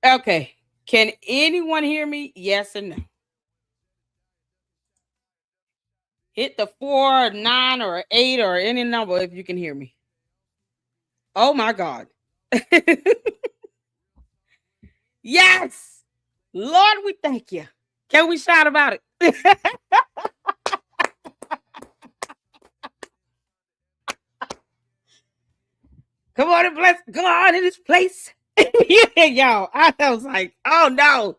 Okay. Can anyone hear me? Yes or no? Hit the 4, 9, or 8, or any number if you can hear me. Oh my God. Yes. Lord, we thank you. Can we shout about it? Come on and bless God in this place. Yeah, y'all. I was like, oh no.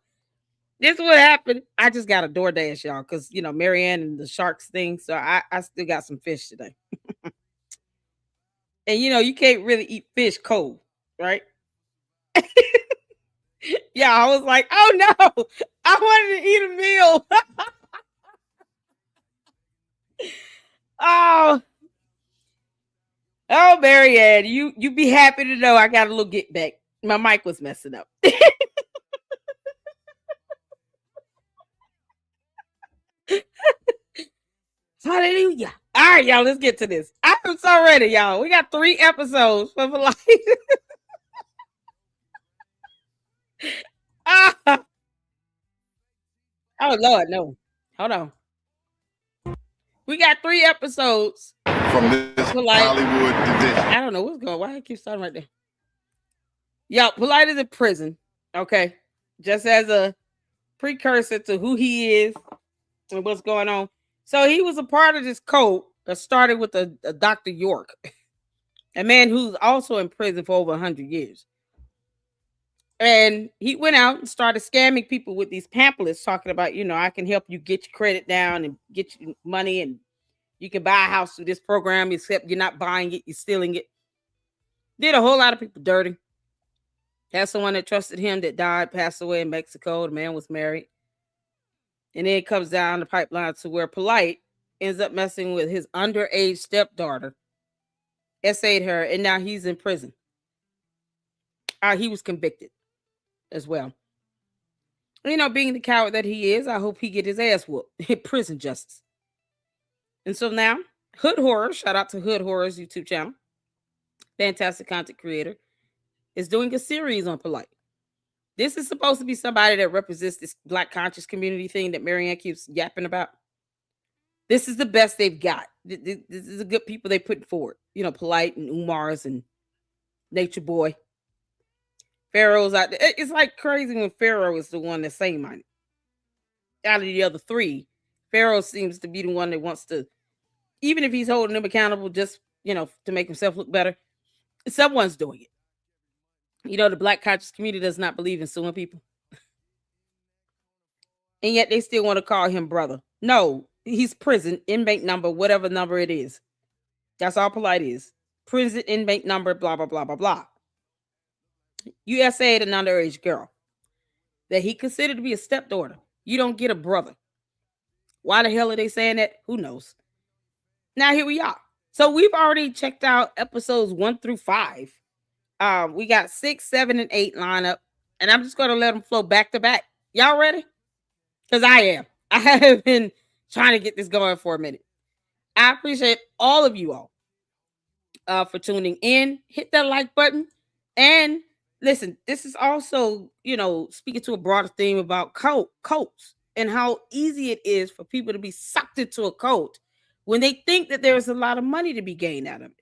This is what happened. I just got a DoorDash, y'all, because Marianne and the sharks thing. So I still got some fish today. And you can't really eat fish cold, right? Yeah, I was like, oh no, I wanted to eat a meal. Oh, oh, Marianne, you be happy to know I got a little get back. My mic was messing up. Hallelujah. All right, y'all, let's get to this. I'm so ready, y'all. We got 3 episodes for life. Ah, oh Lord, no. Hold on. We got 3 episodes from this for life. Hollywood edition. I don't know what's going on. Why I keep starting right there? Yeah, Polight is in prison. Okay. Just as a precursor to who he is and what's going on. So he was a part of this cult that started with a Dr. York, a man who's also in prison for over 100 years. And he went out and started scamming people with these pamphlets talking about, I can help you get your credit down and get you money, and you can buy a house through this program, except you're not buying it, you're stealing it. Did a whole lot of people dirty. Had someone that trusted him that died, passed away in Mexico. The man was married. And then it comes down the pipeline to where Polight ends up messing with his underage stepdaughter, essayed her, and now he's in prison. He was convicted as well. Being the coward that he is, I hope he get his ass whooped. Prison justice. And so now, Hood Horror, shout out to Hood Horror's YouTube channel, fantastic content creator, is doing a series on Polight. This is supposed to be somebody that represents this Black conscious community thing that Marianne keeps yapping about. This is the best they've got. This is the good people they put forward. Polight and Umar's and Nature Boy. Pharaoh's out there. It's like crazy when Pharaoh is the one that's sane minded. Out of the other 3, Pharaoh seems to be the one that wants to, even if he's holding them accountable just, to make himself look better, someone's doing it. The Black conscious community does not believe in suing people. And yet they still want to call him brother. No, he's prison inmate number, whatever number it is. That's all Polight is. Prison inmate number, blah, blah, blah, blah, blah. USA'd an underage girl that he considered to be a stepdaughter. You don't get a brother. Why the hell are they saying that? Who knows? Now here we are. So we've already checked out episodes 1 through 5. We got 6, 7, and 8 lineup, and I'm just going to let them flow back to back. Y'all ready? Because I am. I have been trying to get this going for a minute. I appreciate all of you all for tuning in. Hit that like button. And listen, this is also, speaking to a broader theme about cults and how easy it is for people to be sucked into a cult when they think that there's a lot of money to be gained out of it.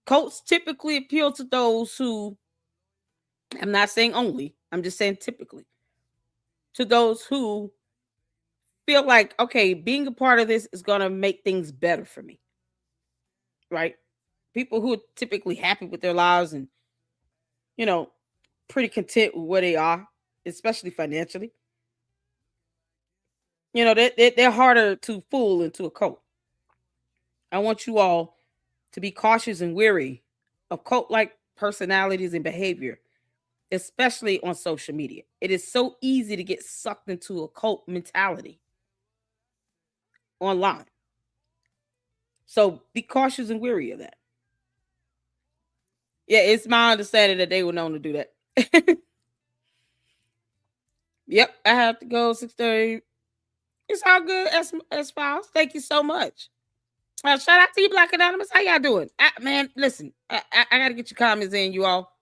Cults typically appeal to those who, I'm not saying only, I'm just saying typically, to those who feel like, okay, being a part of this is going to make things better for me. Right? People who are typically happy with their lives and, pretty content with where they are, especially financially. They're harder to fool into a cult. I want you all to be cautious and wary of cult-like personalities and behavior, especially on social media. It is so easy to get sucked into a cult mentality online. So be cautious and wary of that. Yeah, it's my understanding that they were known to do that. Yep, I have to go 6:30. It's all good, S Files. Thank you so much. Shout out to you, Black Anonymous. How y'all doing? Man, listen, I got to get your comments in, you all.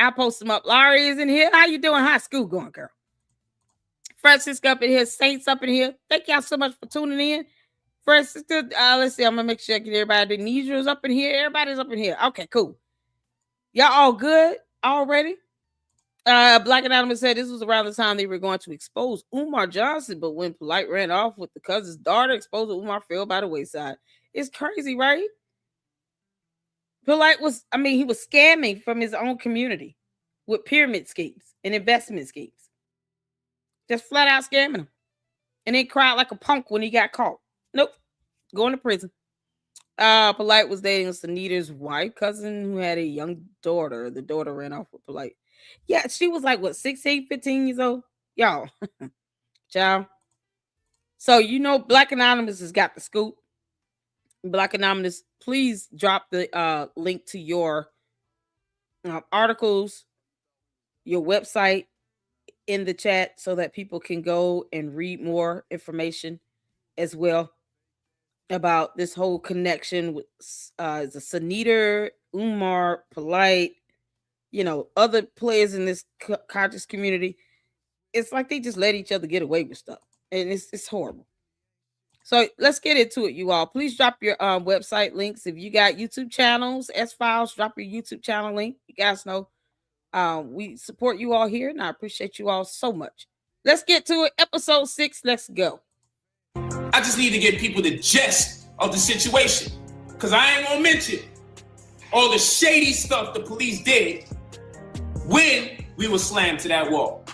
I'll post them up. Laurie is in here. How you doing? How's school going, girl? Francisco up in here. Saints up in here. Thank y'all so much for tuning in. Francisco, let's see. I'm going to make sure I get everybody. Denedra's up in here. Everybody's up in here. Okay, cool. Y'all all good already? Black Anonymous said this was around the time they were going to expose Umar Johnson, but when Polight ran off with the cousin's daughter, exposing Umar fell by the wayside. It's crazy, right? Polight he was scamming from his own community with pyramid schemes and investment schemes. Just flat out scamming them. And then cried like a punk when he got caught. Nope. Going to prison. Polight was dating Sunita's wife cousin who had a young daughter. The daughter ran off with Polight. Yeah, she was like, 16, 15 years old? Y'all. Child. So, Black Anonymous has got the scoop. Black Anonymous, please drop the link to your articles, your website in the chat so that people can go and read more information as well about this whole connection with the Sunita, Umar, Polight, other players in this conscious community. It's like they just let each other get away with stuff. And it's horrible. So let's get into it, you all. Please drop your website links. If you got YouTube channels, S-Files, drop your YouTube channel link. You guys know we support you all here, and I appreciate you all so much. Let's get to it. Episode 6. Let's go. I just need to get people the gist of the situation, because I ain't gonna mention all the shady stuff the police did when we were slammed to that wall.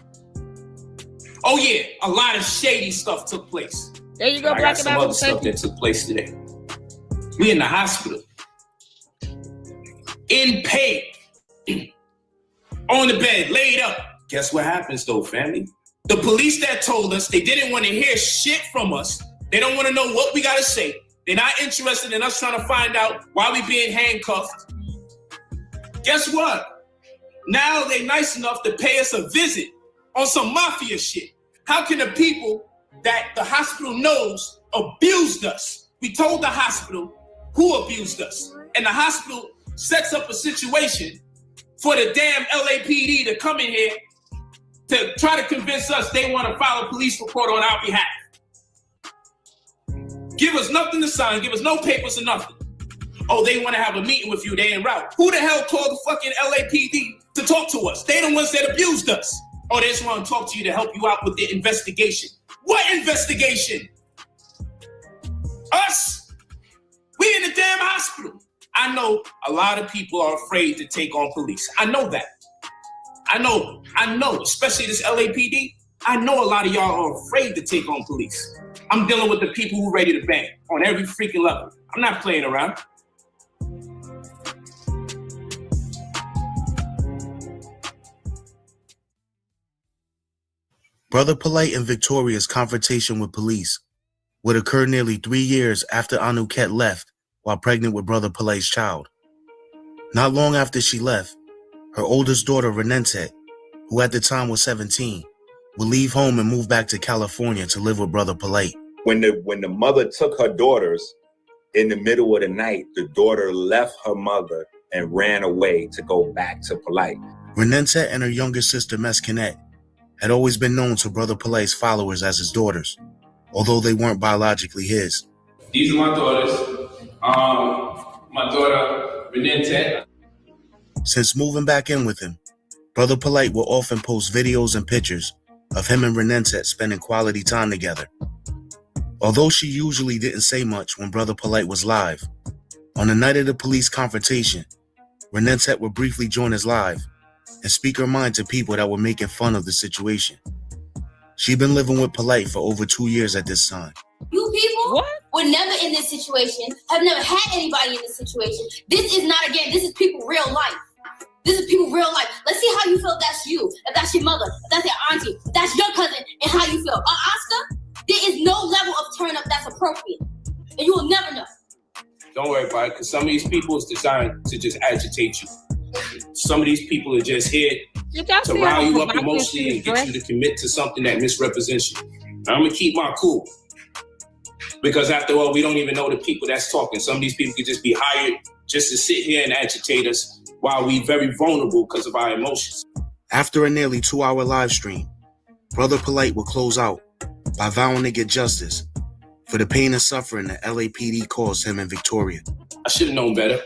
Oh yeah, a lot of shady stuff took place. There you go, Black. I got some other stuff that took place today. We in the hospital, in pain, on the bed, laid up. Guess what happens though, family? The police that told us they didn't want to hear shit from us. They don't want to know what we got to say. They're not interested in us trying to find out why we being handcuffed. Guess what? Now they nice enough to pay us a visit on some mafia shit. How can the people that the hospital knows abused us? We told the hospital who abused us. And the hospital sets up a situation for the damn LAPD to come in here to try to convince us they want to file a police report on our behalf. Give us nothing to sign, give us no papers or nothing. Oh, they want to have a meeting with you, they en route. Who the hell called the fucking LAPD to talk to us? They the ones that abused us. Oh, they just want to talk to you to help you out with the investigation. What investigation? Us? We in the damn hospital. I know a lot of people are afraid to take on police. I know that. I know, especially this LAPD. I know a lot of y'all are afraid to take on police. I'm dealing with the people who are ready to bang on every freaking level. I'm not playing around. Brother Polight and Victoria's confrontation with police would occur nearly 3 years after Anuket left while pregnant with Brother Polight's child. Not long after she left, her oldest daughter, Renente, who at the time was 17, would leave home and move back to California to live with Brother Polight. When the mother took her daughters in the middle of the night, the daughter left her mother and ran away to go back to Polight. Renente and her younger sister, Mesquinet, had always been known to Brother Polight's followers as his daughters, although they weren't biologically his. These are my daughters. My daughter, Renente. Since moving back in with him, Brother Polight will often post videos and pictures of him and Renente spending quality time together. Although she usually didn't say much when Brother Polight was live, on the night of the police confrontation, Renente would briefly join us live and speak her mind to people that were making fun of the situation. She'd been living with Polight for over 2 years at this time. You people were never in this situation, have never had anybody in this situation. This is not a game. This is people real life. This is people real life. Let's see how you feel if that's you, if that's your mother, if that's your auntie, if that's your cousin, and how you feel. Oscar, there is no level of turn up that's appropriate. And you will never know. Don't worry about it, because some of these people is designed to just agitate you. Some of these people are just here to rile you up emotionally and get you to commit to something that misrepresents you. Now, I'm going to keep my cool. Because after all, we don't even know the people that's talking. Some of these people could just be hired just to sit here and agitate us while we very vulnerable because of our emotions. After a nearly 2-hour live stream, Brother Polight will close out by vowing to get justice for the pain and suffering that LAPD caused him in Victoria. I should have known better.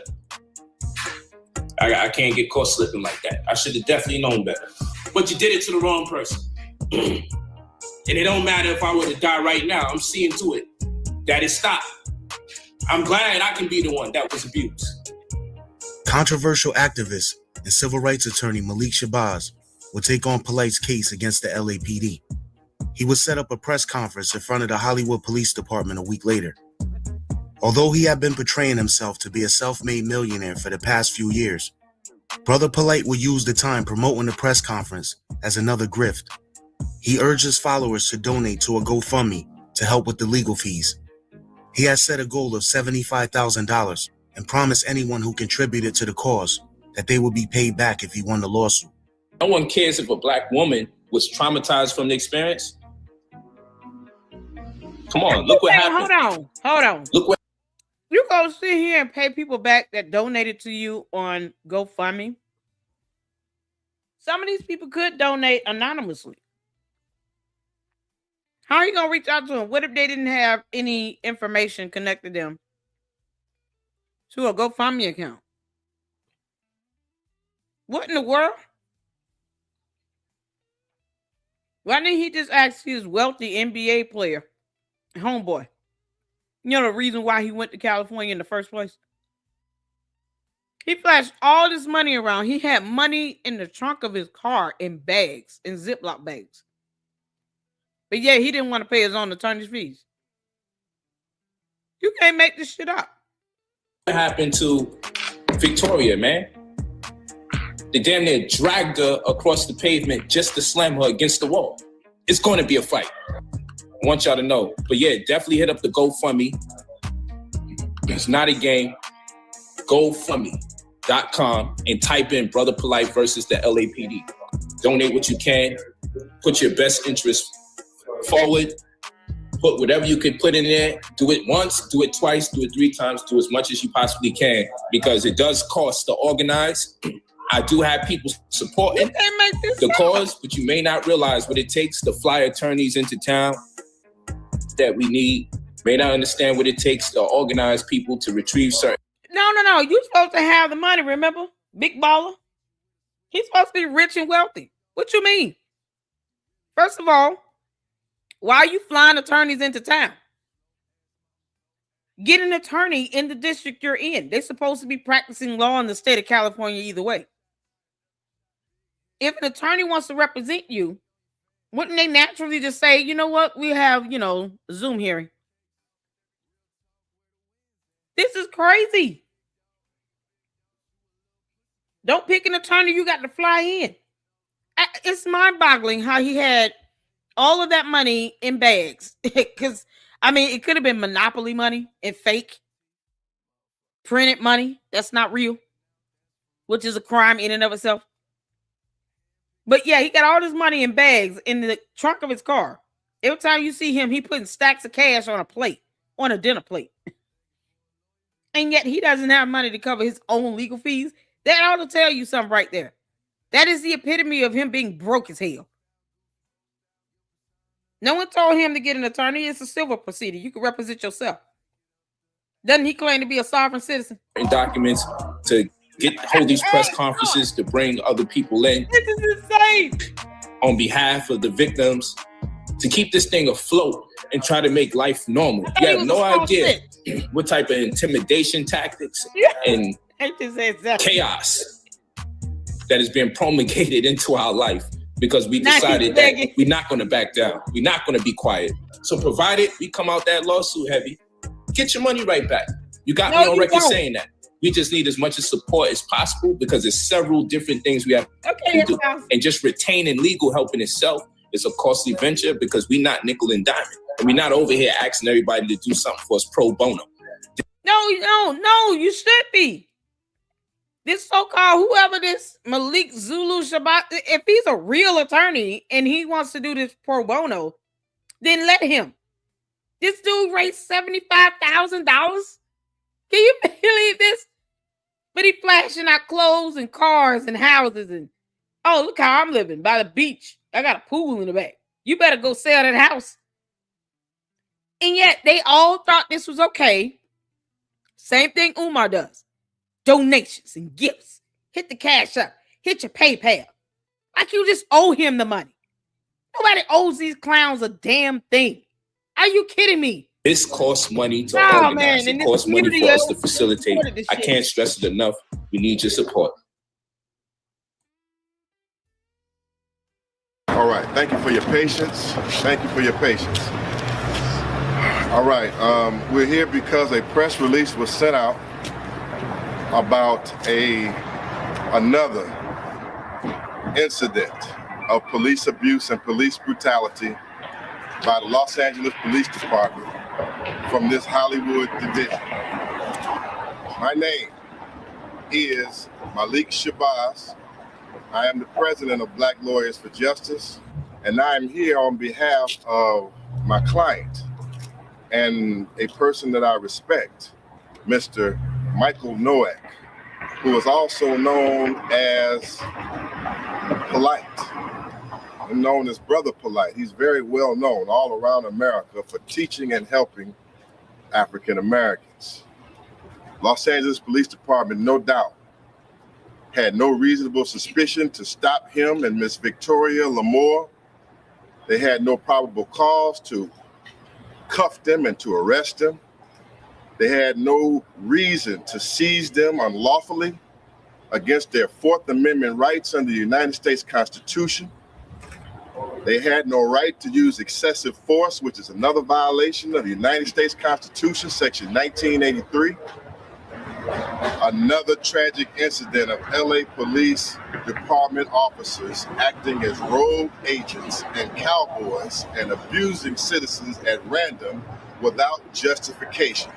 I can't get caught slipping like that. I should have definitely known better. But you did it to the wrong person. And it don't matter if I were to die right now. I'm seeing to it that it stopped. I'm glad I can be the one that was abused. Controversial activist and civil rights attorney Malik Shabazz will take on Polight's case against the LAPD. He would set up a press conference in front of the Hollywood Police Department a week later. Although he had been portraying himself to be a self-made millionaire for the past few years, Brother Polight will use the time promoting the press conference as another grift. He urged his followers to donate to a GoFundMe to help with the legal fees. He has set a goal of $75,000 and promised anyone who contributed to the cause that they would be paid back if he won the lawsuit. No one cares if a black woman was traumatized from the experience. Come on, look what happened. Hold on. Look what you gonna sit here and pay people back that donated to you on GoFundMe? Some of these people could donate anonymously. How are you gonna reach out to them? What if they didn't have any information connected them to a GoFundMe account? What in the world? Why didn't he just ask his wealthy NBA player, homeboy? You know the reason why he went to California in the first place? He flashed all this money around. He had money in the trunk of his car in bags, in Ziploc bags. But yeah, he didn't want to pay his own attorney's fees. You can't make this shit up. What happened to Victoria, man? They damn near dragged her across the pavement just to slam her against the wall. It's going to be a fight. I want y'all to know. But yeah, definitely hit up the GoFundMe. It's not a game. GoFundMe.com and type in Brother Polight versus the LAPD. Donate what you can. Put your best interest forward. Put whatever you could put in there. Do it once, do it twice, do it 3 times, do as much as you possibly can, because it does cost to organize. I do have people supporting the cause, but you may not realize what it takes to fly attorneys into town that we need. May not understand what it takes to organize people to retrieve certain. No. You're supposed to have the money, remember? Big baller. He's supposed to be rich and wealthy. What you mean? First of all, why are you flying attorneys into town? Get an attorney in the district you're in. They're supposed to be practicing law in the state of California either way. If an attorney wants to represent you, wouldn't they naturally just say, you know what, we have, a Zoom hearing? This is crazy. Don't pick an attorney you got to fly in. It's mind-boggling how he had all of that money in bags. Because, it could have been monopoly money and fake. Printed money that's not real, which is a crime in and of itself. But yeah, he got all this money in bags in the trunk of his car. Every time you see him, he putting stacks of cash on a plate, on a dinner plate. And yet he doesn't have money to cover his own legal fees. That ought to tell you something right there. That is the epitome of him being broke as hell. No one told him to get an attorney. It's a civil proceeding. You can represent yourself. Doesn't he claim to be a sovereign citizen? And documents to hold these press conferences to bring other people in. This is insane. On behalf of the victims, to keep this thing afloat and try to make life normal. You have no idea what type of intimidation tactics and chaos that is being promulgated into our life, because we decided that we're not going to back down. We're not going to be quiet. So provided we come out that lawsuit heavy, get your money right back. You got me on record saying that. We just need as much support as possible, because there's several different things we have to do. And just retaining legal help in itself is a costly venture, because we're not nickel and diamond. And we're not over here asking everybody to do something for us pro bono. No, you should be. This so-called whoever this Malik Zulu Shabbat, if he's a real attorney and he wants to do this pro bono, then let him. This dude raised $75,000. Can you believe this? But he flashing out clothes and cars and houses and, oh, look how I'm living by the beach. I got a pool in the back. You better go sell that house. And yet they all thought this was okay. Same thing Umar does. Donations and gifts. Hit the cash up. Hit your PayPal. Like you just owe him the money. Nobody owes these clowns a damn thing. Are you kidding me? This costs money to Oh, organize. man, It costs money community for us to has facilitate. supported this I shit. can't stress it enough. We need your support. All right. Thank you for your patience. Thank you for your patience. All right. We're here because a press release was sent out about another incident of police abuse and police brutality by the Los Angeles Police Department from this Hollywood division. My name is Malik Shabazz. I am the president of Black Lawyers for Justice, and I am here on behalf of my client and a person that I respect, Mr. Michael Noack, who is also known as Polight, known as Brother Polight. He's very well known all around America for teaching and helping African Americans. Los Angeles Police Department, no doubt, had no reasonable suspicion to stop him and Miss Victoria Lamore. They had no probable cause to cuff them and to arrest them. They had no reason to seize them unlawfully against their Fourth Amendment rights under the United States Constitution. They had no right to use excessive force, which is another violation of the United States Constitution, Section 1983. Another tragic incident of LA Police Department officers acting as rogue agents and cowboys and abusing citizens at random without justification.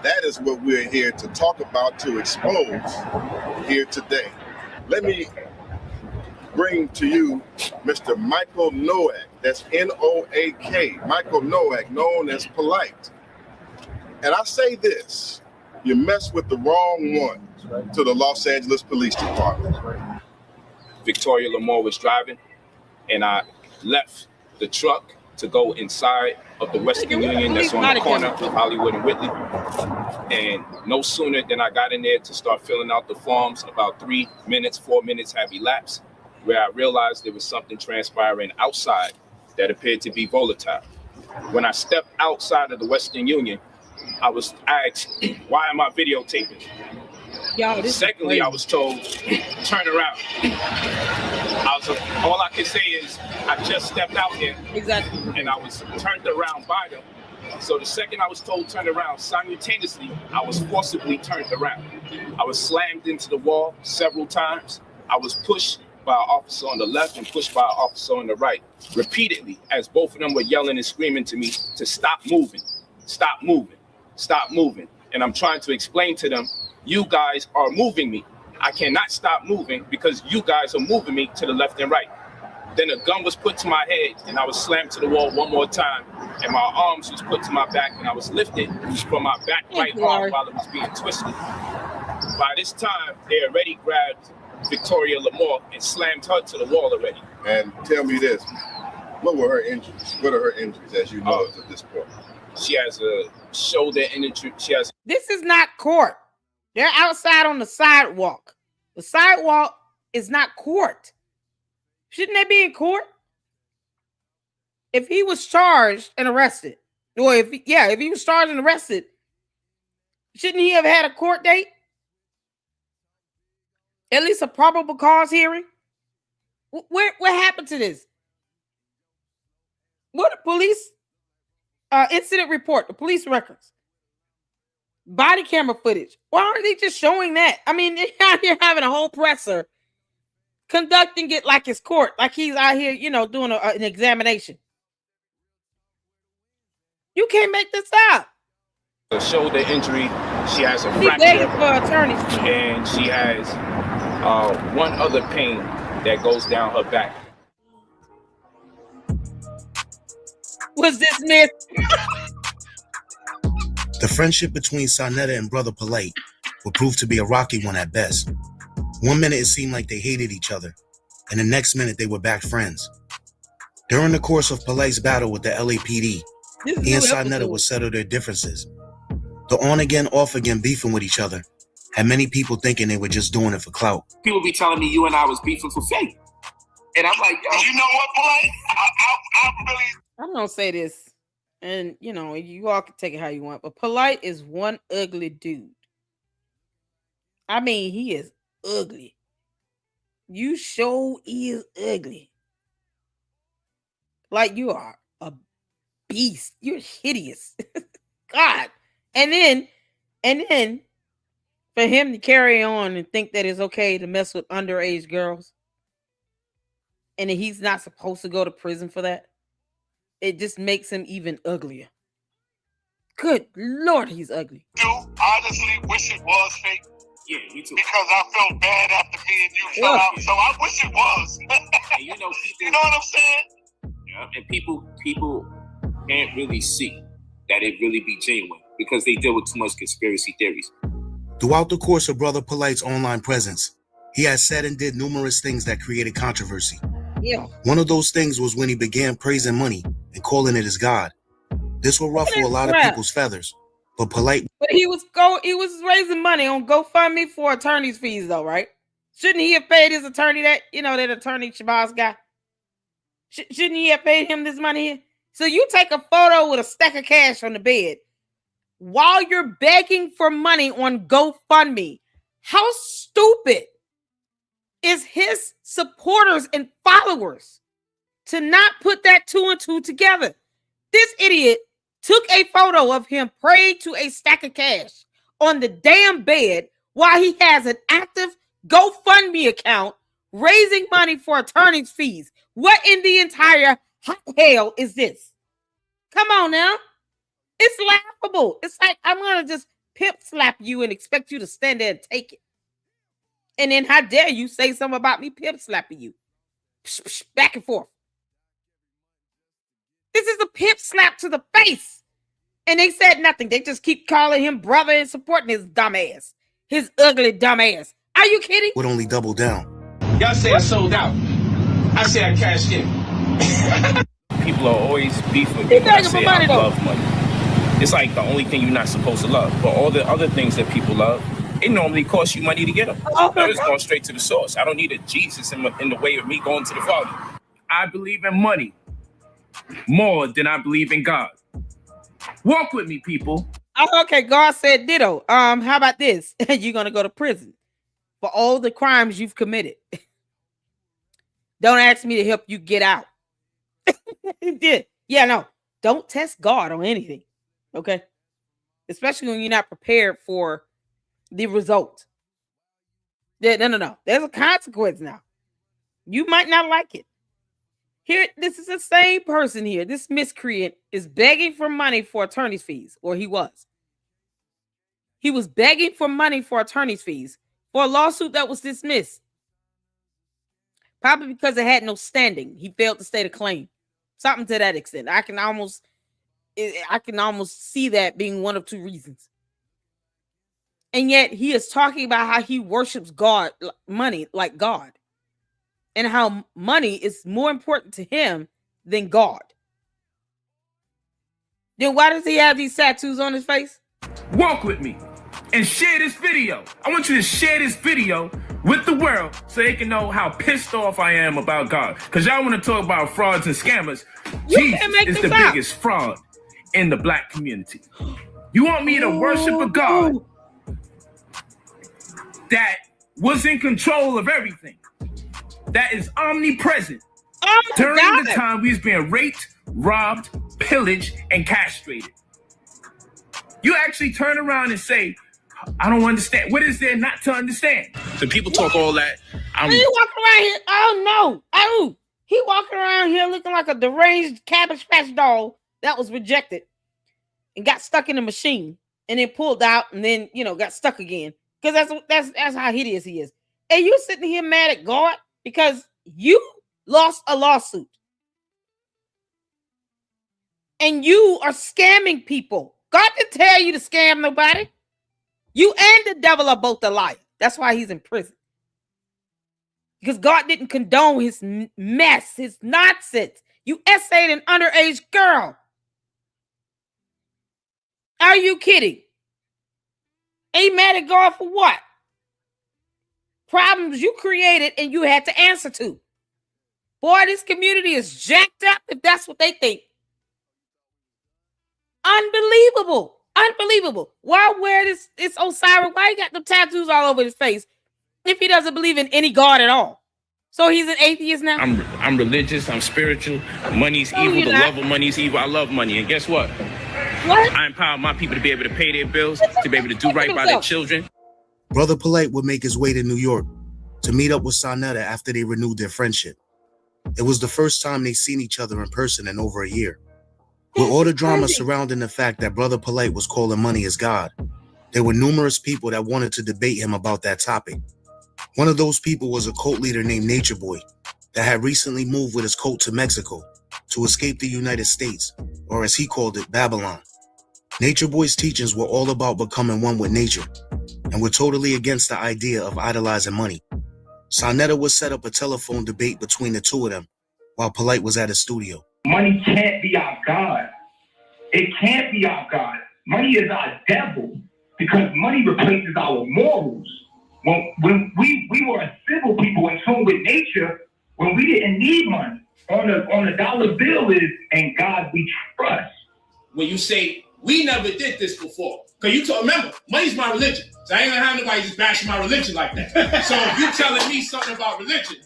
That is what we're here to talk about, to expose here today. Let me bring to you Mr. Michael Noack, that's N-O-A-K, Michael Noack, known as Polight. And I say this, you mess with the wrong one to the Los Angeles Police Department. Victoria Lamore was driving, and I left the truck to go inside of the Western Union that's on the corner of Hollywood and Whitley. And no sooner than I got in there to start filling out the forms, about 4 minutes have elapsed, where I realized there was something transpiring outside that appeared to be volatile. When I stepped outside of the Western Union, I was asked, why am I videotaping? Secondly, I was told, turn around. All I can say is, I just stepped out here. Exactly. And I was turned around by them. So the second I was told turn around, simultaneously, I was forcibly turned around. I was slammed into the wall several times. I was pushed by an officer on the left and pushed by an officer on the right, repeatedly, as both of them were yelling and screaming to me to stop moving, stop moving, stop moving. And I'm trying to explain to them, you guys are moving me. I cannot stop moving because you guys are moving me to the left and right. Then a gun was put to my head and I was slammed to the wall one more time, and my arms was put to my back and I was lifted from my back right arm while it was being twisted. By this time, they already grabbed Victoria Lamore and slammed her to the wall already. And tell me this, what were her injuries? What are her injuries as you know at this point? She has a shoulder injury. This is not court. They're outside on the sidewalk. The sidewalk is not court. Shouldn't they be in court? If he was charged and arrested, or if he was charged and arrested, shouldn't he have had a court date? At least a probable cause hearing? What happened to this? What the police incident report, the police records, body camera footage. Why aren't they just showing that? I mean, they're out here having a whole presser conducting it like it's court, like he's out here, doing an examination. You can't make this up. A shoulder injury. She has a He's begging fracture, for attorneys, and she has one other pain that goes down her back. Was this myth? The friendship between Sonetta and Brother Polight would prove to be a rocky one at best. One minute it seemed like they hated each other, and the next minute they were back friends. During the course of Polight's battle with the LAPD, he and Sarnetta would settle their differences. The on-again, off-again beefing with each other had many people thinking they were just doing it for clout. People be telling me you and I was beefing for fame. And I'm like, yo, you know what, Polight? I'm going to say this, and, you know, you all can take it how you want, but Polight is one ugly dude. I mean, he is ugly. You sure is ugly. Like, you are a beast. You're hideous. God. And then for him to carry on and think that it's okay to mess with underage girls and that he's not supposed to go to prison for that, it just makes him even uglier. Good Lord, he's ugly. I honestly wish it was fake. Yeah, me too. Because I felt bad after being you shut out. So I wish it was. And you know, people, you know what I'm saying? Yeah, and people can't really see that it really be genuine because they deal with too much conspiracy theories. Throughout the course of Brother Polight's online presence, he has said and did numerous things that created controversy. Yeah. One of those things was when he began praising money and calling it his God. This will ruffle a lot of people's feathers, but Polight. But he was raising money on GoFundMe for attorney's fees, though, right? Shouldn't he have paid his attorney that attorney Shabazz guy? Shouldn't he have paid him this money here? So you take a photo with a stack of cash on the bed while you're begging for money on GoFundMe. How stupid is his supporters and followers to not put that 2 and 2 together? This idiot took a photo of him praying to a stack of cash on the damn bed while he has an active GoFundMe account raising money for attorney's fees. What in the entire hell is this? Come on now. It's laughable. It's like I'm going to just pimp slap you and expect you to stand there and take it. And then how dare you say something about me pimp slapping you? Psh, psh, back and forth. This is a pimp slap to the face. And they said nothing. They just keep calling him brother and supporting his dumb ass. His ugly dumb ass. Are you kidding? Would only double down. Y'all say I sold out. I say I cashed in. People are always beefing me when I say I love money. It's like the only thing you're not supposed to love. But all the other things that people love, it normally costs you money to get them. I'm just going straight to the source. I don't need a Jesus in the way of me going to the Father. I believe in money more than I believe in God. Walk with me, people. Oh, okay, God said ditto. How about this? You're gonna go to prison for all the crimes you've committed. Don't ask me to help you get out. He did. Yeah, no. Don't test God on anything. Okay. Especially when you're not prepared for the result. Yeah, no. There's a consequence now. You might not like it. Here, this is the same person here. This miscreant is begging for money for attorney's fees, or he was. He was begging for money for attorney's fees for a lawsuit that was dismissed. Probably because it had no standing. He failed to state a claim. Something to that extent. I can almost see that being one of two reasons. And yet he is talking about how he worships God, money like God. And how money is more important to him than God. Then why does he have these tattoos on his face? Walk with me and share this video. I want you to share this video with the world so they can know how pissed off I am about God. Because y'all want to talk about frauds and scammers. Jesus is the biggest fraud in the black community. You want me to worship a God that was in control of everything, that is omnipresent during the time we was being raped, robbed, pillaged, and castrated. You actually turn around and say, I don't understand. What is there not to understand? So people talk all that. He walking around here. Oh no. Oh, he walking around here looking like a deranged Cabbage Patch doll that was rejected and got stuck in the machine and then pulled out and then got stuck again. Because that's how hideous he is. And you sitting here mad at God because you lost a lawsuit. And you are scamming people. God didn't tell you to scam nobody. You and the devil are both a liar. That's why he's in prison. Because God didn't condone his mess, his nonsense. You essayed an underage girl. Are you kidding? Ain't you mad at God for what? Problems you created and you had to answer to. Boy, this community is jacked up if that's what they think. Unbelievable. Unbelievable. Why wear this Osiris? Why he got the tattoos all over his face if he doesn't believe in any God at all? So he's an atheist now? I'm religious. I'm spiritual. Money's evil. The love of money is evil. I love money. And guess what? What? I empower my people to be able to pay their bills, to be able to do right by their children. Brother Polight would make his way to New York to meet up with Sonetta after they renewed their friendship. It was the first time they'd seen each other in person in over a year. With all the drama surrounding the fact that Brother Polight was calling money his God, there were numerous people that wanted to debate him about that topic. One of those people was a cult leader named Nature Boy that had recently moved with his cult to Mexico to escape the United States, or as he called it, Babylon. Nature Boy's teachings were all about becoming one with nature and were totally against the idea of idolizing money. Sonetta would set up a telephone debate between the two of them while Polight was at his studio. Money can't be our God. It can't be our God. Money is our devil because money replaces our morals. When we were a civil people in tune with nature, when we didn't need money, on a dollar bill is "and God we trust." When you say we never did this before, because remember, money's my religion, so I ain't gonna have nobody just bashing my religion like that. So if you telling me something about religion,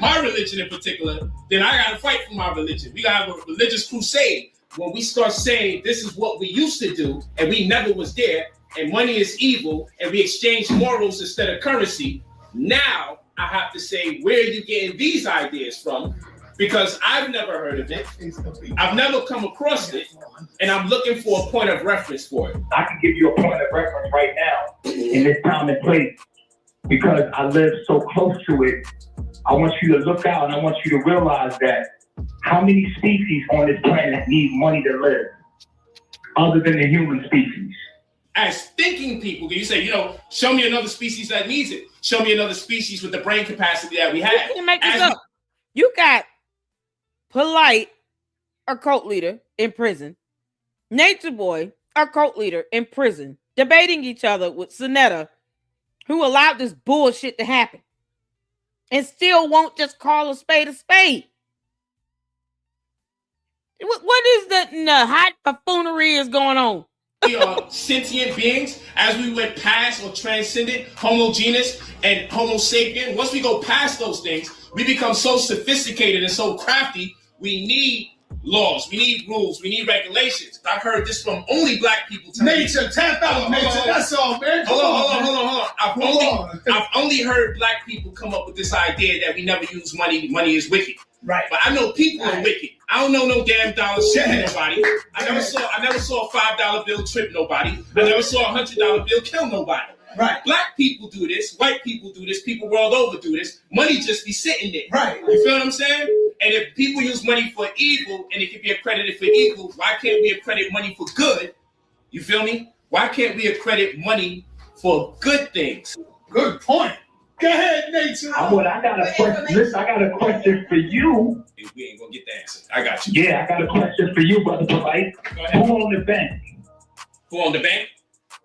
my religion in particular, then I gotta fight for my religion. We gotta have a religious crusade when we start saying this is what we used to do and we never was there, and money is evil, and we exchange morals instead of currency. Now I have to say, where are you getting these ideas from? Because I've never heard of it. I've never come across it, and I'm looking for a point of reference for it. I can give you a point of reference right now in this time and place because I live so close to it. I want you to look out and I want you to realize that how many species on this planet need money to live other than the human species? As thinking people, you say, show me another species that needs it. Show me another species with the brain capacity that we have. You can make this up. You got Polight, a cult leader in prison. Nature Boy, a cult leader in prison, debating each other with Sonetta, who allowed this bullshit to happen and still won't just call a spade a spade. What is the hot buffoonery is going on? We are sentient beings as we went past or transcended Homo genus and Homo sapien. Once we go past those things, we become so sophisticated and so crafty, we need laws, we need rules, we need regulations. I've heard this from only black people. Nature, tap out, nature. That's all, man. Hold on. I've only heard black people come up with this idea that we never use money. Money is wicked. Right. But I know people are wicked. I don't know no damn dollar shit to nobody. I never saw a $5 bill trip nobody. I never saw a $100 bill kill nobody. Right. Black people do this. White people do this. People world over do this. Money just be sitting there. Right. You feel what I'm saying? And if people use money for evil and it can be accredited for evil, why can't we accredit money for good? You feel me? Why can't we accredit money for good things? Good point. Go ahead, Nature. I got a question. Listen, I got a question for you. We ain't gonna get the answer. I got you. Yeah, I got a question for you, Brother Polight. Who on the bank? Who on the bank?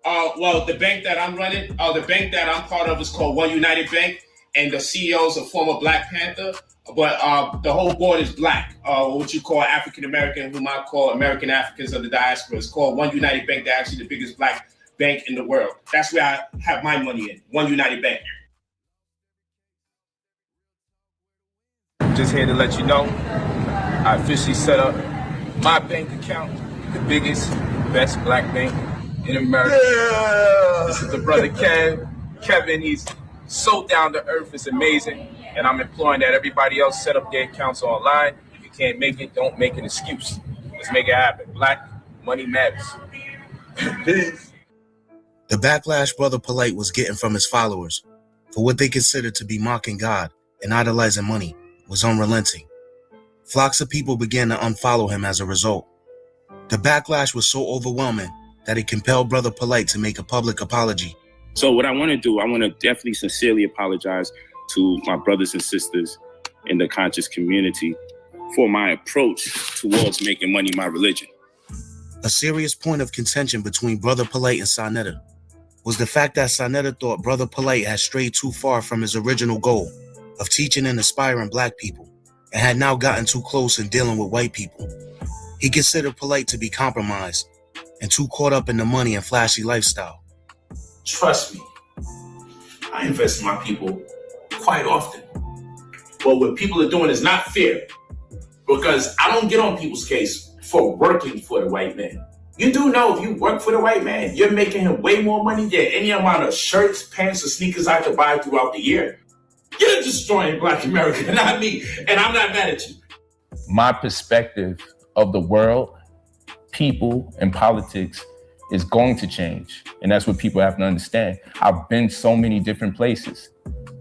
Well, the bank that I'm running, the bank that I'm part of is called One United Bank, and the CEO is a former Black Panther, but the whole board is black, what you call African American, whom I call American Africans of the diaspora. It's called One United Bank. They're actually the biggest black bank in the world. That's where I have my money in, One United Bank. Just here to let you know, I officially set up my bank account, the biggest, best black bank in America. Yeah. This is the brother Kevin. He's so down to earth. It's amazing. And I'm imploring that everybody else set up their accounts online. If you can't make it, don't make an excuse. Let's make it happen. Black money matters. Peace. The backlash Brother Polight was getting from his followers for what they considered to be mocking God and idolizing money was unrelenting. Flocks of people began to unfollow him as a result. The backlash was so overwhelming that it compelled Brother Polight to make a public apology So what I want to do, I want to definitely sincerely apologize to my brothers and sisters in the conscious community for my approach towards making money my religion. A serious point of contention between Brother Polight and Sonetta was the fact that Sonetta thought Brother Polight had strayed too far from his original goal of teaching and inspiring black people and had now gotten too close in dealing with white people. He considered Polight to be compromised and too caught up in the money and flashy lifestyle. Trust me, I invest in my people quite often. But what people are doing is not fair, because I don't get on people's case for working for the white man. You do know if you work for the white man, you're making him way more money than any amount of shirts, pants, or sneakers I could buy throughout the year. You're destroying Black America, not me, and I'm not mad at you. My perspective of the world, people, and politics is going to change. And that's what people have to understand. I've been so many different places.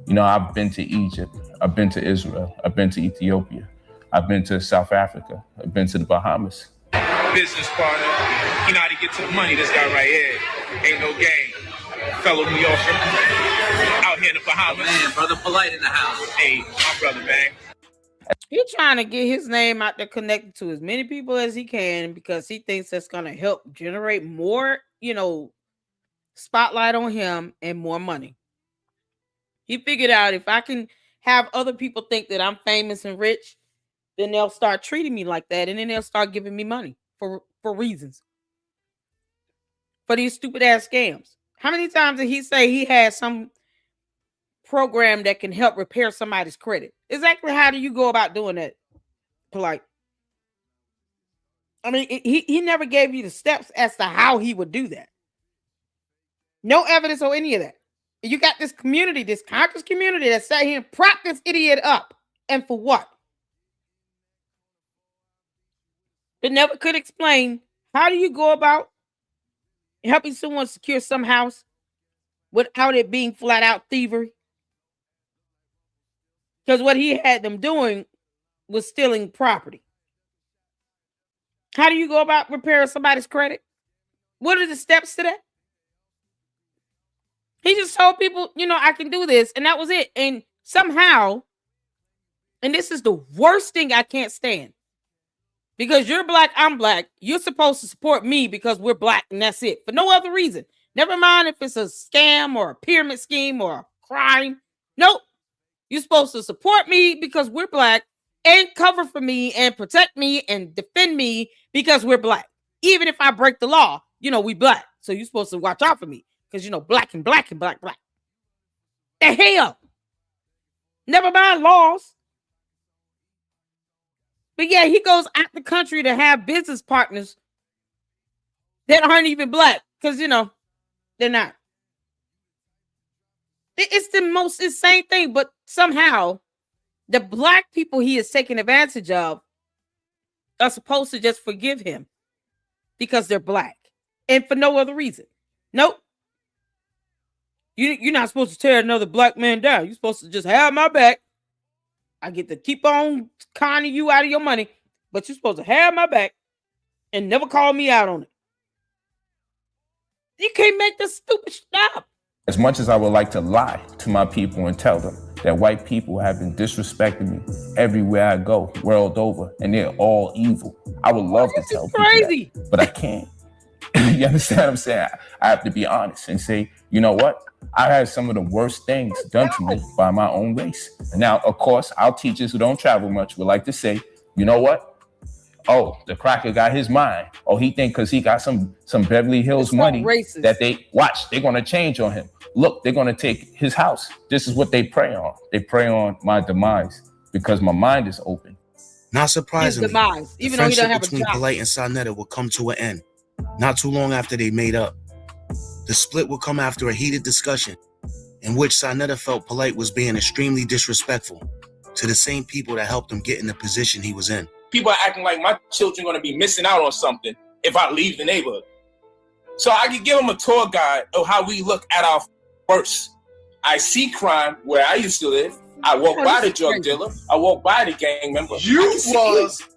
You know, I've been to Egypt, I've been to Israel, I've been to Ethiopia, I've been to South Africa, I've been to the Bahamas. Business partner, you know how to get to the money, this guy right here. Ain't no game. Fellow New Yorker, out here in the Bahamas. Man, Brother Polight in the house. Hey, my brother, man. He's trying to get his name out there connected to as many people as he can because he thinks that's going to help generate more, spotlight on him and more money. He figured out if I can have other people think that I'm famous and rich, then they'll start treating me like that, and then they'll start giving me money for reasons. For these stupid ass scams. How many times did he say he has some program that can help repair somebody's credit? Exactly how do you go about doing that, Polight? I mean, he never gave you the steps as to how he would do that. No evidence or any of that. You got this community, this conscious community that sat here and propped this idiot up. And for what? It never could explain how do you go about helping someone secure some house without it being flat out thievery? Because what he had them doing was stealing property. How do you go about repairing somebody's credit? What are the steps to that? He just told people, I can do this, and that was it. And somehow, and this is the worst thing I can't stand, because you're black, I'm black, you're supposed to support me because we're black, and that's it. For no other reason. Never mind if it's a scam or a pyramid scheme or a crime. Nope. You're supposed to support me because we're black and cover for me and protect me and defend me because we're black. Even if I break the law, we black. So you're supposed to watch out for me because, black and black and black. The hell? Never mind laws. But yeah, he goes out the country to have business partners that aren't even black because, they're not. It's the most insane thing, but somehow the black people he is taking advantage of are supposed to just forgive him because they're black and for no other reason. Nope. You're not supposed to tear another black man down. You're supposed to just have my back. I get to keep on conning you out of your money, but you're supposed to have my back and never call me out on it. You can't make this stupid stuff. As much as I would like to lie to my people and tell them that white people have been disrespecting me everywhere I go, world over, and they're all evil, I would love to tell people that, but I can't. You understand what I'm saying? I have to be honest and say, you know what? I had some of the worst things done to me by my own race. Now, of course, our teachers who don't travel much would like to say, you know what? Oh, the cracker got his mind. Oh, he think because he got some Beverly Hills money that they're going to change on him. Look, they're going to take his house. This is what they prey on. They prey on my demise because my mind is open. Not surprisingly, demise, the even though he don't friendship have a between job. Polight and Sonetta would come to an end, not too long after they made up. The split would come after a heated discussion in which Sonetta felt Polight was being extremely disrespectful to the same people that helped him get in the position he was in. People are acting like my children are going to be missing out on something if I leave the neighborhood. So I can give them a tour guide of how we look at our worst. I see crime where I used to live. I walk by the drug dealer. I walk by the gang member. You was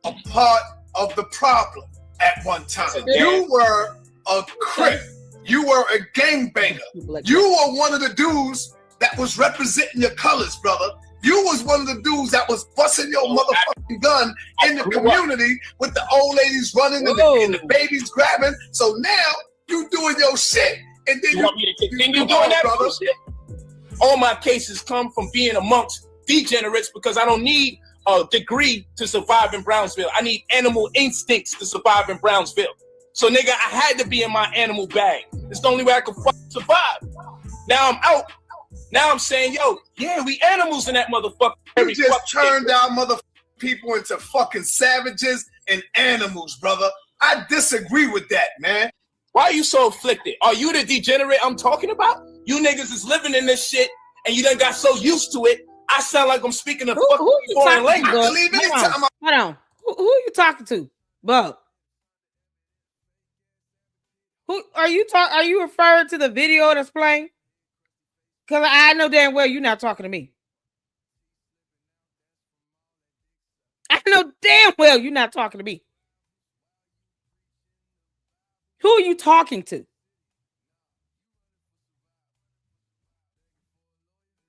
a part of the problem at one time. You were a crip. you were a gangbanger. You were one of the dudes that was representing your colors, brother. You was one of the dudes that was busting your motherfucking gun in the community with the old ladies running and the babies grabbing. So now you doing your shit, and then you want me to continue doing that bullshit? All my cases come from being amongst degenerates because I don't need a degree to survive in Brownsville. I need animal instincts to survive in Brownsville. So nigga, I had to be in my animal bag. It's the only way I could survive. Now I'm out. Now I'm saying, yo, yeah, we animals in that motherfucker. You just turned our motherfucking people into fucking savages and animals, brother. I disagree with that, man. Why are you so afflicted? Are you the degenerate I'm talking about? You niggas is living in this shit and you done got so used to it. I sound like I'm speaking a fucking foreign language. Hold on. Who are you talking to, Bub? Who are you talking? Are you referring to the video that's playing? Because I know damn well you're not talking to me. I know damn well you're not talking to me. Who are you talking to?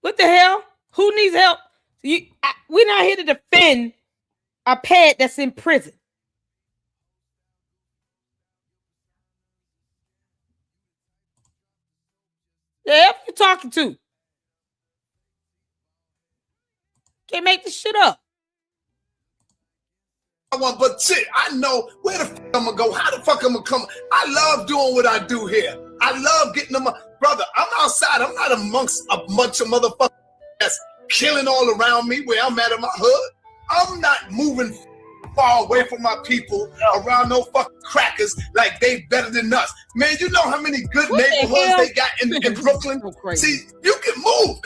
What the hell? Who needs help? We're not here to defend a pet that's in prison. The hell you talking to? Can't make this shit up. But shit, I know where the fuck I'm gonna go. How the fuck I'm gonna come? I love doing what I do here. I love getting them. Brother, I'm outside. I'm not amongst a bunch of motherfuckers that's killing all around me where I'm at in my hood. I'm not moving far away from my people around no fucking crackers like they better than us. Man, you know how many good neighborhoods they got in Brooklyn? See, you can move.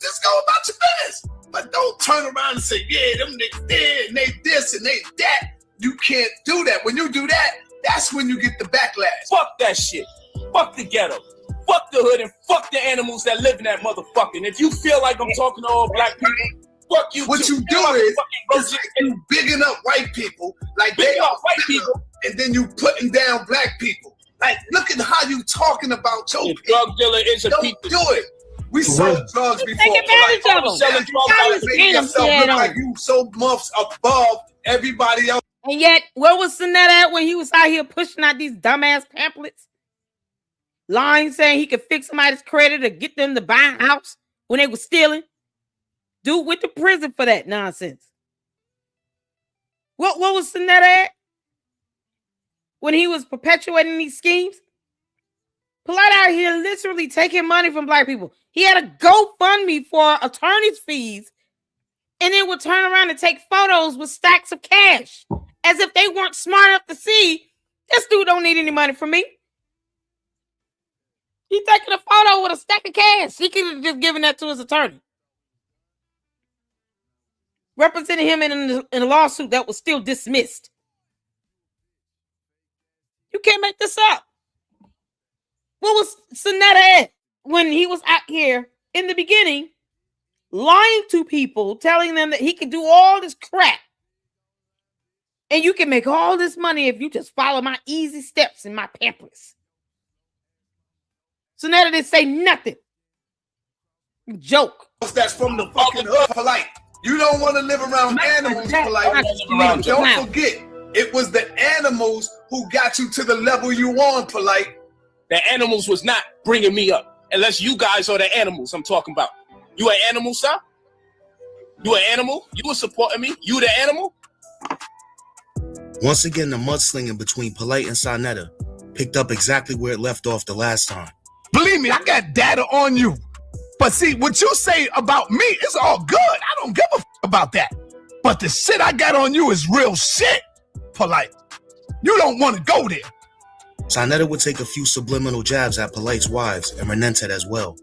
Just go about your business. But don't turn around and say, yeah, them niggas there and they this and they that. You can't do that. When you do that, that's when you get the backlash. Fuck that shit. Fuck the ghetto. Fuck the hood and fuck the animals that live in that motherfucker. And if you feel like I'm talking to all black people, fuck you. What too. You do is like you bigging up white people like they are white people, and then you putting down black people. Like, look at how you talking about your drug dealer is a people. Do it. We sold drugs before. Take advantage of them. Selling drugs, making yourself look like you so much above everybody else. And yet, where was Sinet at when he was out here pushing out these dumbass pamphlets? Lying, saying he could fix somebody's credit or get them to buy a house when they were stealing. Dude went to prison for that nonsense. What was Sinet at when he was perpetuating these schemes? Polight out here literally taking money from black people. He had a GoFundMe for attorney's fees and then would turn around and take photos with stacks of cash as if they weren't smart enough to see this dude don't need any money from me. He's taking a photo with a stack of cash. He could have just given that to his attorney. Representing him in a lawsuit that was still dismissed. You can't make this up. What was Sonetta at when he was out here in the beginning lying to people, telling them that he could do all this crap and you can make all this money if you just follow my easy steps and my pamphlets? Sonetta didn't say nothing. You joke. That's from the fucking hood, Polight. You don't want to live around animals, Polight. Don't forget, it was the animals who got you to the level you on, Polight. The animals was not bringing me up. Unless you guys are the animals I'm talking about. You an animal, sir? You an animal? You were supporting me? You the animal? Once again, the mudslinging between Polight and Sonetta picked up exactly where it left off the last time. Believe me, I got data on you. But see, what you say about me is all good. I don't give a f about that. But the shit I got on you is real shit, Polight. You don't want to go there. Sonetta would take a few subliminal jabs at Polight's wives and Renentet as well.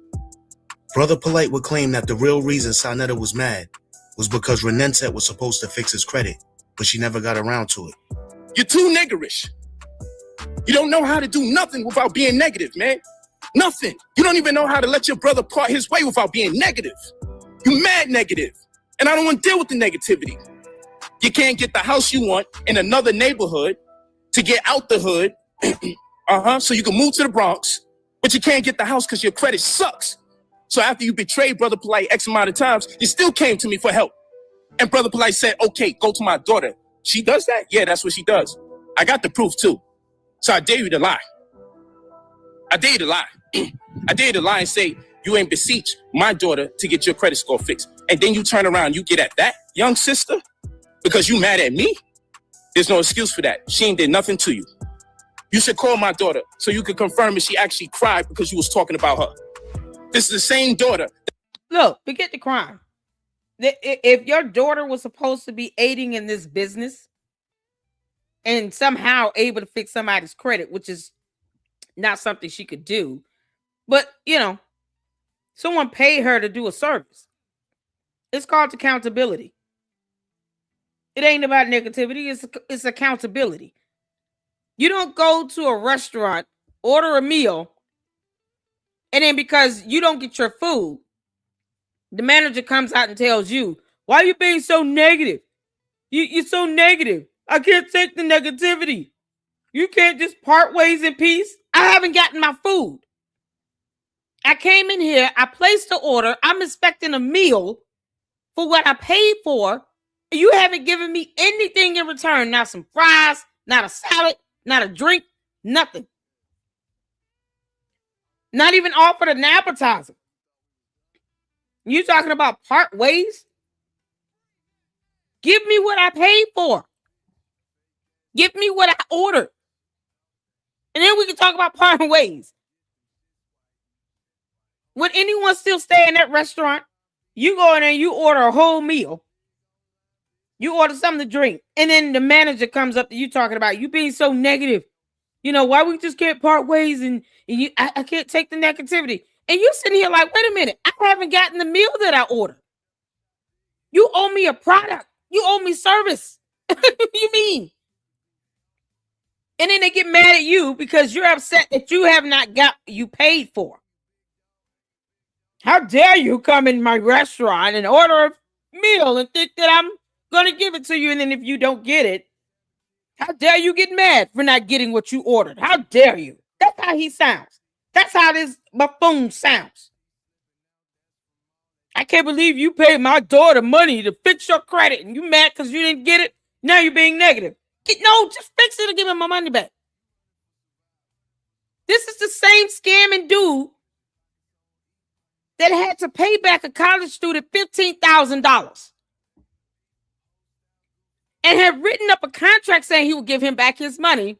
Brother Polight would claim that the real reason Sonetta was mad was because Renentet was supposed to fix his credit, but she never got around to it. You're too niggerish. You don't know how to do nothing without being negative, man. Nothing. You don't even know how to let your brother part his way without being negative. You mad negative. And I don't want to deal with the negativity. You can't get the house you want in another neighborhood to get out the hood. So you can move to the Bronx But you can't get the house because your credit sucks. So after you betrayed Brother Polight X amount of times, you still came to me for help. And Brother Polight said, okay, go to my daughter. She does that? Yeah, that's what she does. I got the proof too. So I dare you to lie. I dare you to lie. I dare you to lie and say you ain't beseech my daughter to get your credit score fixed. And then you turn around, you get at that young sister because you mad at me? There's no excuse for that. She ain't did nothing to you. You should call my daughter so you can confirm if she actually cried because you was talking about her. This is the same daughter. Look, forget the crime. If your daughter was supposed to be aiding in this business and somehow able to fix somebody's credit, which is not something she could do, but, you know, someone paid her to do a service. It's called accountability. It ain't about negativity. It's accountability. You don't go to a restaurant, order a meal, and then because you don't get your food, the manager comes out and tells you, why are you being so negative? You're so negative. I can't take the negativity. You can't just part ways in peace. I haven't gotten my food. I came in here. I placed the order. I'm expecting a meal for what I paid for. You haven't given me anything in return. Not some fries, not a salad, not a drink, nothing. Not even offered an appetizer. You talking about part ways? Give me what I paid for. Give me what I ordered. And then we can talk about parting ways. Would anyone still stay in that restaurant? You go in there, you order a whole meal. You order something to drink. And then the manager comes up to you talking about you being so negative. You know, why we just can't part ways and I can't take the negativity. And you sitting here like, wait a minute, I haven't gotten the meal that I ordered. You owe me a product. You owe me service. You mean? And then they get mad at you because you're upset that you have not got what you paid for. How dare you come in my restaurant and order a meal and think that I'm going to give it to you, and then if you don't get it, how dare you get mad for not getting what you ordered? How dare you? That's how he sounds. That's how this buffoon sounds. I can't believe you paid my daughter money to fix your credit and you mad because you didn't get it. Now you're being negative. No, just fix it and give me my money back. This is the same scamming dude that had to pay back a college student $15,000 and had written up a contract saying he would give him back his money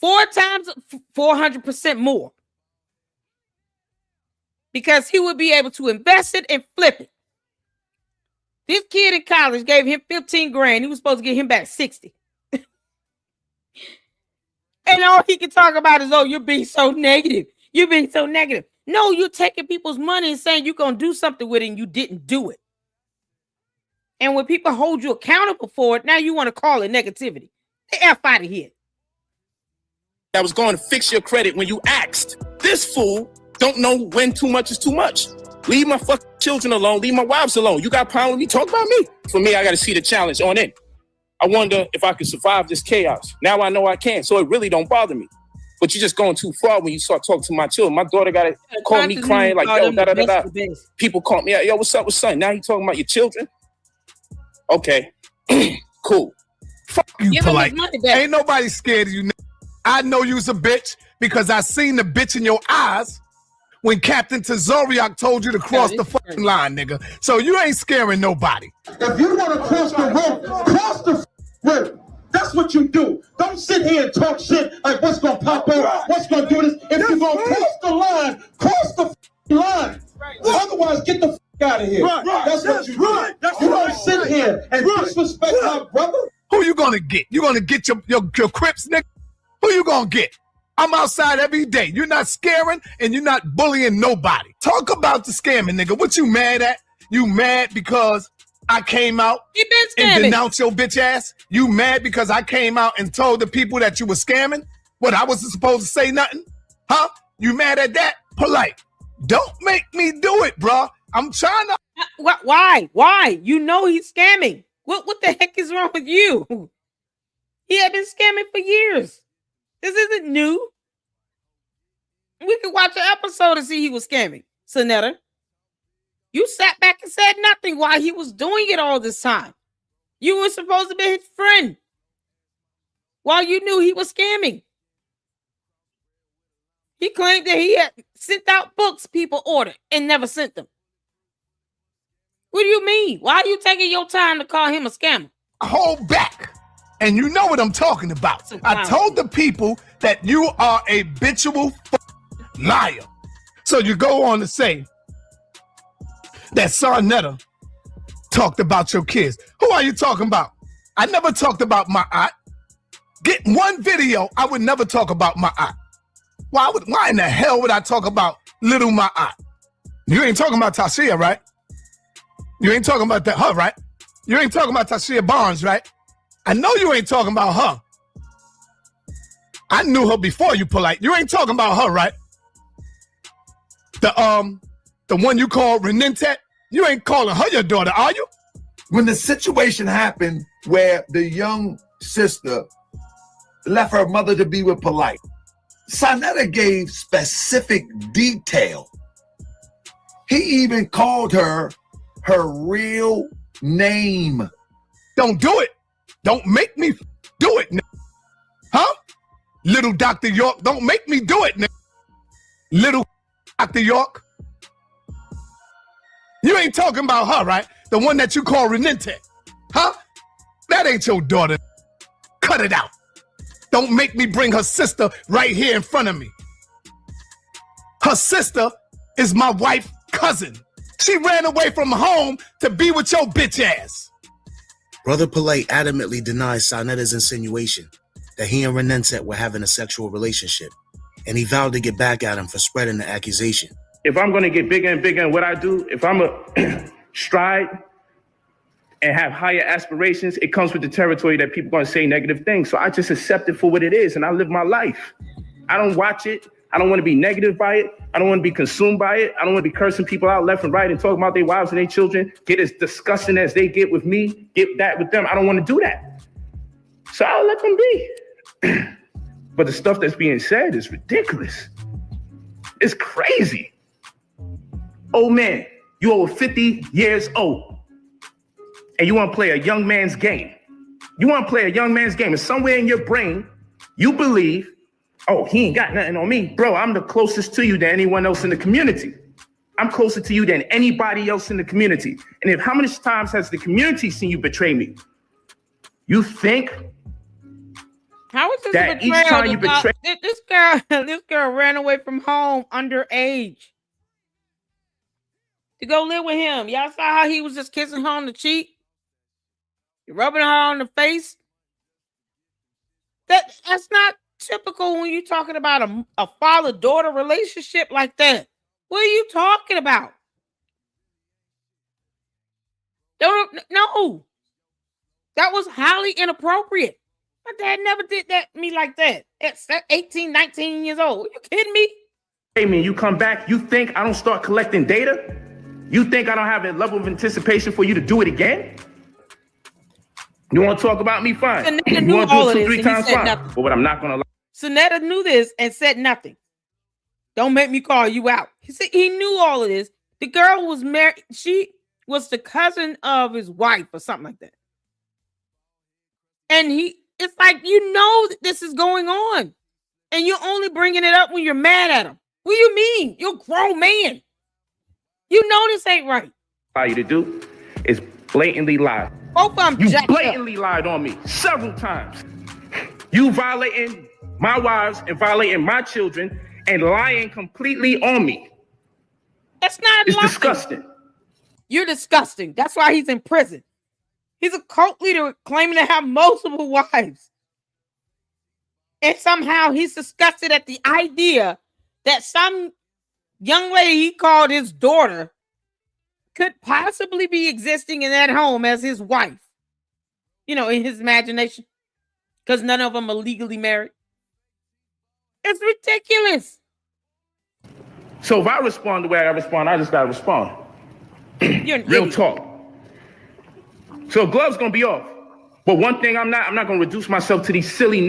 4 times 400% more because he would be able to invest it and flip it. This kid in college gave him 15 grand. He was supposed to get him back 60. And all he can talk about is, oh, you're being so negative. You're being so negative. No, you're taking people's money and saying you're going to do something with it and you didn't do it. And when people hold you accountable for it, now you want to call it negativity. The F out of here. I was going to fix your credit when you asked. This fool don't know when too much is too much. Leave my fucking children alone. Leave my wives alone. You got a problem with me? Talk about me. For me, I got to see the challenge on it. I wonder if I can survive this chaos. Now I know I can, so it really don't bother me. But you're just going too far when you start talking to my children. My daughter got to call me crying like, yo, da-da-da-da. People call me, yo, what's up with son? Now you talking about your children? Okay, cool. Fuck you, Polight. Ain't nobody scared of you. I know you's a bitch because I seen the bitch in your eyes when Captain Tazoriak told you to cross the fucking line, nigga. So you ain't scaring nobody. If you want to cross the road, cross the road. That's what you do. Don't sit here and talk shit like what's going to pop up, what's going to do this. If you're going to cross the line. Otherwise, get the out of here. That's what you do. You don't sit here and disrespect my brother. Who you going to get? You going to get your Crips, nigga? Who you going to get? I'm outside every day. You're not scaring and you're not bullying nobody. Talk about the scamming, nigga. What you mad at? You mad because I came out and denounced your bitch ass? You mad because I came out and told the people that you were scamming? What, I wasn't supposed to say nothing? Huh? You mad at that? Polight. Don't make me do it, bro. I'm trying to. Why? Why? You know he's scamming. What the heck is wrong with you? He had been scamming for years. This isn't new. We could watch an episode and see he was scamming. Sonetta, you sat back and said nothing while he was doing it all this time. You were supposed to be his friend while you knew he was scamming. He claimed that he had sent out books people ordered and never sent them. What do you mean? Why are you taking your time to call him a scammer? Hold back. And you know what I'm talking about. I told the people that you are a habitual liar. So you go on to say that Sarnetta talked about your kids. Who are you talking about? I never talked about my aunt. Get one video, I would never talk about my aunt. Why in the hell would I talk about little my aunt? You ain't talking about Tashia, right? You ain't talking about her, right? You ain't talking about Tashia Barnes, right? I know you ain't talking about her. I knew her before you, Polight. You ain't talking about her, right? The one you call Renentet, you ain't calling her your daughter, are you? When the situation happened where the young sister left her mother to be with Polight, Sarnetta gave specific detail. He even called her real name. Don't do it. Don't make me do it. Huh? Little Dr. York, don't make me do it. Little Dr. York. You ain't talking about her, right? The one that you call Renente. Huh? That ain't your daughter. Cut it out. Don't make me bring her sister right here in front of me. Her sister is my wife's cousin. She ran away from home to be with your bitch ass. Brother Polight adamantly denies Sarnetta's insinuation that he and Renenset were having a sexual relationship, and he vowed to get back at him for spreading the accusation. If I'm going to get bigger and bigger in what I do, if I'm a stride and have higher aspirations, it comes with the territory that people are going to say negative things. So I just accept it for what it is, and I live my life. I don't watch it. I don't want to be negative by it. I don't want to be consumed by it. I don't want to be cursing people out left and right and talking about their wives and their children, get as disgusting as they get with me, get that with them. I don't want to do that. So I'll let them be. But the stuff that's being said is ridiculous. It's crazy. Oh man, you over 50 years old and you want to play a young man's game. You want to play a young man's game, and somewhere in your brain, you believe, oh, he ain't got nothing on me. Bro, I'm the closest to you than anyone else in the community. I'm closer to you than anybody else in the community. And if how many times has the community seen you betray me? You think how is this that each time you betray this girl ran away from home underage to go live with him. Y'all saw how he was just kissing her on the cheek, rubbing her on the face. That's not typical when you're talking about a father-daughter relationship like that. What are you talking about? No. That was highly inappropriate. My dad never did that to me like that. At 18, 19 years old. Are you kidding me? Hey, man, you come back, you think I don't start collecting data? You think I don't have a level of anticipation for you to do it again? You want to talk about me? Fine. You want to do it 2-3 times? Fine. But what I'm not going to lie. Sonetta knew this and said nothing. Don't make me call you out. He said he knew all of this. The girl was married. She was the cousin of his wife or something like that. And it's like, you know that this is going on. And you're only bringing it up when you're mad at him. What do you mean? You're a grown man. You know this ain't right. All you to do is blatantly lie. Both of them you blatantly lied on me several times. You violating my wives and violating my children and lying completely on me. That's not It's lying. disgusting. You're disgusting. That's why he's in prison. He's a cult leader claiming to have multiple wives. And somehow he's disgusted at the idea that some young lady he called his daughter could possibly be existing in that home as his wife. You know, in his imagination. Because none of them are legally married. It's ridiculous. So if I respond the way I respond, I just got to respond. You're an Real idiot. talk. So gloves going to be off. But one thing I'm not going to reduce myself to these silly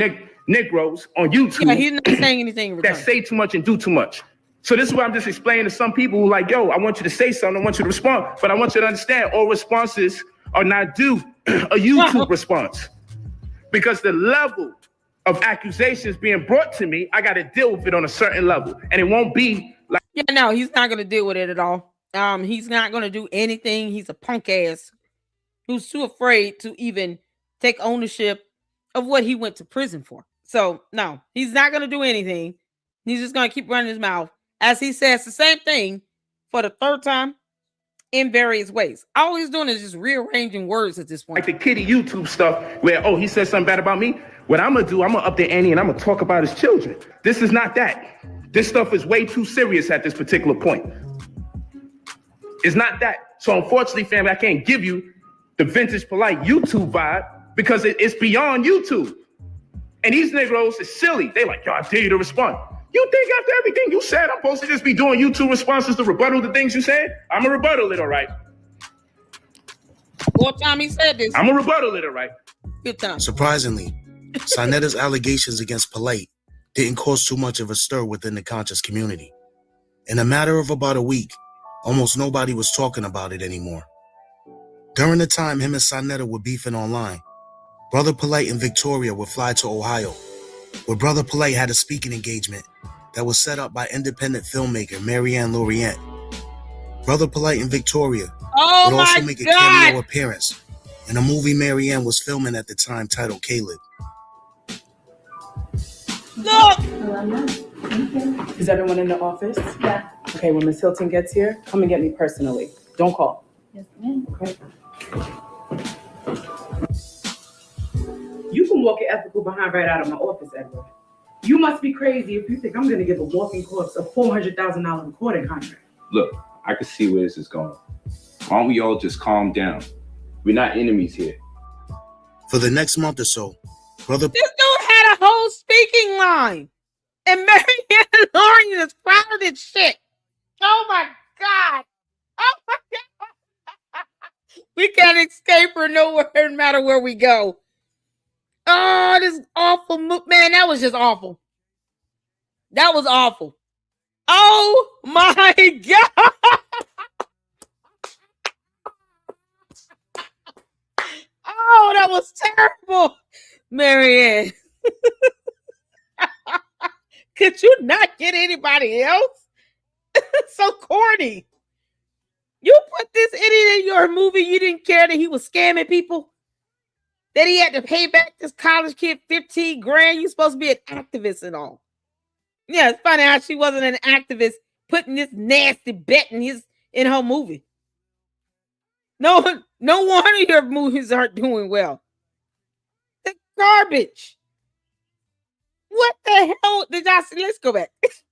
Negroes on YouTube. Yeah, he's not saying anything in return. That say too much and do too much. So this is what I'm just explaining to some people who like, yo, I want you to say something, I want you to respond, but I want you to understand all responses are not due a YouTube response. Because the level of accusations being brought to me, I got to deal with it on a certain level. And it won't be like... Yeah, no, he's not going to deal with it at all. He's not going to do anything. He's a punk ass who's too afraid to even take ownership of what he went to prison for. So, no, he's not going to do anything. He's just going to keep running his mouth. As he says the same thing for the third time in various ways. All he's doing is just rearranging words at this point. Like the kiddie YouTube stuff where, oh, he said something bad about me. What I'm going to do, I'm going to up the ante and I'm going to talk about his children. This is not that. This stuff is way too serious at this particular point. It's not that. So unfortunately, family, I can't give you the vintage Polight YouTube vibe because it's beyond YouTube. And these Negroes is silly. They like, yo, I dare you to respond. You think after everything you said, I'm supposed to just be doing YouTube responses to rebuttal the things you said? I'm a rebuttal it, all right? What time he said this? I'm a rebuttal it, all right? Good time. Surprisingly, Sanetta's allegations against Polight didn't cause too much of a stir within the conscious community. In a matter of about a week, almost nobody was talking about it anymore. During the time him and Sanetta were beefing online, Brother Polight and Victoria would fly to Ohio, where Brother Polight had a speaking engagement that was set up by independent filmmaker Marianne Laurent. Brother Polight and Victoria would also make a cameo appearance in a movie Marianne was filming at the time titled Caleb. Look! Is everyone in the office? Yeah. Okay, when Miss Hilton gets here, come and get me personally. Don't call. Yes, ma'am. Okay. You can walk your ethical behind right out of my office, Edward. You must be crazy if you think I'm going to give a walking corpse a $400,000 recording contract. Look, I can see where this is going. Why don't we all just calm down? We're not enemies here. For the next month or so, Brother... This dude had a whole speaking line. And Marianne Lauren is proud of this shit. Oh my God. Oh my God. We can't escape her nowhere, no matter where we go. Oh, this awful man. That was just awful. That was awful. Oh my God. Oh, that was terrible, Marianne. Could you not get anybody else? So corny. You put this idiot in your movie. You didn't care that he was scamming people. That he had to pay back this college kid 15 grand. You're supposed to be an activist and all. Yeah, it's funny how she wasn't an activist putting this nasty bet in her movie. No wonder your movies aren't doing well. The garbage. What the hell did I see? Let's go back. This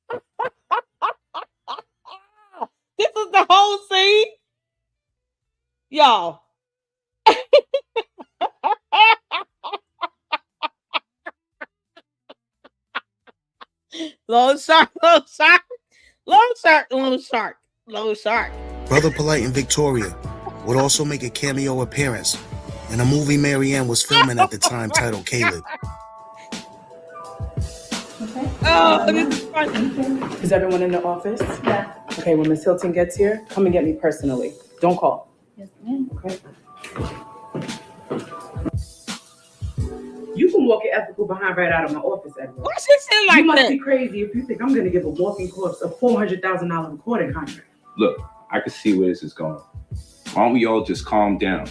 is the whole scene. Y'all. Low shark. Brother Polight and Victoria would also make a cameo appearance in a movie Marianne was filming at the time titled Caleb. Okay. Oh, this is funny. Is everyone in the office? Yeah. Okay, when Miss Hilton gets here, come and get me personally. Don't call. Yes, ma'am. Okay. You can walk your ethical behind right out of my office, Edward. Why she say like that? You must be crazy if you think I'm going to give a walking corpse a $400,000 recording contract. Look, I can see where this is going. Why don't we all just calm down?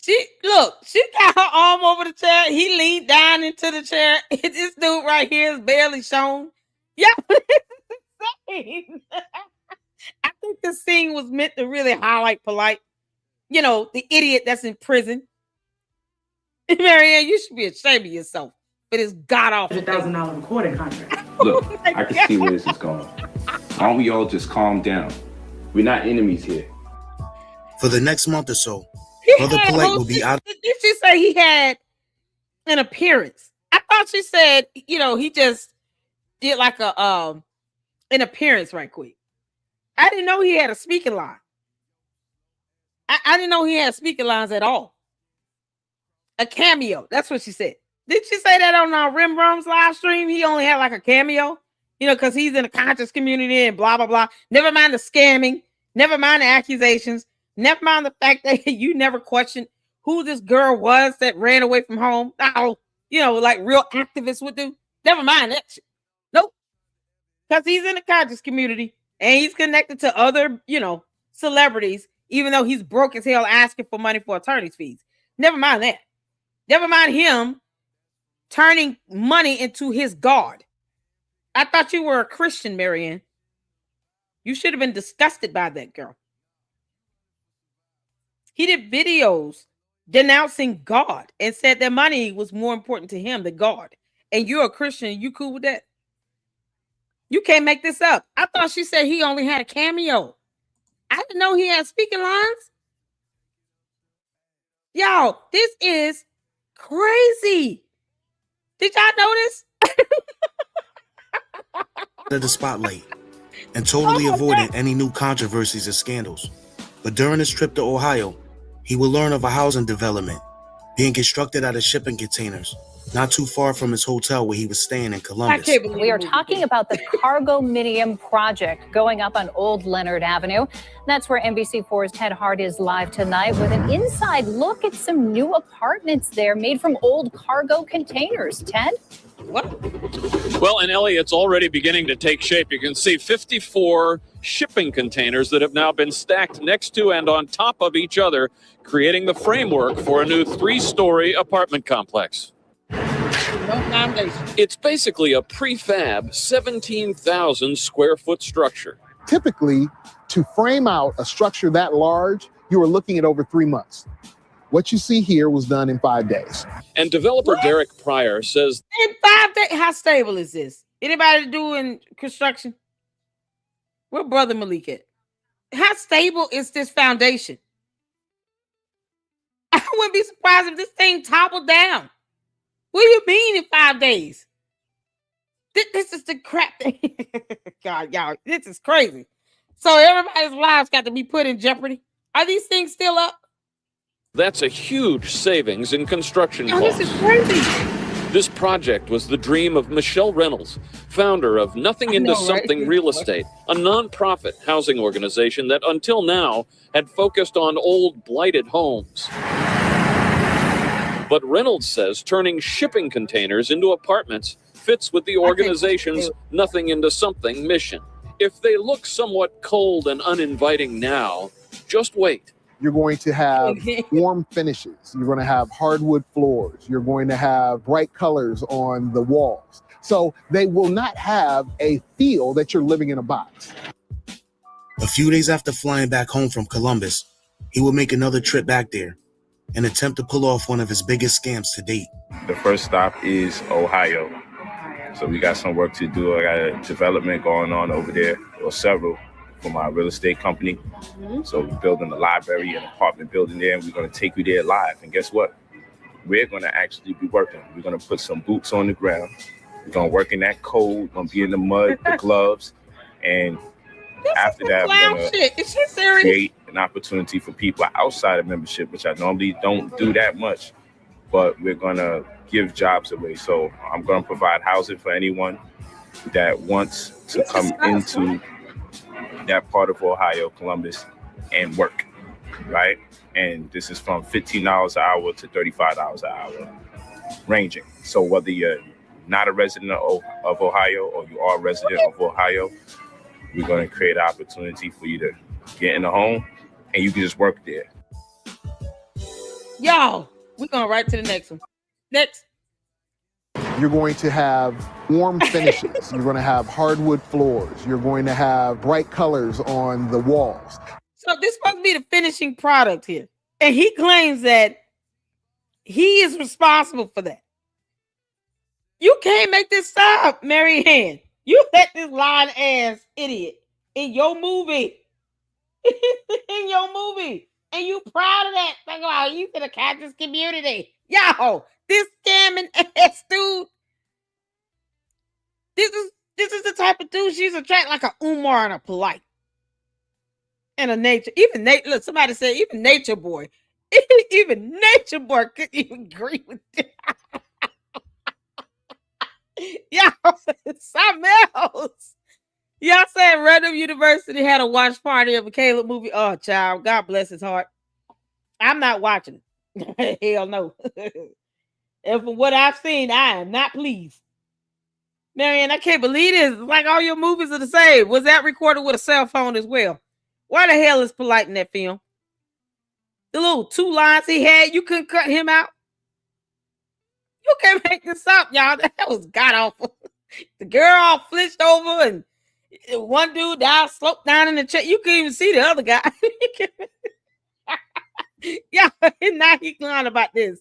She got her arm over the chair. He leaned down into the chair. This dude right here is barely shown. Yeah, I think the scene was meant to really highlight Polight. You know, the idiot that's in prison. Marianne, you should be ashamed of yourself for this god-awful $100,000 recording contract. Look, I can see where this is going. Why don't we all just calm down? We're not enemies here. For the next month or so, Brother Polight will be out. Did she say he had an appearance? I thought she said, you know, he just did like an appearance right quick. I didn't know he had a speaking line. I didn't know he had speaking lines at all. A cameo. That's what she said. Did she say that on Rim Rum's live stream? He only had like a cameo, because he's in the conscious community and blah, blah, blah. Never mind the scamming. Never mind the accusations. Never mind the fact that you never questioned who this girl was that ran away from home. Oh, like real activists would do. Never mind that shit. Nope. Because he's in the conscious community and he's connected to other, celebrities, even though he's broke as hell asking for money for attorney's fees. Never mind that. Never mind him turning money into his God. I thought you were a Christian, Marianne. You should have been disgusted by that girl. He did videos denouncing God and said that money was more important to him than God. And you're a Christian. You cool with that? You can't make this up. I thought she said he only had a cameo. I didn't know he had speaking lines. Y'all, this is crazy. Did y'all notice? The spotlight and totally avoiding any new controversies or scandals. But during his trip to Ohio, he will learn of a housing development being constructed out of shipping containers, not too far from his hotel where he was staying in Columbus. We are talking about the Cargominium project going up on Old Leonard Avenue. That's where NBC4's Ted Hart is live tonight with an inside look at some new apartments there made from old cargo containers. Ted? Well, and Ellie, it's already beginning to take shape. You can see 54 shipping containers that have now been stacked next to and on top of each other, creating the framework for a new 3-story apartment complex. It's basically a prefab 17,000 square foot structure. Typically, to frame out a structure that large, you are looking at over 3 months. What you see here was done in 5 days. And developer Derek Pryor says, in 5 days, how stable is this? Anybody doing construction? Where Brother Malik at? How stable is this foundation? I wouldn't be surprised if this thing toppled down. What do you mean in 5 days? This is the crap. God, y'all, this is crazy. So everybody's lives got to be put in jeopardy. Are these things still up? that's a huge savings in construction costs. This is crazy. This project was the dream of Michelle Reynolds, founder of Nothing Into Something Real Estate, a nonprofit housing organization that until now had focused on old blighted homes. But Reynolds says turning shipping containers into apartments fits with the organization's Nothing Into Something mission. If they look somewhat cold and uninviting now, just wait. You're going to have warm finishes. You're going to have hardwood floors. You're going to have bright colors on the walls. So they will not have a feel that you're living in a box. A few days after flying back home from Columbus, he would make another trip back there and attempt to pull off one of his biggest scams to date. The first stop is Ohio. So we got some work to do. I got a development going on over there, or several, for my real estate company. So we're building a library and apartment building there, and we're going to take you there live. And guess what? We're going to actually be working. We're going to put some boots on the ground. We're going to work in that cold. We're going to be in the mud, the gloves. And after that, we're going to create an opportunity for people outside of membership, which I normally don't do that much. But we're going to give jobs away. So I'm going to provide housing for anyone that wants to come into that part of Ohio, Columbus, and work, right? And this is from $15 an hour to $35 an hour, ranging. So whether you're not a resident of Ohio or you are a resident of Ohio, we're going to create an opportunity for you to get in a home and you can just work there. Y'all, we're going right to the next one. Next. You're going to have warm finishes. You're going to have hardwood floors. You're going to have bright colors on the walls. So this supposed to be the finishing product here. And he claims that he is responsible for that. You can't make this up, Mary Ann. You let this lying ass idiot in your movie. In your movie. And you proud of that. Think about you to the Catholic community. Yo, this scamming ass dude. This is the type of dude she's attracted, like a Umar and a Polight. And a Nature. Even look, somebody said even Nature Boy. Even Nature Boy couldn't even agree with that. Yeah, something else. Y'all said Random University had a watch party of a Caleb movie. Oh, child, God bless his heart. I'm not watching. Hell no. And from what I've seen, I am not pleased. Marianne, I can't believe this. Like all your movies are the same. Was that recorded with a cell phone as well? Why the hell is Polight in that film? The little 2 lines he had, you couldn't cut him out. You can't make this up, y'all. That was god awful. The girl all flinched over and one dude down, sloped down in the chair. You couldn't even see the other guy. Yeah, now he's lying about this.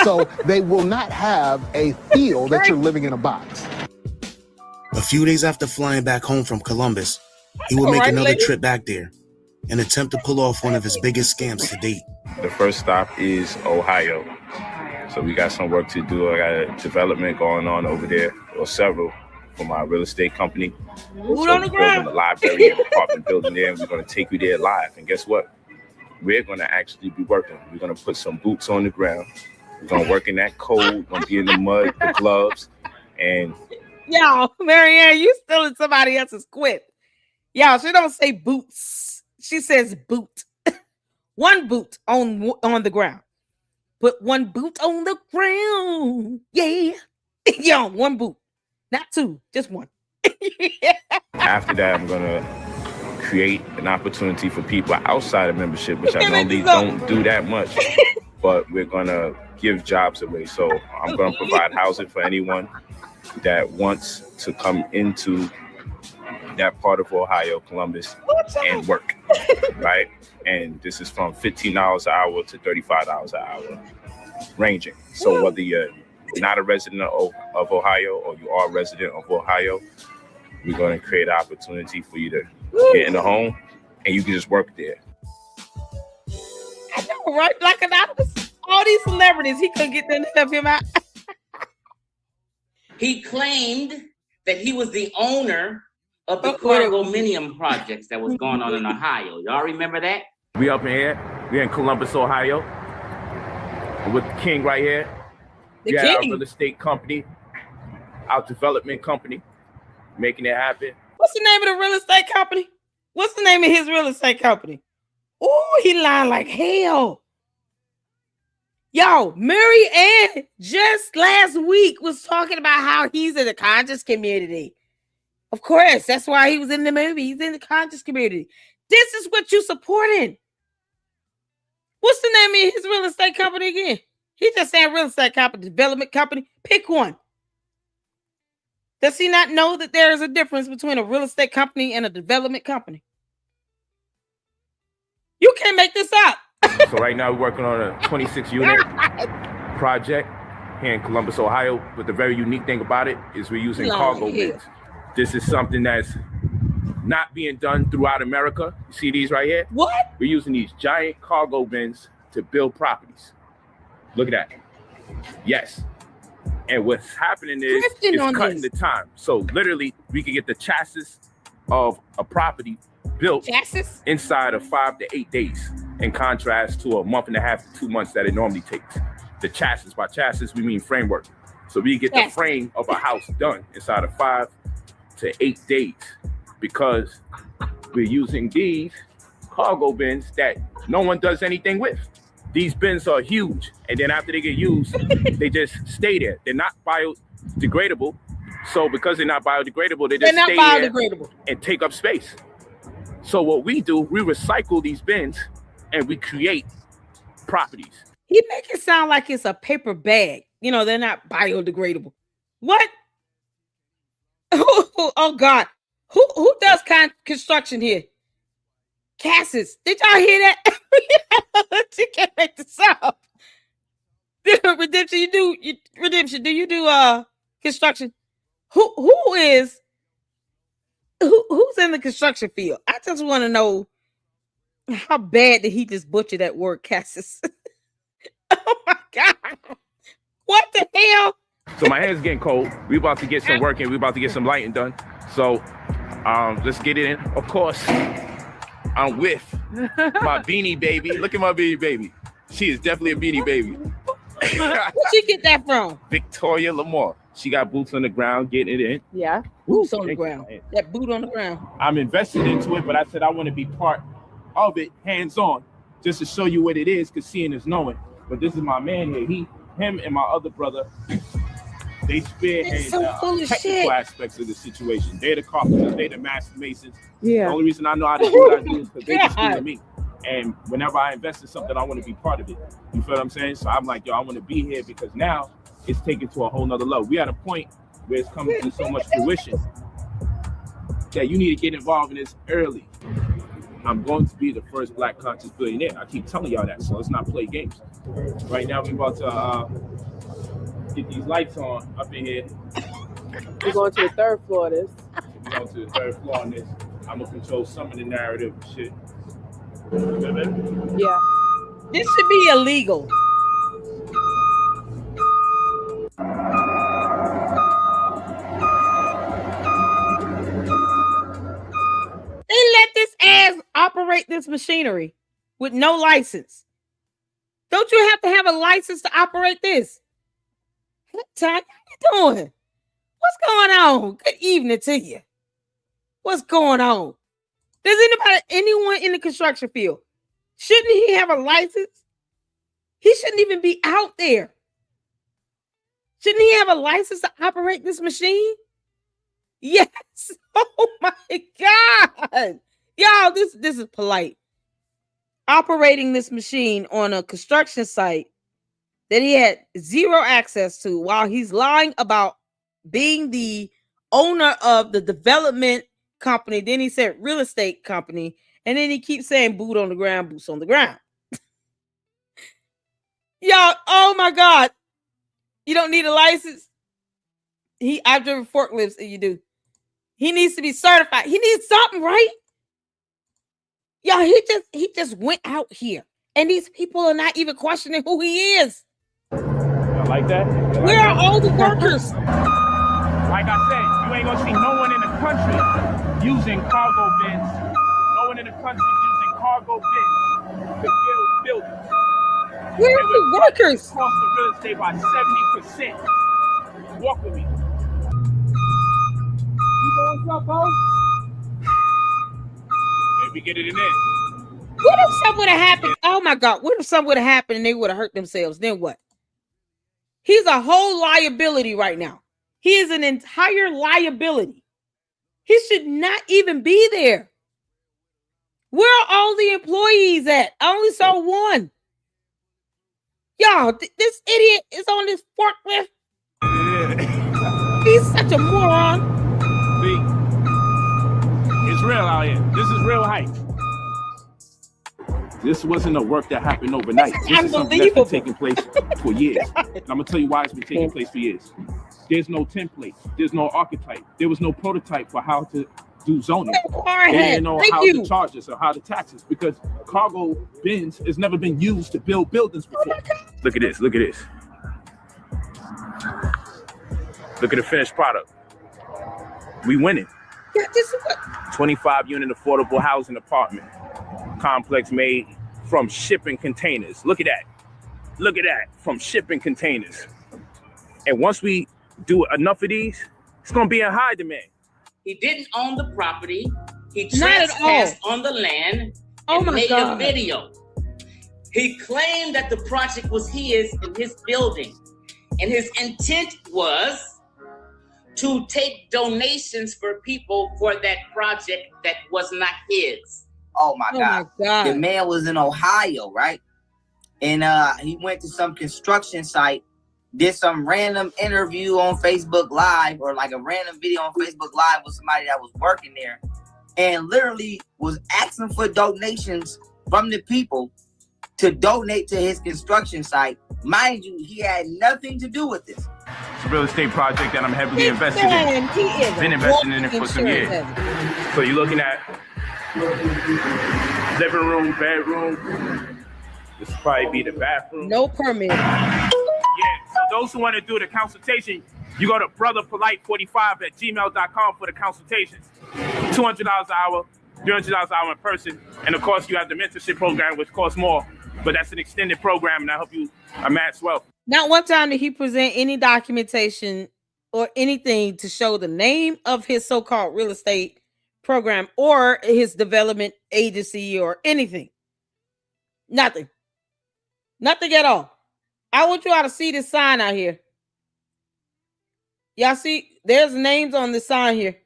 So they will not have a feel that you're living in a box. A few days after flying back home from Columbus, he would make another trip back there and attempt to pull off one of his biggest scams to date. The first stop is Ohio. So we got some work to do. I got a development going on over there, or several, for my real estate company. Boot on the ground. Building a library and apartment building there, and we're going to take you there live. And guess what? We're going to actually be working. We're going to put some boots on the ground. We're going to work in that cold. We're going to be in the mud, the gloves, and... Y'all, Marianne, you stealing somebody else's quip. Y'all, she don't say boots. She says boot. One boot on the ground. Put one boot on the ground. Yeah. Yo, one boot. Not 2, just 1. After that, I'm going to create an opportunity for people outside of membership, which I normally don't do that much, but we're going to give jobs away. So I'm going to provide housing for anyone that wants to come into that part of Ohio, Columbus, and work, right? And this is from $15 an hour to $35 an hour, ranging. So whether you're not a resident of Ohio or you are a resident of Ohio, we're going to create an opportunity for you to get in the home and you can just work there. I know, right? Like Anonymous, all these celebrities, he couldn't get them to help him out. He claimed that he was the owner of the condominium projects that was going on in Ohio. Y'all remember that? We up in here. We're in Columbus, Ohio. With the king right here. We got our real estate company, our development company, making it happen. What's the name of the real estate company? What's the name of his real estate company? Oh, he lying like hell. Yo, Mary Ann just last week was talking about how he's in the conscious community. Of course, that's why he was in the movie. He's in the conscious community. This is what you supporting. What's the name of his real estate company again? He just saying real estate company, development company. Pick one. Does he not know that there is a difference between a real estate company and a development company? You can't make this up. So right now we're working on a 26-unit project here in Columbus, Ohio. But the very unique thing about it is we're using cargo bins. This is something that's not being done throughout America. You see these right here? What? We're using these giant cargo bins to build properties. Look at that. Yes. And what's happening is it's cutting the time. So literally, we can get the chassis of a property built inside of 5 to 8 days, in contrast to a month and a half to 2 months that it normally takes. The chassis, by chassis, we mean framework. So we get the frame of a house done inside of 5 to 8 days because we're using these cargo bins that no one does anything with. These bins are huge, and then after they get used, they just stay there. They're not biodegradable. So because they're not biodegradable, they just stay there and take up space. So what we do, we recycle these bins and we create properties. He make it sound like it's a paper bag. You know, they're not biodegradable. What? Oh God. Who does construction here? Cassis. Did y'all hear that? You can't make this up. Redemption, do you do construction? Who's in the construction field? I just want to know how bad did he just butcher that word, Cassis? Oh my God. What the hell? So my hands getting cold. We about to get some work in. We about to get some lighting done. So let's get it in. Of course, I'm with my beanie baby. Look at my beanie baby. She is definitely a beanie baby. Where'd she get that from? Victoria Lamar. She got boots on the ground, getting it in. Yeah, boots on the ground. That boot on the ground. I'm invested into it, but I said I want to be part of it, hands-on, just to show you what it is, because seeing is knowing. But this is my man here. Him and my other brother, they spearhead technical aspects of the situation. They're the carpenters, they're the master masons. Yeah. The only reason I know how to do what I do is because they just do me. And whenever I invest in something, I want to be part of it. You feel what I'm saying? So I'm like, yo, I want to be here because now it's taken to a whole nother level. We at a point where it's coming to so much fruition that you need to get involved in this early. I'm going to be the first Black conscious billionaire. I keep telling y'all that, so let's not play games. Right now, we're about to get these lights on up in here. We're going to the third floor of this. We're going to the third floor on this. I'm going to control some of the narrative and shit. Yeah. This should be illegal. They let this ass operate this machinery with no license. Don't you have to have a license to operate this? What time you doing? What's going on? Good evening to you. What's going on? Does anyone in the construction field, shouldn't he have a license? He shouldn't even be out there. Shouldn't he have a license to operate this machine? Yes. Oh my God. Y'all, this is Polight. Operating this machine on a construction site that he had zero access to while he's lying about being the owner of the development company. Then he said real estate company. And then he keeps saying boot on the ground, boots on the ground. Y'all, oh my God. You don't need a license. I've driven forklifts and you do. He needs to be certified. He needs something, right? Y'all, he just went out here. And these people are not even questioning who he is. Y'all like that? Where are all the workers? Like I said, you ain't gonna see no one in the country using cargo bins. No one in the country using cargo bins to build buildings. Where are the workers? Cost the real estate by 70%. Walk with me. You know what's up, folks? Maybe get it in there. What if something would have happened? Oh my God. What if something would have happened and they would have hurt themselves? Then what? He's a whole liability right now. He is an entire liability. He should not even be there. Where are all the employees at? I only saw one. Y'all, this idiot is on this forklift. He's such a moron. It's real out here. This is real hype. This wasn't a work that happened overnight. This is something that's been taking place for years. And I'm going to tell you why it's been taking place for years. There's no template. There's no archetype. There was no prototype for how to do zoning. They didn't know how to charge us or how to tax us because cargo bins has never been used to build buildings before. Look at this. Look at this. Look at the finished product. We winning. 25 unit affordable housing apartment complex made from shipping containers. Look at that. Look at that. From shipping containers. And once we do enough of these, it's going to be in high demand. He didn't own the property. He trespassed on the land and made a video. He claimed that the project was his in his building. And his intent was to take donations for people for that project that was not his. Oh my God. The man was in Ohio, right? And he went to some construction site, did some random interview on Facebook Live or like a random video on Facebook Live with somebody that was working there and literally was asking for donations from the people to donate to his construction site. Mind you, he had nothing to do with this. It's a real estate project that I'm heavily invested in. Been investing in it for some years. So you're looking at living room, bedroom. This will probably be the bathroom. No permit. Yeah, so those who want to do the consultation, you go to brotherpolight45@gmail.com for the consultations. $200 an hour, $300 an hour in person. And of course, you have the mentorship program, which costs more, but that's an extended program and I help you amass wealth. Not one time did he present any documentation or anything to show the name of his so-called real estate program or his development agency or anything. Nothing. Nothing at all. I want you all to see this sign out here. Y'all see, there's names on the sign here.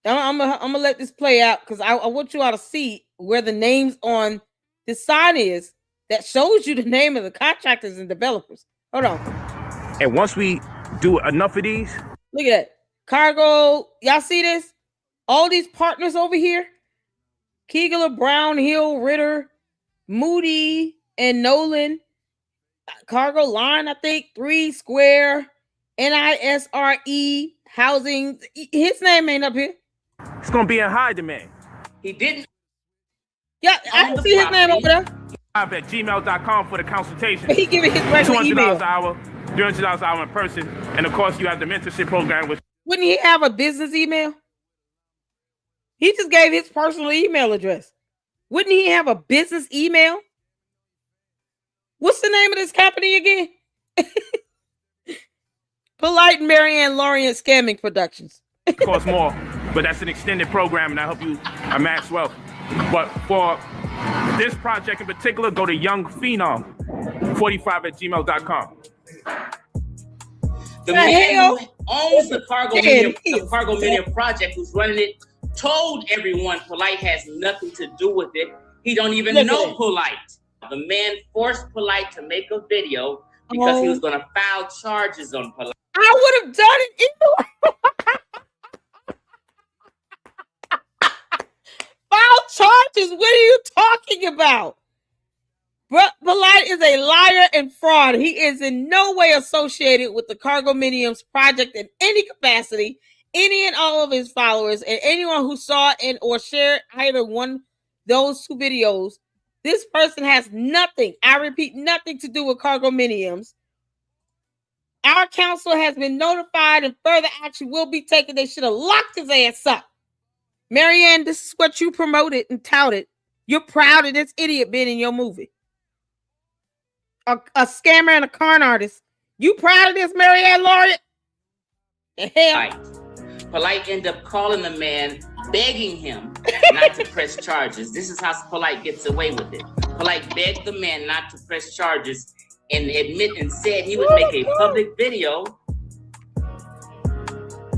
I'm gonna let this play out because I want you all to see where the names on this sign is that shows you the name of the contractors and developers. Hold on. And once we do enough of these, look at that. Cargo, y'all see this? All these partners over here. Kegler, Brown, Hill, Ritter, Moody, and Nolan. Cargo Line, I think. 3 Square, NISRE, Housing. His name ain't up here. it's gonna be in high demand. He didn't. Yeah, I don't see his name over there. At gmail.com for the consultation. He giving his regular $200 email. an hour, $300 an hour in person, and of course you have the mentorship program. Which wouldn't he have a business email? He just gave his personal email address. Wouldn't he have a business email? What's the name of this company again? Polight and Marianne Lorient Scamming Productions. costs more, but that's an extended program, and I help you amass wealth. But for this project in particular, go to youngphenom45@gmail.com. The man who owns the Cargo Media project, who's running it, told everyone Polight has nothing to do with it. He don't even know Polight. The man forced Polight to make a video because he was going to file charges on Polight. I would have done it anyway. File charges? What are you talking about? Polight is a liar and fraud. He is in no way associated with the Cargominiums project in any capacity. Any and all of his followers and anyone who saw and or shared either one those 2 videos, this person has nothing, I repeat, nothing to do with Cargominiums. Our council has been notified and further action will be taken. They should have locked his ass up. Marianne, this is what you promoted and touted. You're proud of this idiot being in your movie. A scammer and a con artist. You proud of this, Marianne Lorient? The hell? Polight ended up calling the man, begging him not to press charges. This is how Polight gets away with it. Polight begged the man not to press charges and said he would make a public video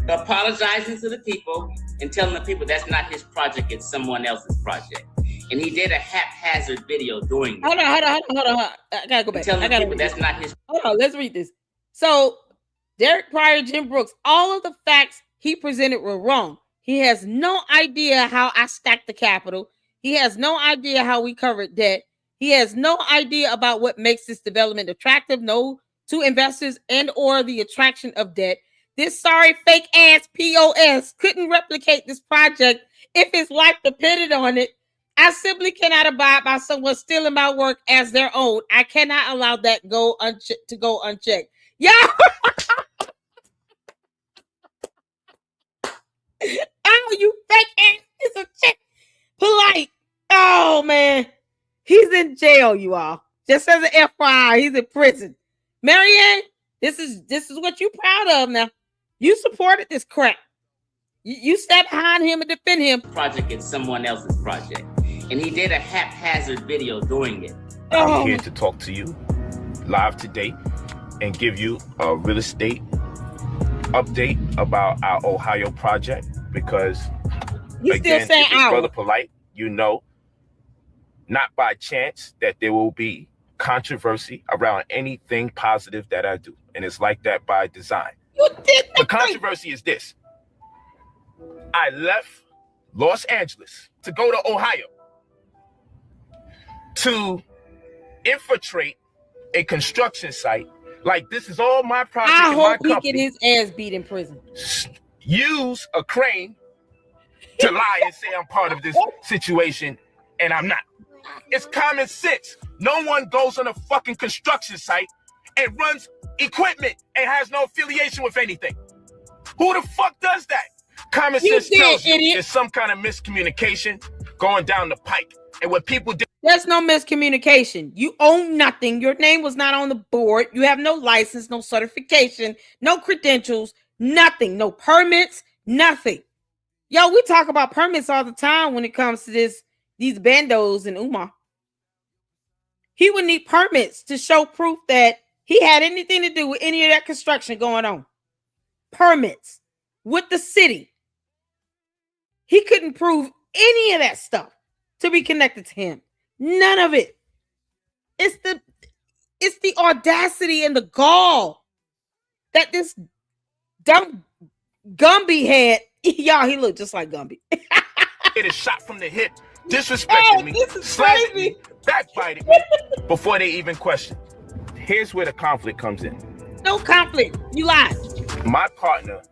apologizing to the people and telling the people that's not his project, it's someone else's project. And he did a haphazard video doing it. Hold on. I gotta go back. Telling the people that's not his. Hold on, let's read this. So, Derek Pryor, Jim Brooks, all of the facts he presented were wrong. He has no idea how I stacked the capital. He has no idea how we covered debt. He has no idea about what makes this development attractive, to investors and or the attraction of debt. This sorry fake ass POS couldn't replicate this project if his life depended on it. I simply cannot abide by someone stealing my work as their own. I cannot allow that to go unchecked. Yeah. Oh, you fake ass. It's a chick. Polight. Oh man. He's in jail, you all. Just as an FYI, he's in prison. Marianne, this is what you're proud of now. You supported this crap. You sat behind him and defend him. Project is someone else's project. And he did a haphazard video doing it. I'm here to talk to you live today and give you a real estate update about our Ohio project because again, if it's Brother Polight, you know, not by chance that there will be controversy around anything positive that I do. And it's like that by design. The controversy is this. I left Los Angeles to go to Ohio to infiltrate a construction site. Like, this is all my project. I hope he get his ass beat in prison. Use a crane to lie and say I'm part of this situation, and I'm not. It's common sense. No one goes on a fucking construction site and runs equipment and has no affiliation with anything. Who the fuck does that? Common sense tells you there's some kind of miscommunication going down the pike, And what people do, there's no miscommunication. You own nothing. Your name was not on the board. You have no license, no certification, no credentials, nothing, no permits, nothing. Yo, we talk about permits all the time when it comes to these bandos in Umar. He would need permits to show proof that he had anything to do with any of that construction going on. Permits with the city. He couldn't prove any of that stuff to be connected to him. None of it. It's the audacity and the gall that this dumb Gumby had. Y'all, he looked just like Gumby. It is shot from the hip, disrespected me, slandered me, backbited me before they even questioned. Here's where the conflict comes in. No conflict. You lied. My partner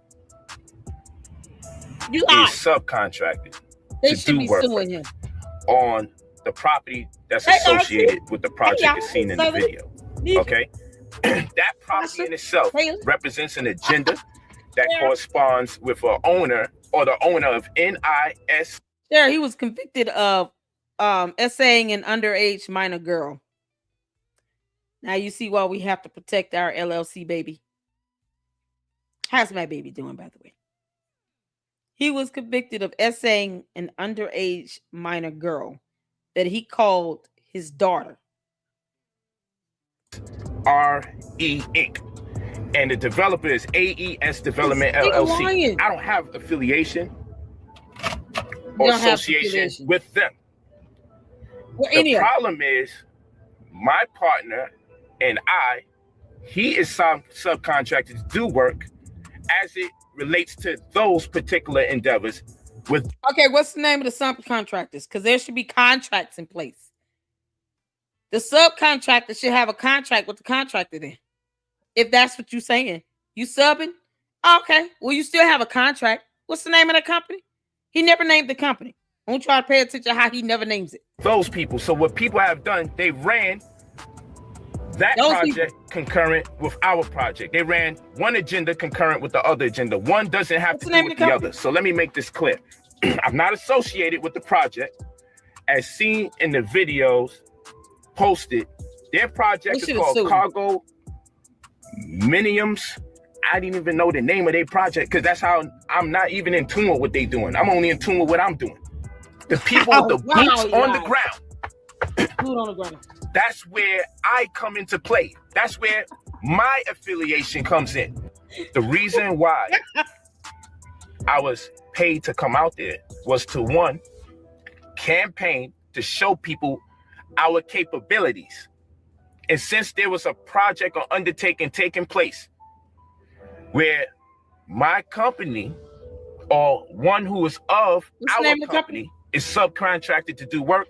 You lied. is subcontracted They to should do be work suing him. on the property that's Hey, associated with the project y'all, as seen in the Southern. video. Okay? That property in itself represents an agenda that corresponds with an owner or the owner of NIS. There, he was convicted of essaying an underage minor girl. Now you see why we have to protect our LLC baby. How's my baby doing, by the way? He was convicted of essaying an underage minor girl that he called his daughter. RE Inc. And the developer is AES Development LLC. I don't have affiliation or association with them. The problem is my partner and he is subcontracted to do work as it relates to those particular endeavors with. Okay, what's the name of the subcontractors? Because there should be contracts in place. The subcontractor should have a contract with the contractor then. If that's what you're saying. You subbing? Okay. Well, you still have a contract. What's the name of the company? He never named the company. I want y'all to pay attention how he never names it. Those people. So what people have done, they ran that project concurrent with our project. They ran one agenda concurrent with the other agenda. One doesn't have to do with the other. So let me make this clear. I'm not associated with the project. As seen in the videos posted, their project is called Cargo Miniums. I didn't even know the name of their project because that's how I'm not even in tune with what they're doing. I'm only in tune with what I'm doing. The people with the boots on the ground. Boot on the ground. That's where I come into play. That's where my affiliation comes in. The reason why I was paid to come out there was to, one, campaign to show people our capabilities. And since there was a project or undertaking taking place where my company or one who is of our company is subcontracted to do work,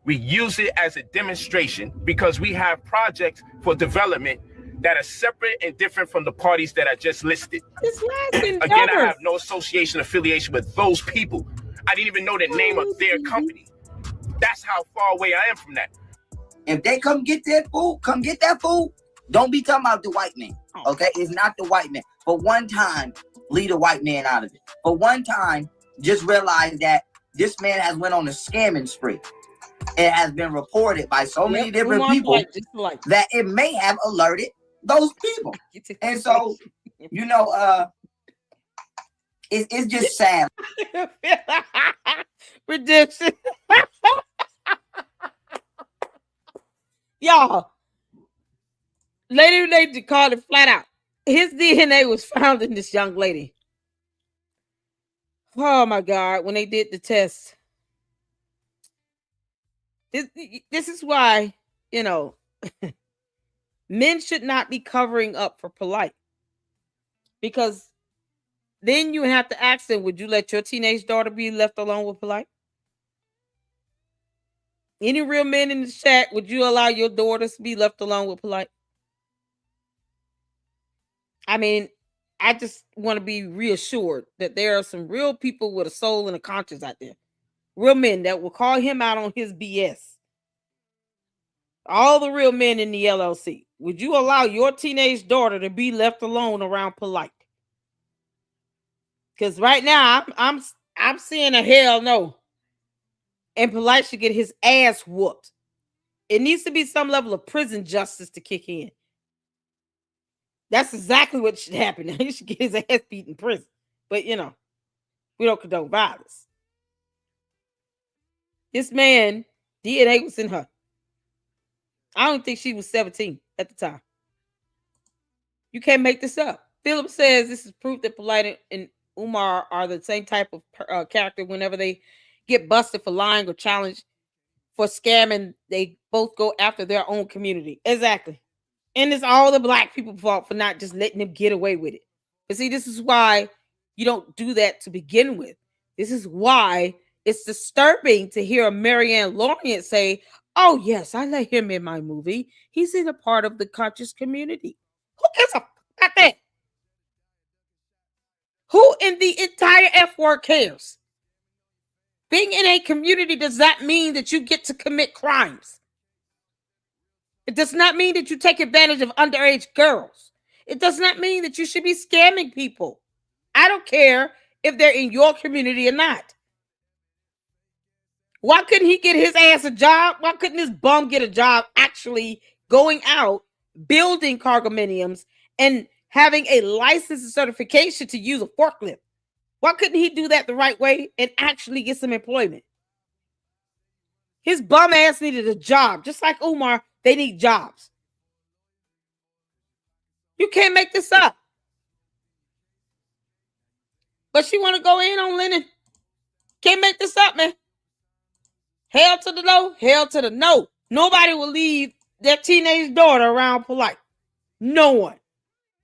we use it as a demonstration because we have projects for development that are separate and different from the parties that I just listed. Again, I have no association affiliation with those people. I didn't even know the name of their company. That's how far away I am from that. If they come get that food, don't be talking about the white man, okay? It's not the white man. For one time, leave the white man out of it. For one time, just realize that this man has went on a scamming spree. It has been reported by so many different people that it may have alerted those people. And so, you know, it's just sad. Redemption. Y'all, Lady called it flat out. His DNA was found in this young lady. Oh my God, when they did the test. This is why, you know, men should not be covering up for Polight. Because then you have to ask them, would you let your teenage daughter be left alone with Polight? Any real men in the chat, would you allow your daughters to be left alone with Polight? I mean, I just want to be reassured that there are some real people with a soul and a conscience out there. Real men that will call him out on his BS. All the real men in the LLC. Would you allow your teenage daughter to be left alone around Polight? Because right now I'm seeing a hell no. And Polight should get his ass whooped. It needs to be some level of prison justice to kick in. That's exactly what should happen. He should get his ass beat in prison. But, we don't condone violence. This man, DNA was in her. I don't think she was 17 at the time. You can't make this up. Philip says this is proof that Polight and Umar are the same type of character. Whenever they get busted for lying or challenged for scamming, they both go after their own community. Exactly. And it's all the black people's fault for not just letting them get away with it. But see, this is why you don't do that to begin with. This is why it's disturbing to hear a Marianne Lawrence say, oh, yes, I let him in my movie. He's in a part of the conscious community. Who gives a fuck about that? Who in the entire F word cares? Being in a community does not mean that you get to commit crimes. It does not mean that you take advantage of underage girls. It does not mean that you should be scamming people. I don't care if they're in your community or not. Why couldn't he get his ass a job? Why couldn't this bum get a job actually going out, building condominiums, and having a license and certification to use a forklift? Why couldn't he do that the right way and actually get some employment? His bum ass needed a job. Just like Umar, they need jobs. You can't make this up. But she want to go in on Lennon. Can't make this up, man. Hell to the no, hell to the no. Nobody will leave their teenage daughter around Polight. No one.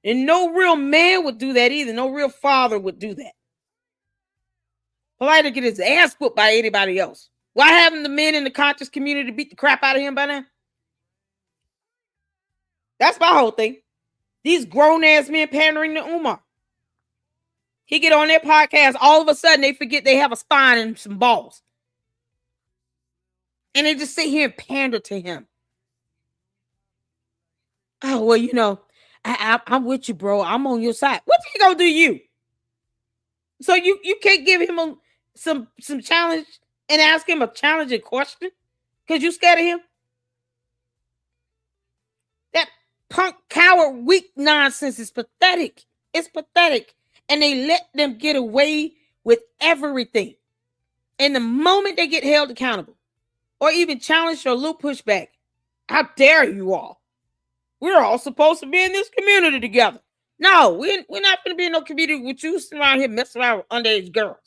And no real man would do that either. No real father would do that. Polight to get his ass whooped by anybody else. Why haven't the men in the conscious community beat the crap out of him by now? That's my whole thing. These grown-ass men pandering to Umar. He get on their podcast, all of a sudden they forget they have a spine and some balls. And they just sit here and pander to him. Oh, well, I'm with you, bro. I'm on your side. What he gonna do you? So you can't give him some challenge and ask him a challenging question because you scared of him? That punk, coward, weak nonsense is pathetic. It's pathetic. And they let them get away with everything. And the moment they get held accountable or even challenged or a little pushback, how dare you all? We're all supposed to be in this community together. No, we're not going to be in no community with you sitting around here messing around with underage girls.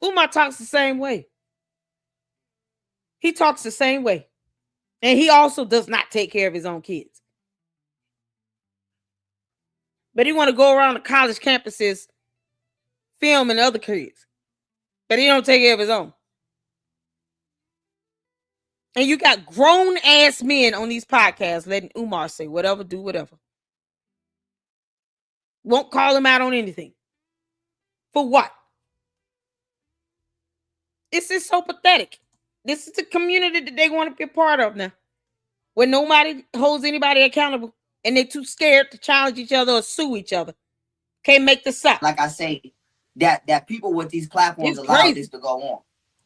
Umar talks the same way. He talks the same way. And he also does not take care of his own kids. But he want to go around the college campuses filming other kids. But he don't take care of his own. And you got grown-ass men on these podcasts letting Umar say whatever, do whatever. Won't call him out on anything. For what? This is so pathetic. This is the community that they want to be a part of now. Where nobody holds anybody accountable. And they're too scared to challenge each other or sue each other. Can't make this up. Like I say, that people with these platforms allow this to go on.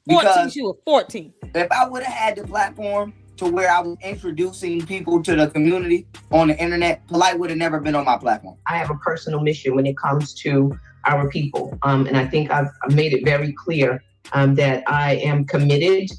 Because you were 14. If I would have had the platform to where I was introducing people to the community on the internet, Polight would have never been on my platform. I have a personal mission when it comes to our people. And I think I've made it very clear that I am committed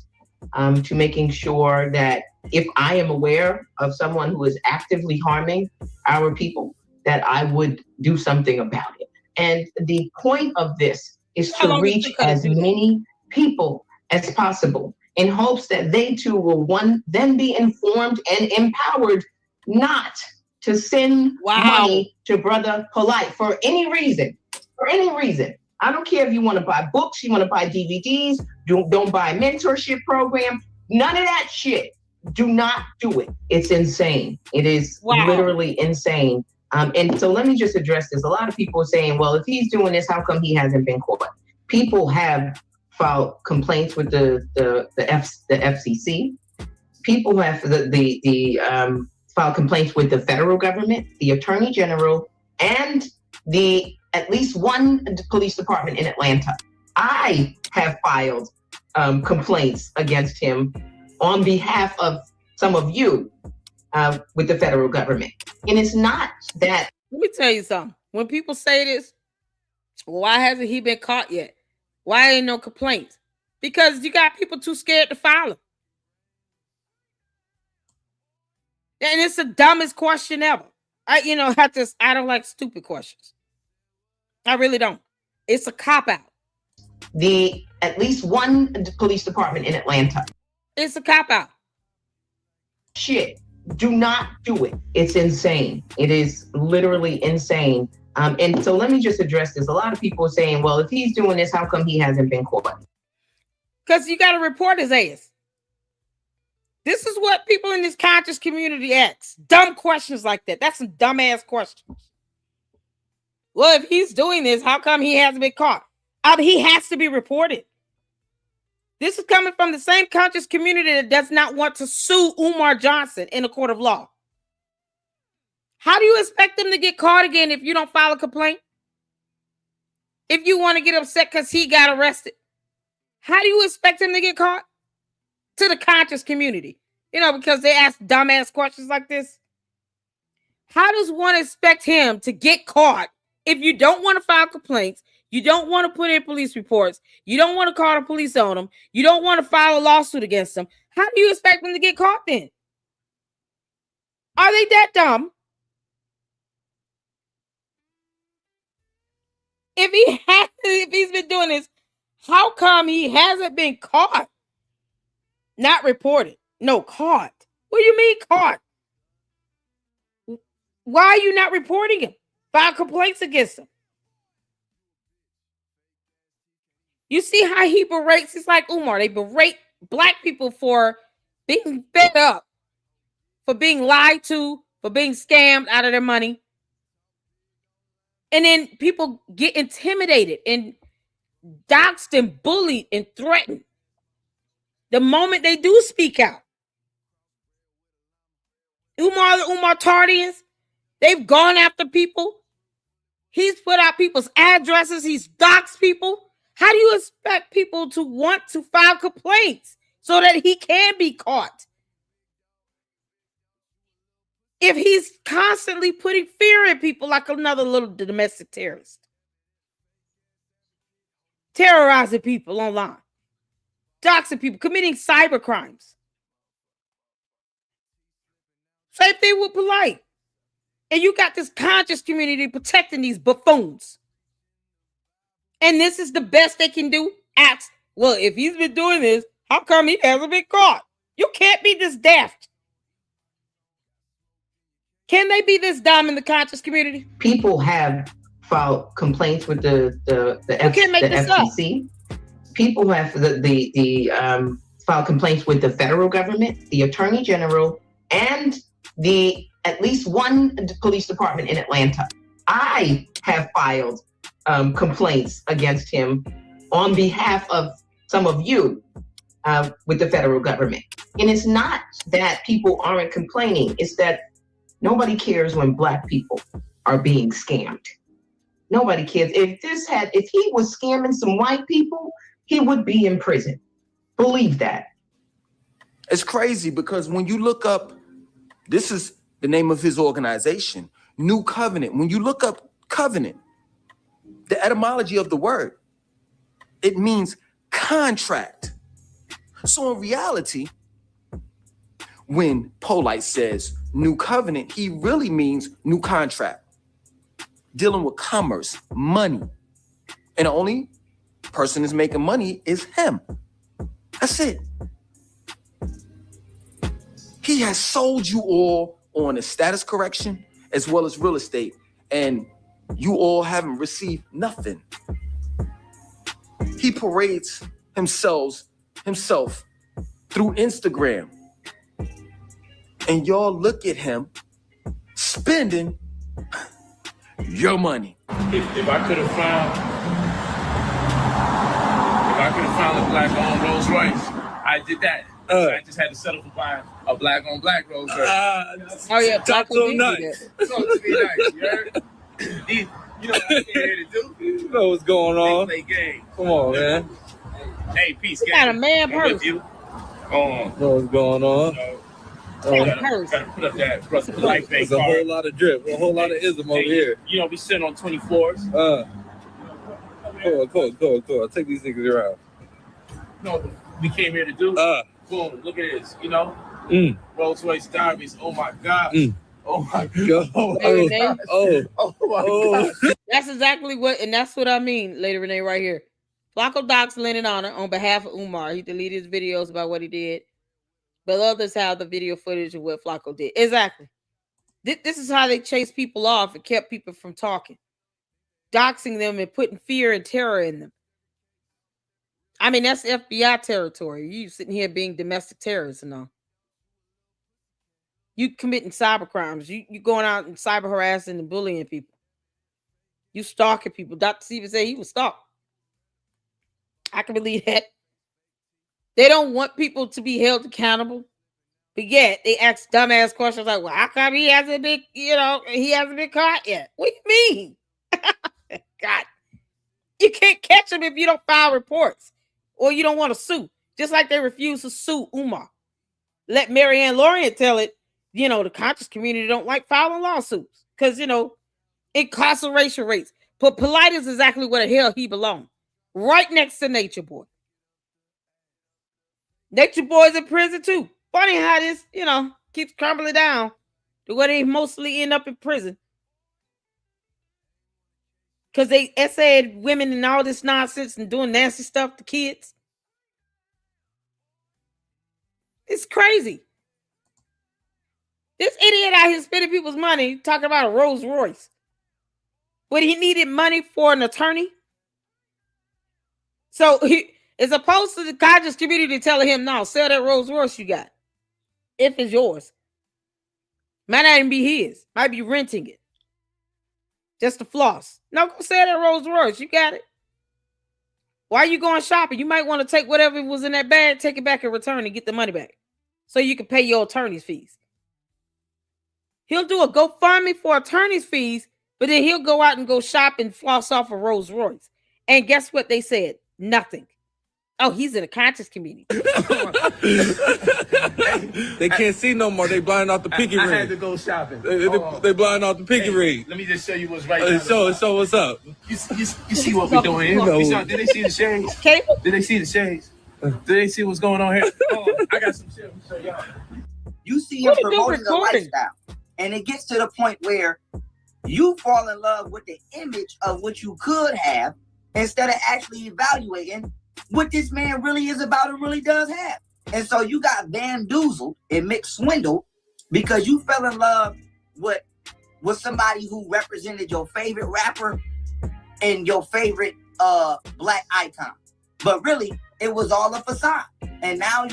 to making sure that if I am aware of someone who is actively harming our people, that I would do something about it. And the point of this is to reach as many people as possible in hopes that they too will then be informed and empowered not to send money to Brother Polight for any reason. For any reason. I don't care if you want to buy books, you want to buy DVDs, don't buy a mentorship program, none of that shit. Do not do it. It's insane. It is literally insane. And so let me just address this. A lot of people are saying, well, if he's doing this, how come he hasn't been caught? People have filed complaints with the FCC. People have filed complaints with the federal government, the Attorney General, and at least one police department in Atlanta. I have filed complaints against him on behalf of some of you with the federal government. And it's not that. Let me tell you something. When people say this, why hasn't he been caught yet? Why ain't no complaints? Because you got people too scared to file them. And it's the dumbest question ever. I don't like stupid questions. I really don't. It's a cop-out. At least one police department in Atlanta. It's a cop-out. Shit. Do not do it. It's insane. It is literally insane. And so let me just address this. A lot of people are saying, well, if he's doing this, how come he hasn't been caught? Because you got to report his ass. This is what people in this conscious community ask. Dumb questions like that. That's some dumbass questions. Well, if he's doing this, how come he hasn't been caught? He has to be reported. This is coming from the same conscious community that does not want to sue Umar Johnson in a court of law. How do you expect them to get caught again if you don't file a complaint? If you want to get upset because he got arrested, how do you expect him to get caught? To the conscious community, because they ask dumbass questions like this. How does one expect him to get caught if you don't want to file complaints? You don't want to put in police reports. You don't want to call the police on them. You don't want to file a lawsuit against them. How do you expect them to get caught then? Are they that dumb? If he's been doing this, how come he hasn't been caught? Not reported. No, caught. What do you mean caught? Why are you not reporting him? File complaints against him. You see how he berates? It's like Umar. They berate black people for being fed up, for being lied to, for being scammed out of their money. And then people get intimidated and doxxed and bullied and threatened the moment they do speak out. Umar Tardians, they've gone after people. He's put out people's addresses. He's doxed people. How do you expect people to want to file complaints so that he can be caught? If he's constantly putting fear in people like another little domestic terrorist. Terrorizing people online. Doxing people, committing cyber crimes. Same thing with Polight. And you got this conscious community protecting these buffoons. And this is the best they can do? Ask, well, if he's been doing this, how come he hasn't been caught? You can't be this daft. Can they be this dumb in the conscious community? People have filed complaints with the FCC. People have filed complaints with the federal government, the Attorney General, and at least one police department in Atlanta. I have filed complaints against him on behalf of some of you with the federal government. And it's not that people aren't complaining. It's that nobody cares when Black people are being scammed. Nobody cares. If he was scamming some white people, he would be in prison. Believe that. It's crazy because when you look up, this is the name of his organization, New Covenant. When you look up covenant, the etymology of the word, it means contract. So in reality, when Polight says New Covenant, he really means new contract, dealing with commerce, money. And the only person that's making money is him. That's it. He has sold you all on a status correction as well as real estate, and you all haven't received nothing. He parades himself through Instagram, and y'all look at him spending your money. If I could have found a black-owned Rolls Royce, I did that. I just had to settle for buying a black-on-black Rolls Royce. Oh yeah, talk so nice. Talk to me nice, you heard? You know what I came here to do? You know what's going on. Play games. Come on, man. Hey, peace. Got a man I'm purse. with you. What's going on? Gotta put up that Brother Polight thing. There's a whole lot of drip, a whole lot of ism over here. You know, we sitting on 24s. Cool. Take these niggas around. No, we came here to do. Boom, look at this. You know, Rolls Royce Diaries. Oh my God. Oh my God. Oh my God. That's exactly what, and that's what I mean, Lady Renee, right here. Flacco Doc's lending honor on behalf of Umar. He deleted his videos about what he did, but others have the video footage of what Flacco did. Exactly. This is how they chased people off and kept people from talking, doxing them and putting fear and terror in them. I mean, that's FBI territory. You sitting here being domestic terrorists and all. You committing cyber crimes. You going out and cyber harassing and bullying people. You stalking people. Dr. Stephen said he was stalked. I can believe that. They don't want people to be held accountable. But yet they ask dumbass questions like, well, how come he hasn't been, he hasn't been caught yet? What do you mean? God. You can't catch him if you don't file reports or you don't want to sue. Just like they refuse to sue Umar. Let Marianne Lorient tell it, the conscious community don't like filing lawsuits because, incarceration rates. But Polight is exactly where the hell he belongs. Right next to Nature Boy. Nature Boy's in prison too. Funny how this, keeps crumbling down to where they mostly end up in prison. Because they essayed women and all this nonsense and doing nasty stuff to kids. It's crazy. This idiot out here spending people's money talking about a Rolls Royce. But he needed money for an attorney. So he, as opposed to the conscious community telling him, no, sell that Rolls Royce you got. If it's yours. Might not even be his. Might be renting it. Just to floss. No, go sell that Rolls Royce. You got it. Why are you going shopping? You might want to take whatever was in that bag, take it back and return and get the money back. So you can pay your attorney's fees. He'll do a GoFundMe for attorney's fees, but then he'll go out and go shop and floss off a Rolls Royce. And guess what they said? Nothing. Oh, he's in a conscious community. They can't see no more. They blind off the pinky ring. I had to go shopping. They blind off the pinky ring. Let me just show you what's right now. So what's up? You see what we're doing here? Did they see the shades? Okay. Did they see the shades? Did they see what's going on here? I got some shit to show y'all. You see him promoting a lifestyle. And it gets to the point where you fall in love with the image of what you could have instead of actually evaluating what this man really is about and really does have. And so you got bamboozled and mixed swindled because you fell in love with somebody who represented your favorite rapper and your favorite black icon. But really, it was all a facade. And now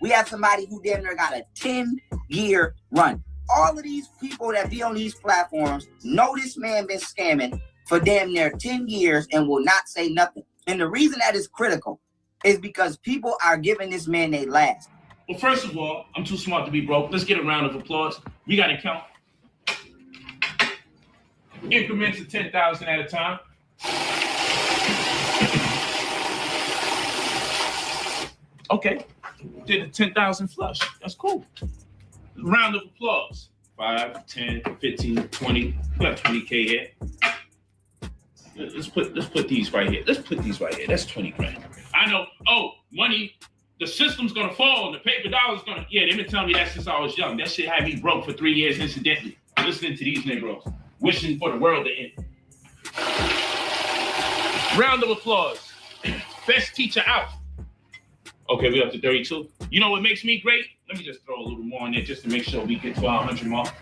we have somebody who damn near got a 10-year run. All of these people that be on these platforms know this man been scamming for damn near 10 years and will not say nothing. And the reason that is critical is because people are giving this man their last. Well, first of all, I'm too smart to be broke. Let's get a round of applause. We got to count increments of 10,000 at a time. Okay, did a 10,000 flush. That's cool. Round of applause. 5, 10, 15, 20. We got 20K here. Let's put these right here. Let's put these right here. That's 20 grand. I know. Oh, money. The system's gonna fall and the paper dollar's gonna. Yeah, they've been telling me that since I was young. That shit had me broke for 3 years incidentally. Listening to these Negroes, wishing for the world to end. Round of applause. Best teacher out. Okay, we're up to 32. You know what makes me great? Let me just throw a little more in there just to make sure we get to our 100 mark.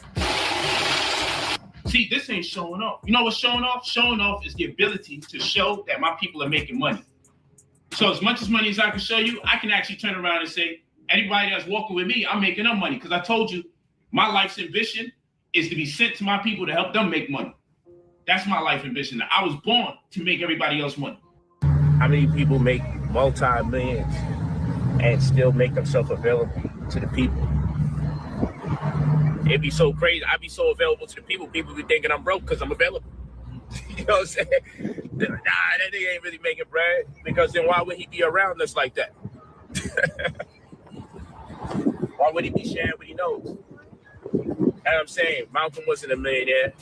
See, this ain't showing off. You know what's showing off? Showing off is the ability to show that my people are making money. So as much as money as I can show you, I can actually turn around and say, anybody that's walking with me, I'm making them money. Because I told you, my life's ambition is to be sent to my people to help them make money. That's my life ambition. I was born to make everybody else money. How many people make multi-millions and still make themselves available to the people? It'd be so crazy. I'd be so available to the people. People be thinking I'm broke because I'm available. You know what I'm saying? Nah, that nigga ain't really making bread, because then why would he be around us like that? Why would he be sharing what he knows? And I'm saying, Malcolm wasn't a millionaire.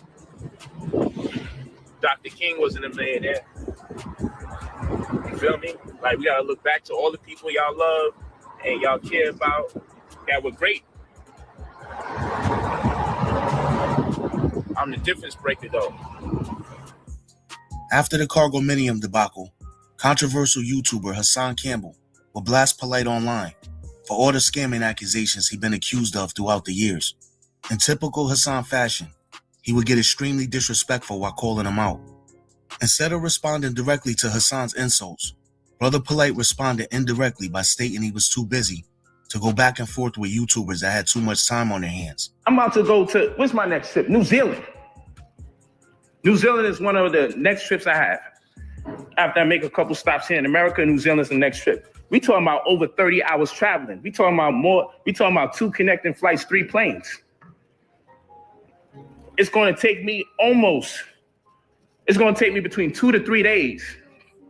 Dr. King wasn't a millionaire. You feel me? Like, we gotta look back to all the people y'all love and y'all care about that were great. I'm the difference breaker, though. After the Cargominium debacle, controversial YouTuber Hassan Campbell will blast Polight online for all the scamming accusations he'd been accused of throughout the years. In typical Hassan fashion, he would get extremely disrespectful while calling him out. Instead of responding directly to Hassan's insults, Brother Polight responded indirectly by stating he was too busy to go back and forth with YouTubers that had too much time on their hands. I'm about to go to, where's my next trip? New Zealand. New Zealand is one of the next trips I have. After I make a couple stops here in America, New Zealand is the next trip. We talking about over 30 hours traveling. We talking about 2 connecting flights, 3 planes. It's going to take me between 2 to 3 days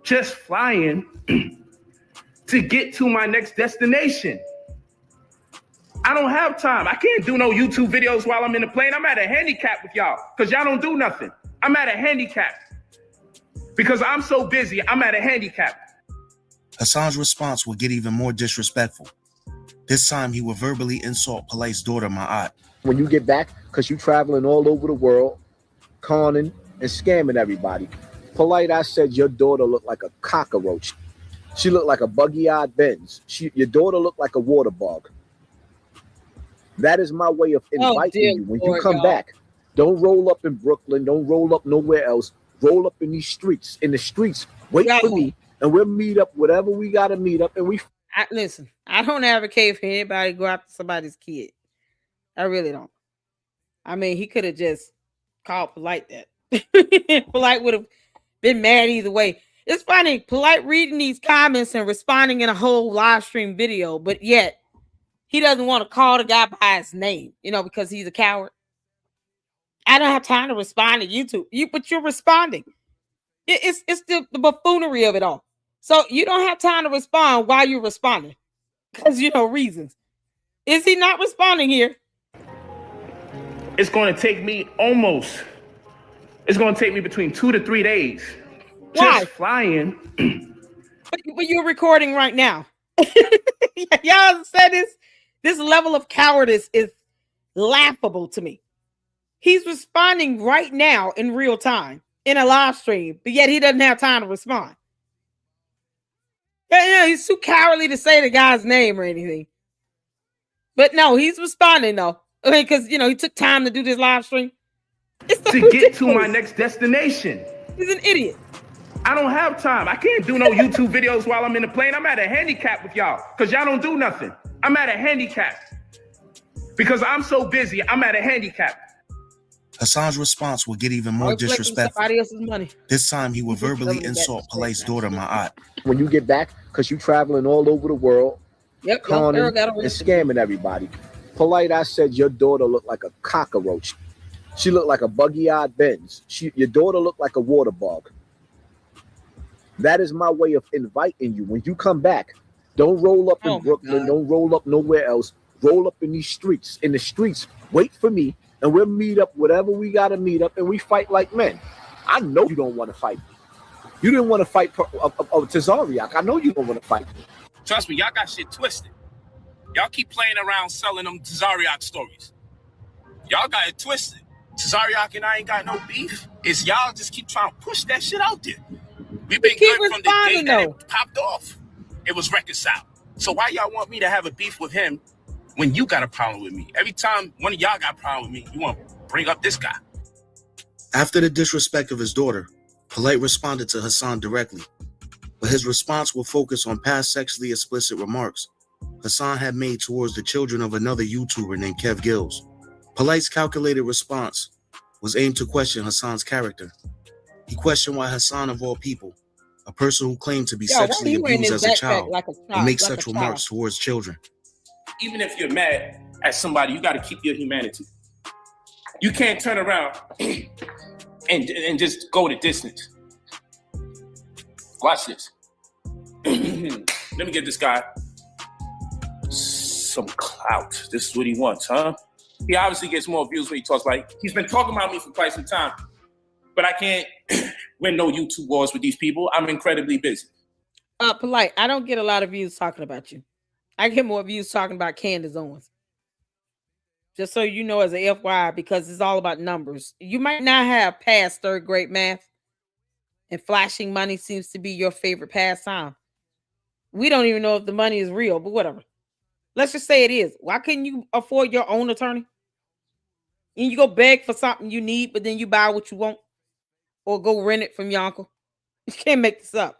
just flying to get to my next destination. I don't have time. I can't do no YouTube videos while I'm in the plane. I'm at a handicap with y'all because y'all don't do nothing. I'm at a handicap because I'm so busy. I'm at a handicap. Hassan's response would get even more disrespectful. This time, he would verbally insult Polight's daughter, Ma'at. When you get back, because you're traveling all over the world, conning and scamming everybody. Polight, I said your daughter looked like a cockroach. She looked like a buggy-eyed Benz. Your daughter looked like a water bug. That is my way of inviting you. When you come back, don't roll up in Brooklyn. Don't roll up nowhere else. Roll up in these streets. In the streets, wait for me, and we'll meet up whatever we got to meet up. And listen, I don't advocate for anybody to go after somebody's kid. I really don't. I mean, he could have just called Polight that. Polight would have been mad either way. It's funny, Polight reading these comments and responding in a whole live stream video, but yet he doesn't want to call the guy by his name, because he's a coward. I don't have time to respond to YouTube. But you're responding. It's the buffoonery of it all. So you don't have time to respond while you're responding because reasons. Is he not responding here? It's going to take me between 2 to 3 days. Why? Just flying. But you're recording right now. Y'all said this level of cowardice is laughable to me. He's responding right now in real time in a live stream, but yet he doesn't have time to respond. Yeah, he's too cowardly to say the guy's name or anything. But no, he's responding though. Because he took time to do this live stream. To get to my next destination. He's an idiot. I don't have time. I can't do no YouTube videos while I'm in the plane. I'm at a handicap with y'all because y'all don't do nothing. I'm at a handicap because I'm so busy. I'm at a handicap. Hassan's response will get even more disrespectful. Somebody else's money. This time, he will verbally insult Polight's daughter, Ma'at. When you get back, because you're traveling all over the world, conning and and scamming everybody. Polight, I said your daughter looked like a cockroach. She looked like a buggy-eyed Benz. Your daughter looked like a water bug. That is my way of inviting you. When you come back, don't roll up in Brooklyn. Don't roll up nowhere else. Roll up in these streets. In the streets, wait for me, and we'll meet up whatever we got to meet up, and we fight like men. I know you don't want to fight. You didn't want to fight Tazariak. I know you don't want to fight. Trust me, y'all got shit twisted. Y'all keep playing around selling them Tazariak stories. Y'all got it twisted. Tazariak and I ain't got no beef. It's y'all just keep trying to push that shit out there. We've been good from the day that it popped off. It was reconciled. So why y'all want me to have a beef with him when you got a problem with me? Every time one of y'all got a problem with me, you want to bring up this guy. After the disrespect of his daughter, Polight responded to Hassan directly, but his response will focus on past sexually explicit remarks Hassan had made towards the children of another YouTuber named Kev Gills. Polight's calculated response was aimed to question Hassan's character. He questioned why Hassan, of all people, a person who claimed to be sexually abused as a child, would make such remarks towards children. Even if you're mad at somebody, you got to keep your humanity. You can't turn around and just go the distance. Watch this. Let me get this guy some clout. This is what he wants, huh? He obviously gets more views when he talks about it. He's been talking about me for quite some time, but I can't win no YouTube wars with these people. I'm incredibly busy. Polight, I don't get a lot of views talking about you. I get more views talking about Candace Owens. Just so you know, as a FYI, because it's all about numbers. You might not have passed third grade math, and flashing money seems to be your favorite pastime. We don't even know if the money is real, but whatever. Let's just say it is. Why couldn't you afford your own attorney? And you go beg for something you need, but then you buy what you want, or go rent it from your uncle. You can't make this up.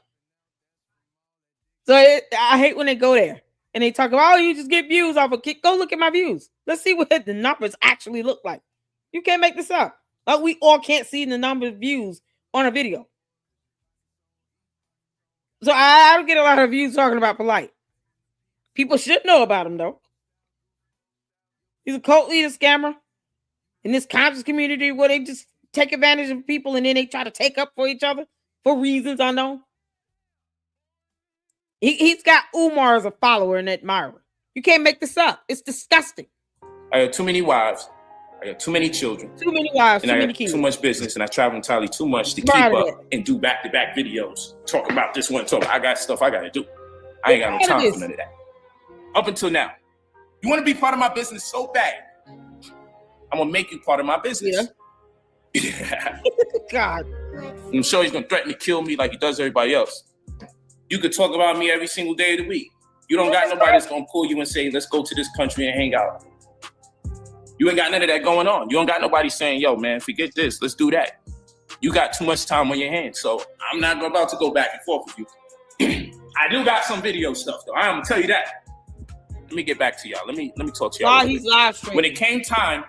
So I hate when they go there and they talk about, oh, you just get views off of it. Go look at my views. Let's see what the numbers actually look like. You can't make this up. Like we all can't see the number of views on a video. So I don't get a lot of views talking about Polight. People should know about him though. He's a cult leader scammer in this conscious community where they just take advantage of people and then they try to take up for each other for reasons unknown. He's got Umar as a follower and admirer. You can't make this up. It's disgusting. I got too many wives. I got too many children. Too many wives, and too I many got kids. too much business, and I travel entirely too much to keep up and do back-to-back videos. Talk about this one, talk. I got stuff I got to do. I ain't got no time for none of that. Up until now. You want to be part of my business so bad, I'm going to make you part of my business. Yeah. God. I'm sure he's going to threaten to kill me like he does everybody else. You could talk about me every single day of the week. You don't got nobody that's going to pull you and say, let's go to this country and hang out. You ain't got none of that going on. You don't got nobody saying, yo, man, forget this. Let's do that. You got too much time on your hands. So I'm not about to go back and forth with you. I do got some video stuff, though. I'm going to tell you that. Let me get back to y'all. Let me talk to y'all. While he's live streaming. When it came time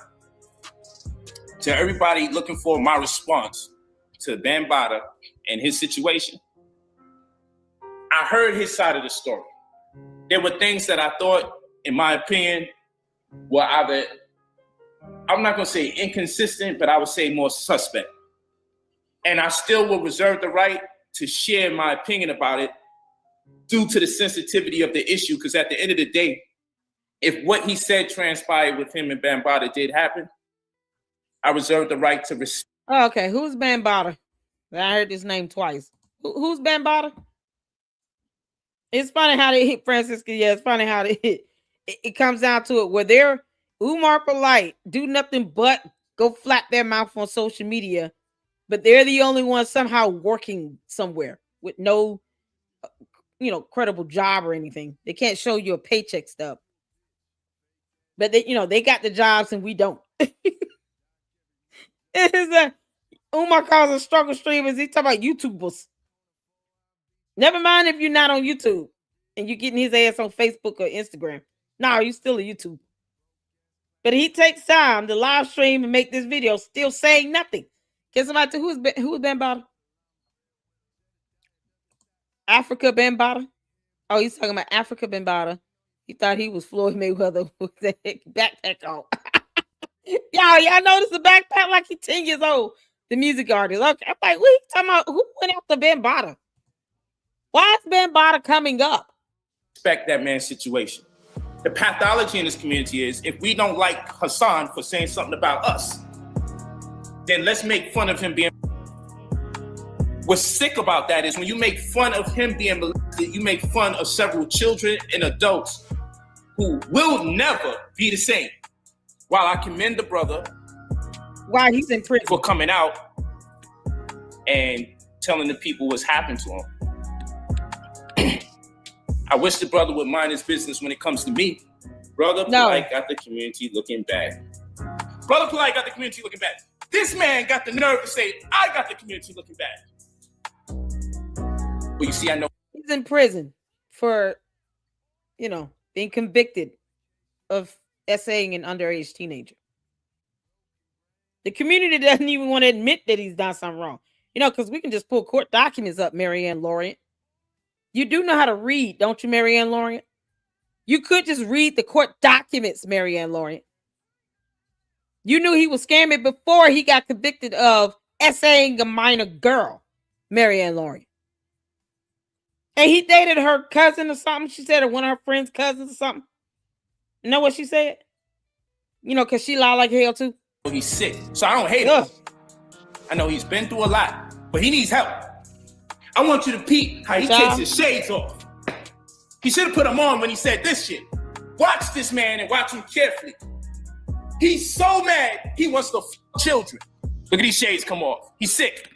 to everybody looking for my response to Bambaataa and his situation, I heard his side of the story. There were things that I thought, in my opinion, were either, I'm not going to say inconsistent, but I would say more suspect. And I still will reserve the right to share my opinion about it due to the sensitivity of the issue, because at the end of the day, if what he said transpired with him and Bambaataa did happen, I reserve the right to respect. Oh, okay, who's Bambaataa? I heard this name twice. Who's Bambaataa? It's funny how they hit Francisco. Yeah, it's funny how they hit. It comes down to it where they're Umar Polight do nothing but go flap their mouth on social media, but they're the only ones somehow working somewhere with no, credible job or anything. They can't show you a paycheck stub, but they got the jobs and we don't. It's Umar calls us struggle streamers. He talk about YouTubers. Never mind if you're not on YouTube and you're getting his ass on Facebook or Instagram. No, you still a YouTube. But he takes time to live stream and make this video, still saying nothing. Can somebody tell who's Bambaataa? Africa Bambaataa? Oh, he's talking about Africa Bambaataa. He thought he was Floyd Mayweather with that backpack on. Y'all notice the backpack like he's 10 years old. The music artist. Okay, I'm like, what are you talking about? Who went after Bambaataa? Why is Bambaataa coming up? Respect that man's situation. The pathology in this community is if we don't like Hassan for saying something about us, then let's make fun of him being. What's sick about that is when you make fun of him being molested, you make fun of several children and adults who will never be the same. While I commend the brother, why he's in prison, for coming out and telling the people what's happened to him. I wish the brother would mind his business when it comes to me. Brother Polight got the community looking bad. Brother Polight got the community looking bad. This man got the nerve to say, I got the community looking bad. Well, you see, I know. He's in prison for, being convicted of essaying an underage teenager. The community doesn't even want to admit that he's done something wrong. Because we can just pull court documents up, Marianne Lorient. You do know how to read, don't you, Marianne Lorient? You could just read the court documents, Marianne Lorient. You knew he was scamming before he got convicted of essaying a minor girl, Marianne Lorient. And he dated her cousin or something. She said, or one of her friends' cousins or something. You know what she said? You know, because she lied like hell too. He's sick, so I don't hate him. I know he's been through a lot, but he needs help. I want you to peep how he takes his shades off. He should have put them on when he said this shit. Watch this man and watch him carefully. He's so mad, he wants to f children. Look at these shades come off. He's sick.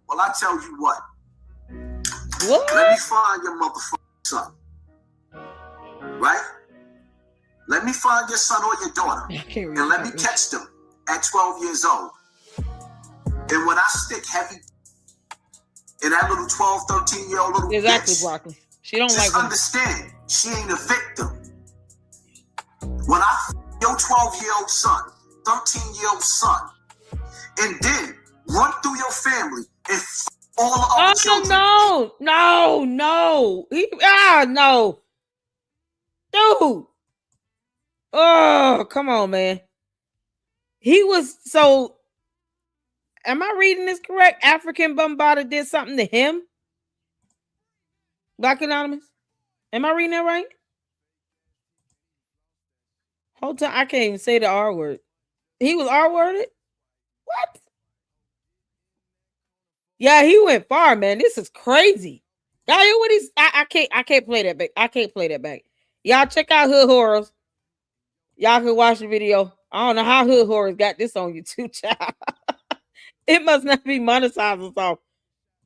Well, I tell you what. What? Let me find your motherfucking son. Right? Let me find your son or your daughter. And let me catch them at 12 years old. And when I stick heavy in that little 12, 13-year-old little bitch, broccoli. She don't just like understand, she ain't a victim. When I your 12-year-old son, 13-year-old son, and then run through your family and all the other children. No. No. Dude. Oh, come on, man. He was so. Am I reading this correct? African Bombada did something to him? Black Anonymous? Am I reading that right? Whole time I can't even say the R word. He was R worded? What? Yeah, he went far, man. This is crazy. Y'all hear what he's I can't play that back. I can't play that back. Y'all check out Hood Horrors. Y'all can watch the video. I don't know how Hood Horrors got this on YouTube, child. It must not be monetized or something.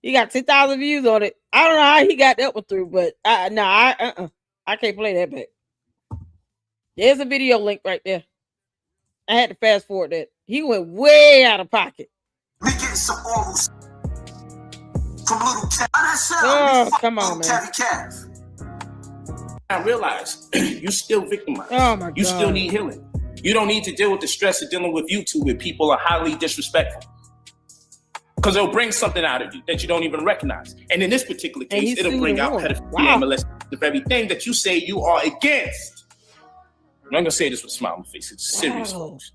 He got 10,000 views on it. I don't know how he got that one through, but I can't play that back. There's a video link right there. I had to fast forward that. He went way out of pocket. We getting some orals from little Cav. Oh, come on, man. I realize you still victimized. Oh my God. You still need healing. You don't need to deal with the stress of dealing with YouTube where people are highly disrespectful. Because it'll bring something out of you that you don't even recognize. And in this particular case, it'll bring out pedophilia and molestation, the very thing that you say you are against. I'm not going to say this with a smile on my face. It's serious, folks.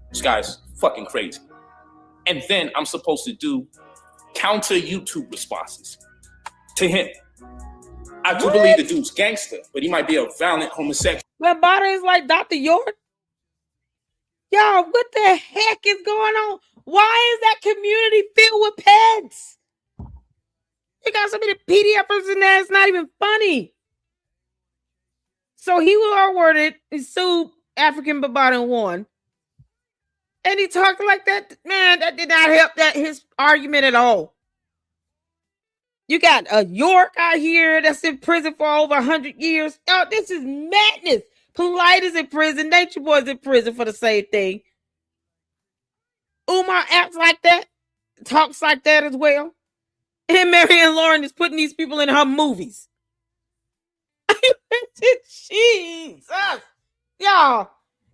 This guy's fucking crazy. And then I'm supposed to do counter YouTube responses to him. I do believe the dude's gangster, but he might be a violent homosexual. But Bada is like Dr. York. Y'all, what the heck is going on? Why is that community filled with pets? You got so many PDFers in there, it's not even funny. So he was R-worded, he sued African Bambaataa and won. And he talked like that. Man, that did not help his argument at all. You got a York out here that's in prison for over 100 years. Oh, this is madness. Polight is in prison. Nature Boy's in prison for the same thing. Umar acts like that, talks like that as well. And Marianne Lauren is putting these people in her movies. Jesus. Y'all,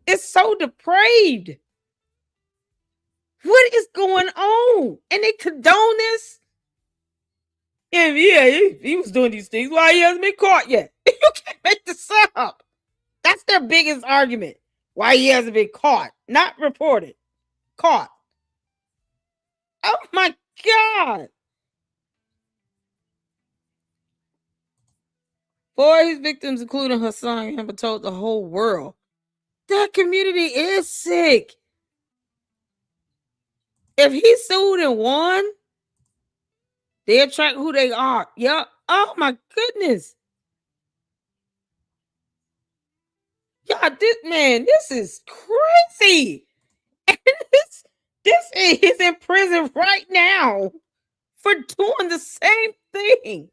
it's so depraved. What is going on? And they condone this? And yeah, he was doing these things. Why he hasn't been caught yet? You can't make this up. That's their biggest argument. Why he hasn't been caught. Not reported. Caught. Oh my God. Four of his victims, including her son, Amber, told the whole world. That community is sick. If he sued and won, they attract who they are. Yeah. Oh my goodness. Yeah, this is crazy. And this is in prison right now for doing the same thing.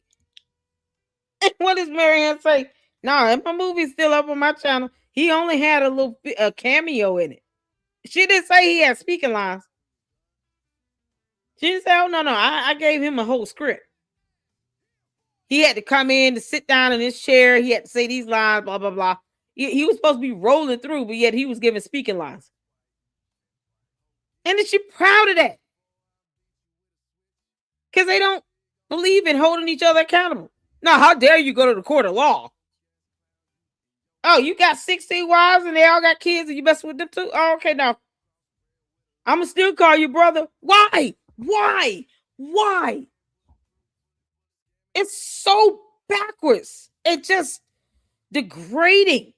And what does Marianne say? Nah, my movie's still up on my channel. He only had a cameo in it. She didn't say he had speaking lines. She didn't say, oh, no. I gave him a whole script. He had to come in to sit down in his chair. He had to say these lines, blah, blah, blah. He was supposed to be rolling through, but yet he was giving speaking lines. And is she proud of that? Because they don't believe in holding each other accountable. Now, how dare you go to the court of law? Oh, you got 16 wives and they all got kids and you mess with them too? Oh, okay, now. I'm going to still call you brother. Why? Why? Why? It's so backwards. It's just degrading.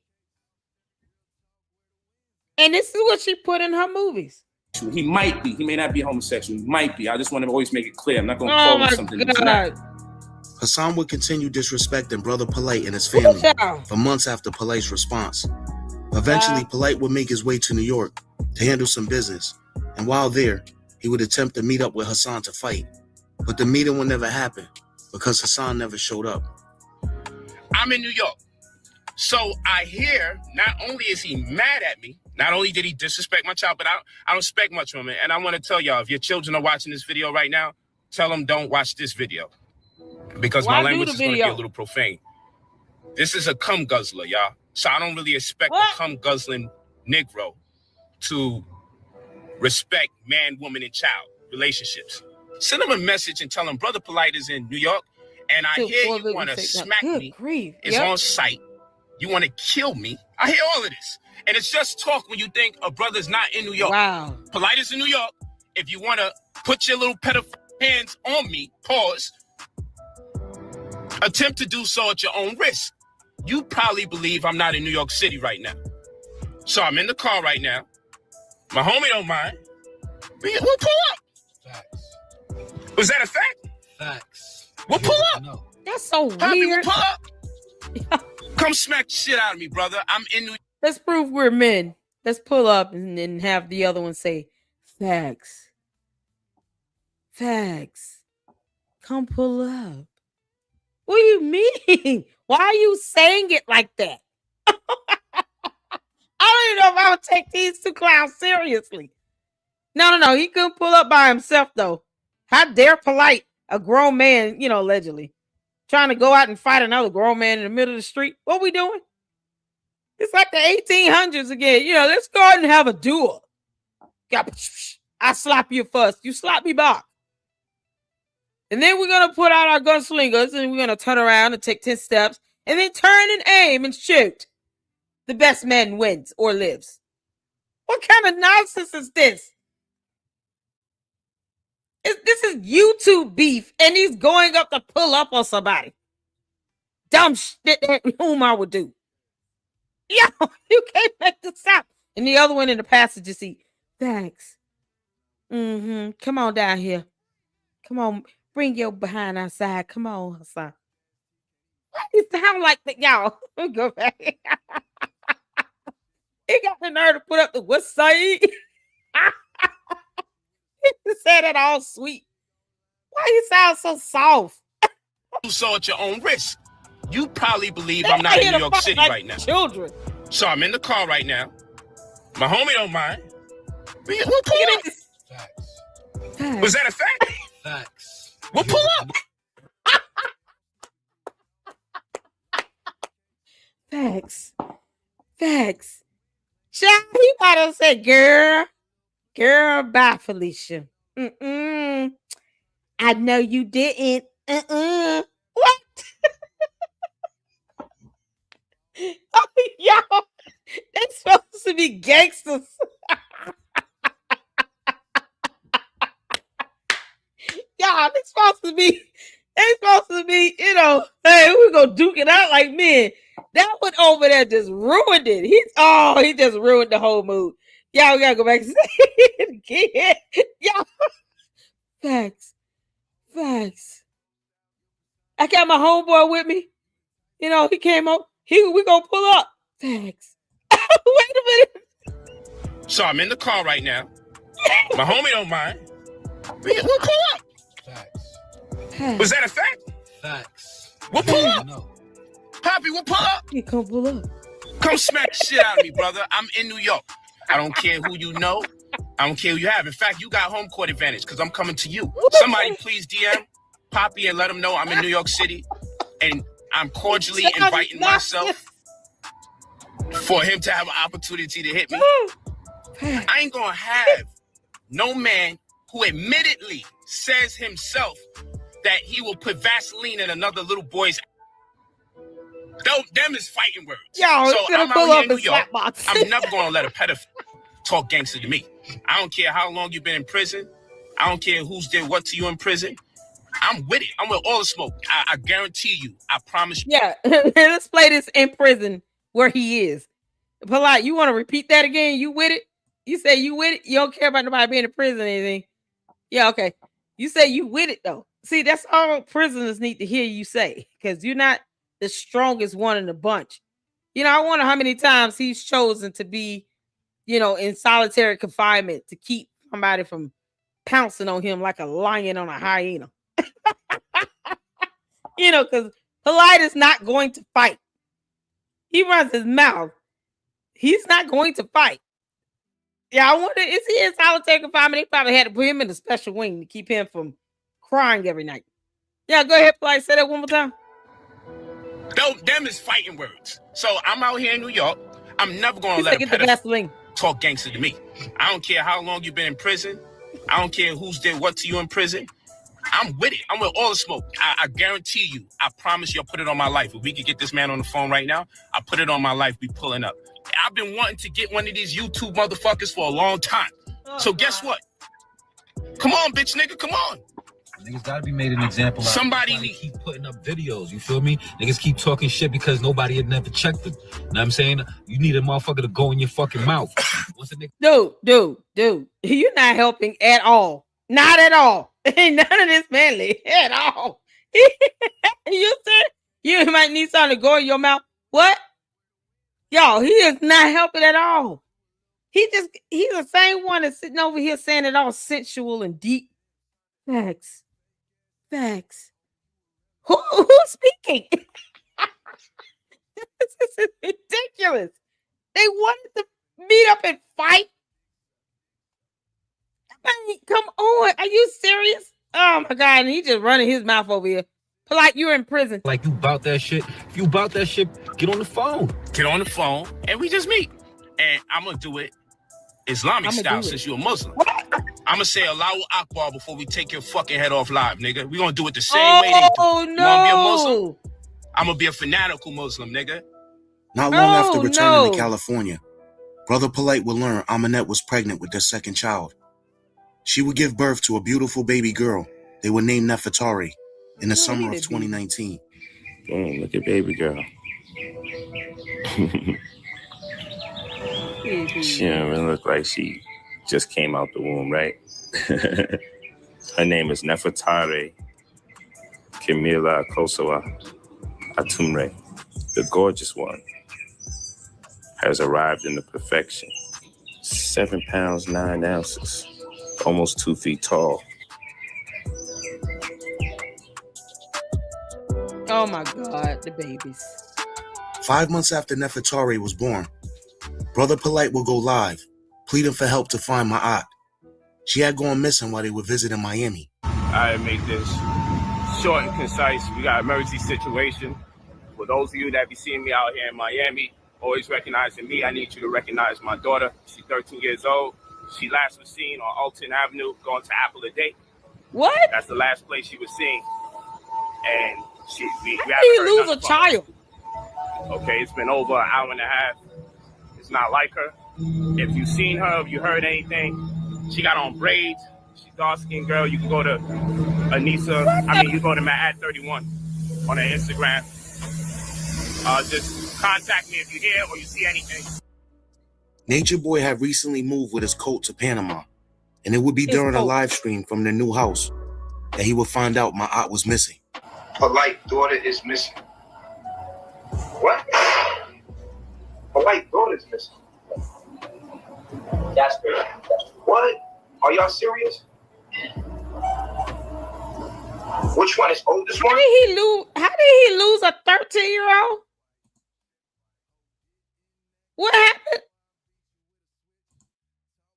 And this is what she put in her movies. He might be. He may not be homosexual. He might be. I just want to always make it clear. I'm not going to call him something he's not. Hassan would continue disrespecting Brother Polight and his family for months after Polight's response. Eventually, Polight would make his way to New York to handle some business. And while there, he would attempt to meet up with Hassan to fight. But the meeting would never happen because Hassan never showed up. I'm in New York. So I hear not only is he mad at me, not only did he disrespect my child, but I don't expect much from him. And I want to tell y'all, if your children are watching this video right now, tell them don't watch this video. Because my language is going to be a little profane. This is a cum guzzler, y'all. So I don't really expect a cum guzzling Negro to respect man, woman, and child relationships. Send him a message and tell him Brother Polight is in New York, and I hear you want to smack me. It's on sight. You want to kill me. I hear all of this. And it's just talk when you think a brother's not in New York. Wow. Polight is in New York. If you want to put your little pedophile hands on me, pause. Attempt to do so at your own risk. You probably believe I'm not in New York City right now. So I'm in the car right now. My homie don't mind. We'll pull up. Facts. Was that a fact? Facts. We'll pull up. No. That's so Poppy, weird. we'll pull up. Come smack the shit out of me, brother. I'm in New York. Let's prove we're men. Let's pull up and then have the other one say, facts. Facts. Come pull up. What do you mean? Why are you saying it like that? I don't even know if I would take these two clowns seriously. No. He couldn't pull up by himself, though. How dare Polight, a grown man, allegedly, trying to go out and fight another grown man in the middle of the street? What we doing? It's like the 1800s again. Let's go out and have a duel. I slap you first. You slap me back. And then we're going to put out our gunslingers and we're going to turn around and take 10 steps and then turn and aim and shoot. The best man wins or lives. What kind of nonsense is this? This is YouTube beef and he's going up to pull up on somebody. Dumb shit that Umar would do. Yo, you can't make this up. And the other one in the passenger seat. Thanks. Come on down here. Come on. Bring your behind outside. Come on, Hassan. Why you sound like that, y'all? Go back. He got the nerve to put up the what side? He said it all sweet. Why you sound so soft? You saw at your own risk. You probably believe I'm not in New York City right now. Children. So I'm in the car right now. My homie don't mind. We'll pull up. Facts. Was that a fact? Facts. We'll pull up. Facts. Child, he might have said, girl, bye, Felicia. I know you didn't. What? Oh, y'all, they supposed to be gangsters. Y'all, they supposed to be, hey, we're gonna duke it out like men. That one over there just ruined it. He just ruined the whole mood. Y'all, we gotta go back and say it again. Y'all, facts. I got my homeboy with me. He came up. We gonna pull up. Facts. Wait a minute. So I'm in the car right now. My homie don't mind. We'll pull up. Facts. Was that a fact? Facts. We'll pull up. No. Poppy, we'll pull up. You come pull up. Come smack the shit out of me, brother. I'm in New York. I don't care who you know. I don't care who you have. In fact, you got home court advantage because I'm coming to you. Somebody please DM Poppy and let him know I'm in New York City. And I'm cordially inviting myself for him to have an opportunity to hit me. I ain't going to have no man who admittedly says himself that he will put Vaseline in another little boy's. Them is fighting words. Yo, so I'm out here in New York. Box. I'm never going to let a pedophile talk gangster to me. I don't care how long you've been in prison. I don't care who's did what to you in prison. I'm with it. I'm with all the smoke. I guarantee you. I promise you. Yeah, let's play this in prison where he is. Polight, you want to repeat that again? You with it? You say you with it? You don't care about nobody being in prison or anything? Yeah, okay. You say you with it though. See, that's all prisoners need to hear you say, because you're not the strongest one in the bunch. You know, I wonder how many times he's chosen to be, you know, in solitary confinement to keep somebody from pouncing on him like a lion on a hyena. You know, because Polight is not going to fight. He runs his mouth. He's not going to fight. Yeah, I wonder, is he in solitary confinement? They probably had to put him in a special wing to keep him from crying every night. Yeah, go ahead, Polight. Say that one more time. Them is fighting words. So I'm out here in New York. I'm never going to let a pedophile talk gangster to me. I don't care how long you've been in prison. I don't care who's did what to you in prison. I'm with it. I'm with all the smoke. I guarantee you. I promise you I'll put it on my life. If we could get this man on the phone right now, I'll put it on my life. Be pulling up. I've been wanting to get one of these YouTube motherfuckers for a long time. So guess what? Come on, bitch nigga. Come on. Niggas gotta be made an example. Somebody keep putting up videos. You feel me? Niggas keep talking shit because nobody had never checked them. You know what I'm saying? You need a motherfucker to go in your fucking mouth. Dude, you're not helping at all. Not at all. Ain't none of this manly at all. You said you might need something to go in your mouth. What? Y'all, he is not helping at all. He's the same one that's sitting over here saying it all sensual and deep. Facts. Who's speaking? This is ridiculous. They wanted to meet up and fight. I mean, come on. Are you serious? Oh my God. And he just running his mouth over here. Polight, you're in prison. Like, you about that shit? If you about that shit, get on the phone. Get on the phone and we just meet. And I'm going to do it Islamic style since you're a Muslim. I'm going to say Allahu Akbar before we take your fucking head off live, nigga. We're going to do it the same way they do. Oh, no. You want to be a Muslim? I'm going to be a fanatical Muslim, nigga. Not long after returning to California, Brother Polight would learn Amanette was pregnant with their second child. She would give birth to a beautiful baby girl. They would name Nefertari in the summer of 2019. Damn, look at baby girl. She don't even look like she just came out the womb, right? Her name is Nefertari Camila Kosowa Atumre. The gorgeous one has arrived in the perfection. 7 pounds, 9 ounces, almost 2 feet tall. Oh my God, the babies. 5 months after Nefertari was born, Brother Polight will go live, pleading for help to find my aunt. She had gone missing while they were visiting Miami. I make this short and concise. We got an emergency situation. For those of you that be seeing me out here in Miami, always recognizing me, I need you to recognize my daughter. She's 13 years old. She last was seen on Alton Avenue going to Apple a Date. What? That's the last place she was seen. And we How do you lose a child? Okay, it's been over an hour and a half. It's not like her. If you've seen her, if you heard anything, she got on braids. She's a dark-skinned girl. You can go to you go to Matt31 on her Instagram. Just contact me if you hear or you see anything. Nature Boy had recently moved with his cult to Panama, and it would be during a live stream from their new house that he would find out my aunt was missing. Polight daughter is missing. What? Polight daughter is missing. That's good. What? Are y'all serious? Which one is oldest one? How did he lose a 13-year-old? What happened?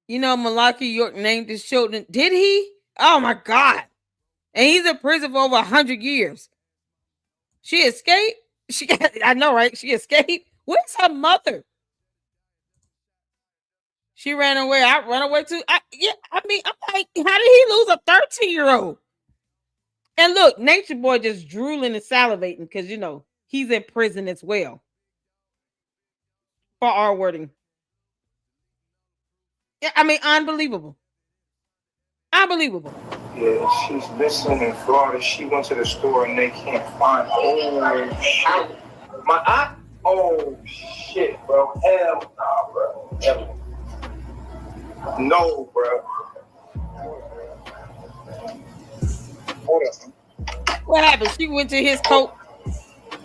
You know, Malachi York named his children. Did he? Oh my God. And he's in prison for over 100 years. She escaped? I know, right? She escaped? Where's her mother? She ran away. I ran away too. I'm like, how did he lose a 13-year-old? And look, Nature Boy just drooling and salivating because, you know, he's in prison as well. For R wording. Yeah, I mean, unbelievable. Unbelievable. Yeah, she's missing in Florida. She went to the store and they can't find her. Oh, shit. My aunt? Oh, shit, bro. Hell nah, bro. Hell no, bro. Hold on. What happened? She went to his coat.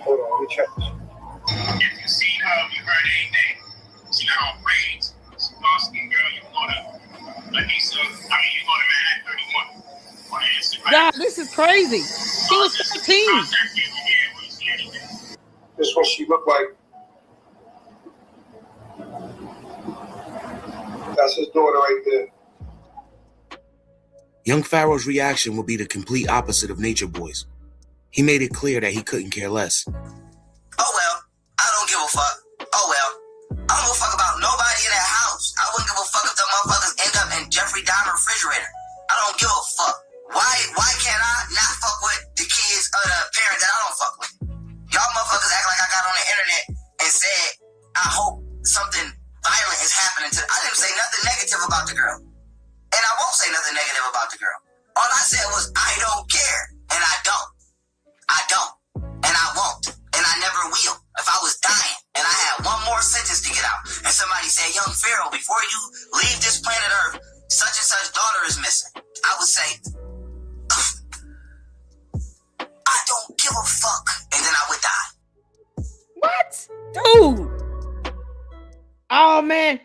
Hold on, let me check this. If you seen her, you heard anything, she got on braids. She dark-skinned girl, you go to Anissa, you go to Manhattan 31 on Instagram. God, this is crazy. She was 13. This is what she looked like. That's his daughter right there. Young Pharaoh's reaction will be the complete opposite of Nature Boy's. He made it clear that he couldn't care less. Oh well, I don't give a fuck. Oh well, I don't give a fuck about nobody in that house. I wouldn't give a fuck if the motherfuckers end up in Jeffrey Dahmer's refrigerator. I don't give a fuck. Why can't I not fuck with the kids of the parents that I don't fuck with? Y'all motherfuckers act like I got on the internet and said, I hope something violent is happening to. I didn't say nothing negative about the girl. And I won't say nothing negative about the girl. All I said was, I don't care. And I don't. I don't. And I won't. And I never will. If I was dying and I had one more sentence to get out and somebody said, young Pharaoh, before you leave this planet Earth, such and such daughter is missing, I would say, I don't give a fuck. And then I would die. What? Dude. Oh, man.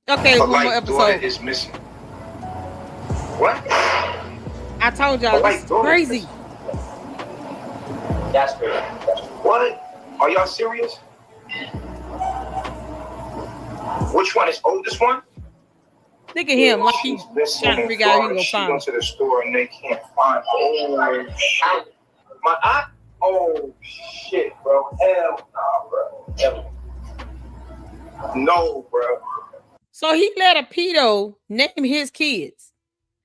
Okay, one more episode. Is missing. What? I told y'all, this is crazy. That's crazy. What? Are y'all serious? Which one is oldest one? Look at him, like he's trying to figure out who he's She gonna went find. to the store and they can't find her. Oh, shit. My aunt? Oh, shit, bro. Hell nah, bro. Hell no, bro. So he let a pedo name his kids,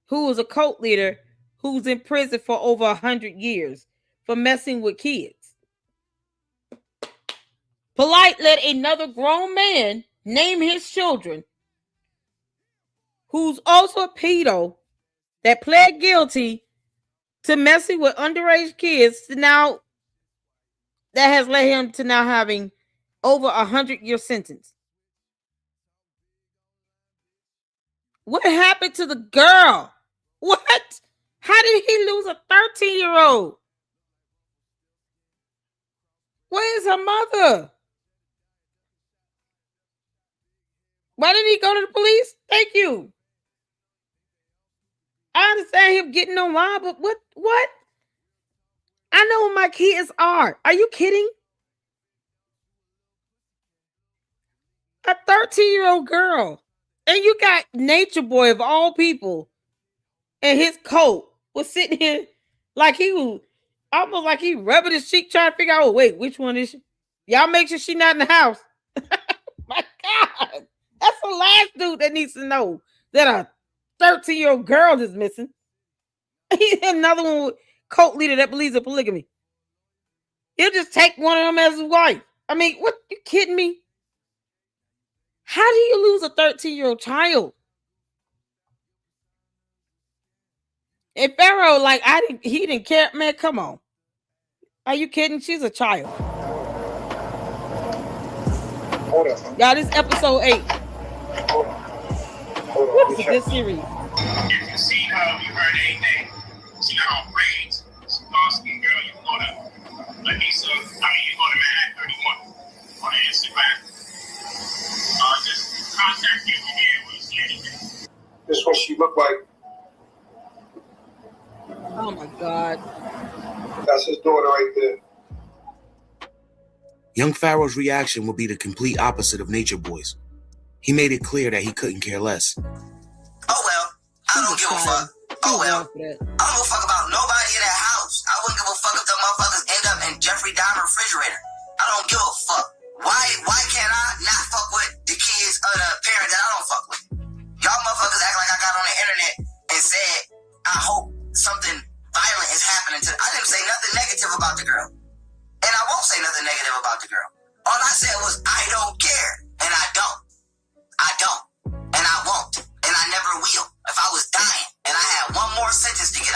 who was a cult leader who's in prison for over 100 years for messing with kids. Polight let another grown man name his children, who's also a pedo that pled guilty to messing with underage kids to now that has led him to now having over 100-year sentence. What happened to the girl? What? How did he lose a 13-year-old? Where is her mother? Why didn't he go to the police? Thank you. I understand him getting online, but what? I know who my kids are. Are you kidding? A 13-year-old girl. And you got Nature Boy of all people and his coat was sitting here like he was almost like he rubbing his cheek trying to figure out, oh, wait, which one is she? Y'all make sure she's not in the house. My God. That's the last dude that needs to know that a 13-year-old girl is missing. He's another one with cult leader that believes in polygamy. He'll just take one of them as his wife. I mean, what? You kidding me? How do you lose a 13-year-old child? And Pharaoh, like, he didn't care. Man, come on. Are you kidding? She's a child. Hold on. Y'all, this episode 8. Hold on. What is this series? If you seen her, you heard anything, she got on braids. She dark-skinned girl, you go to Anissa, you go to Manhattan 31 on Instagram. Just contact you when you see anything. This is what she looked like. Oh my God. That's his daughter right there. Young Pharaoh's reaction will be the complete opposite of Nature Boy's. He made it clear that he couldn't care less. Oh well, I don't give a fuck. Oh well, I don't give a fuck about nobody in that house. I wouldn't give a fuck if the motherfuckers end up in Jeffrey Dahmer's refrigerator. I don't give a fuck. Why can't I not fuck with the kids of the parents that I don't fuck with? Y'all motherfuckers act like I got on the internet and said, I hope something violent is happening to. I didn't say nothing negative about the girl. And I won't say nothing negative about the girl. All I said was, I don't care. And I don't. I don't. And I won't. And I never will. If I was dying and I had one more sentence to get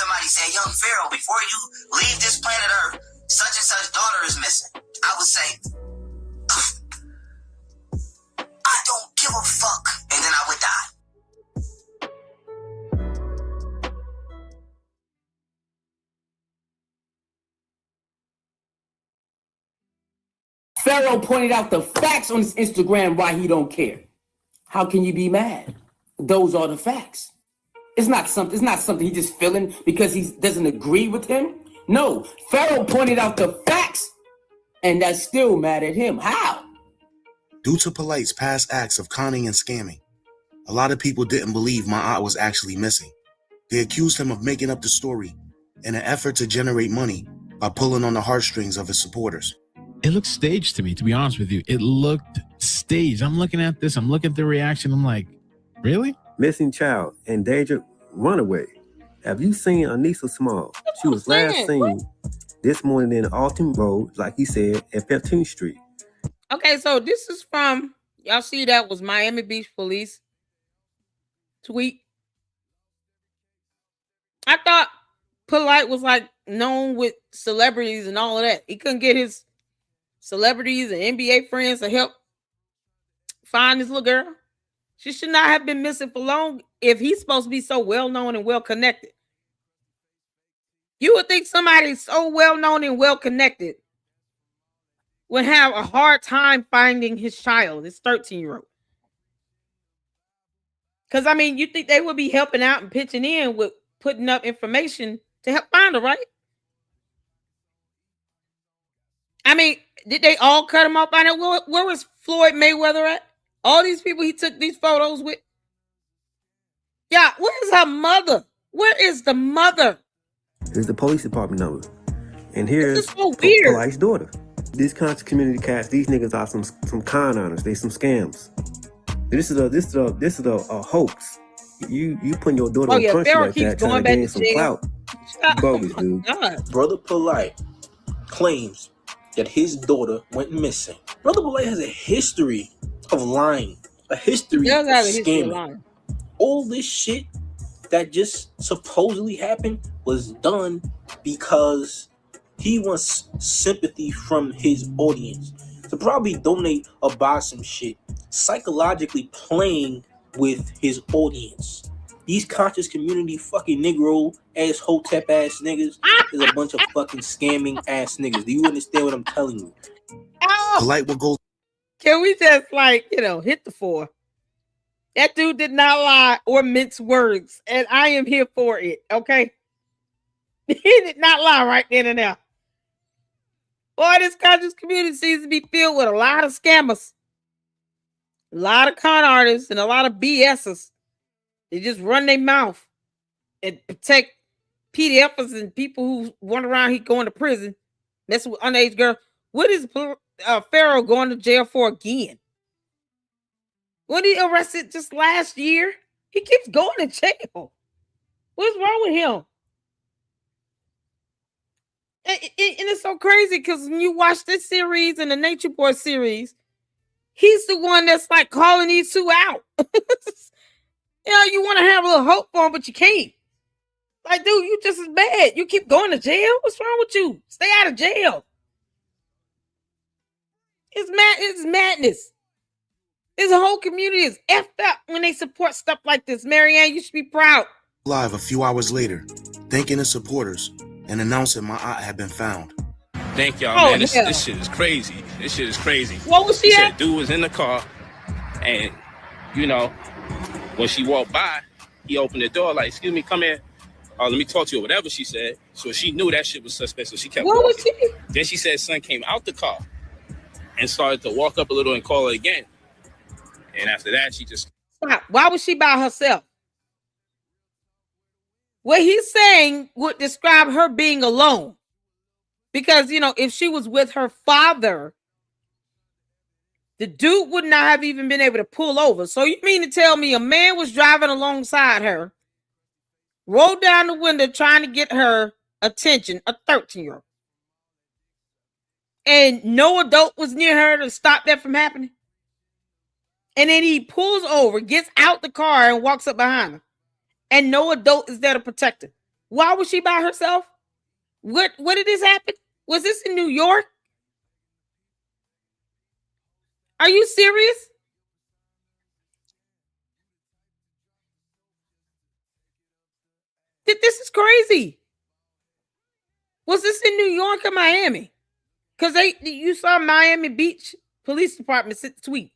somebody say, young Pharaoh, before you leave this planet Earth, such and such daughter is missing, I would say, I don't give a fuck, and then I would die. Pharaoh pointed out the facts on his Instagram why he don't care. How can you be mad? Those are the facts. It's not something he just feeling because he doesn't agree with him. No, Pharaoh pointed out the facts, and that's still mad at him. How? Due to Polight's past acts of conning and scamming, a lot of people didn't believe my aunt was actually missing. They accused him of making up the story in an effort to generate money by pulling on the heartstrings of his supporters. It looked staged to me, to be honest with you. It looked staged. I'm looking at this. I'm looking at the reaction. I'm like, really? Missing child, endangered, runaway. Have you seen Anissa Small? She was last seen this morning in Alton Road, like he said, at 15th Street. Okay, so this is from, y'all see that was Miami Beach Police tweet. I thought Polight was like known with celebrities and all of that. He couldn't get his celebrities and NBA friends to help find this little girl. She should not have been missing for long if he's supposed to be so well-known and well-connected. You would think somebody so well-known and well-connected would have a hard time finding his child, his 13-year-old. Because, I mean, you think they would be helping out and pitching in with putting up information to help find her, right? I mean, did they all cut him off by now? Where was Floyd Mayweather at? All these people he took these photos with. Yeah, where's her mother? Where is the mother? Here's the police department number. And here's so weird. Polight's daughter. These conscious community cats, these niggas are some con artists. They some scams. This is a hoax. You putting your daughter on country like that, trying to gain some clout. Bogus, dude. Brother Polight claims that his daughter went missing. Brother Polight has a history of lying, a history of scamming. All this shit that just supposedly happened was done because he wants sympathy from his audience to probably donate or buy some shit, psychologically playing with his audience. These conscious community fucking Negro ass hotep ass niggas is a bunch of fucking scamming ass niggas. Do you understand what I'm telling you? Polight will go. Can we just hit the 4? That dude did not lie or mince words, and I am here for it, okay? He did not lie right then and there. Boy, this conscious community seems to be filled with a lot of scammers, a lot of con artists, and a lot of BSers. They just run their mouth and protect PDFers and people who run around here going to prison, messing with underage girls. What is Pharaoh going to jail for again? When he arrested just last year, he keeps going to jail. What's wrong with him? And it's so crazy because when you watch this series and the Nature Boy series, he's the one that's like calling these two out. You want to have a little hope for him, but you can't. Like, dude, you just as bad. You keep going to jail. What's wrong with you? Stay out of jail. It's madness. This whole community is effed up when they support stuff like this. Marianne, you should be proud. Live a few hours later, thanking his supporters and announcing my aunt had been found. Thank y'all, man. This shit is crazy. This shit is crazy. What was she at? Dude was in the car, and when she walked by, he opened the door like, "Excuse me, come here. Let me talk to you," or whatever she said. So she knew that shit was suspect, so she kept walking. Was she? Then she said son came out the car and started to walk up a little and call her again. And after that, she just... Stop. Why was she by herself? What he's saying would describe her being alone. Because, if she was with her father, the dude would not have even been able to pull over. So you mean to tell me a man was driving alongside her, rolled down the window trying to get her attention, a 13-year-old, and no adult was near her to stop that from happening? And then he pulls over, gets out the car, and walks up behind her. And no adult is there to protect her. Why was she by herself? What did this happen? Was this in New York? Are you serious? This is crazy. Was this in New York or Miami? Because you saw Miami Beach Police Department tweet.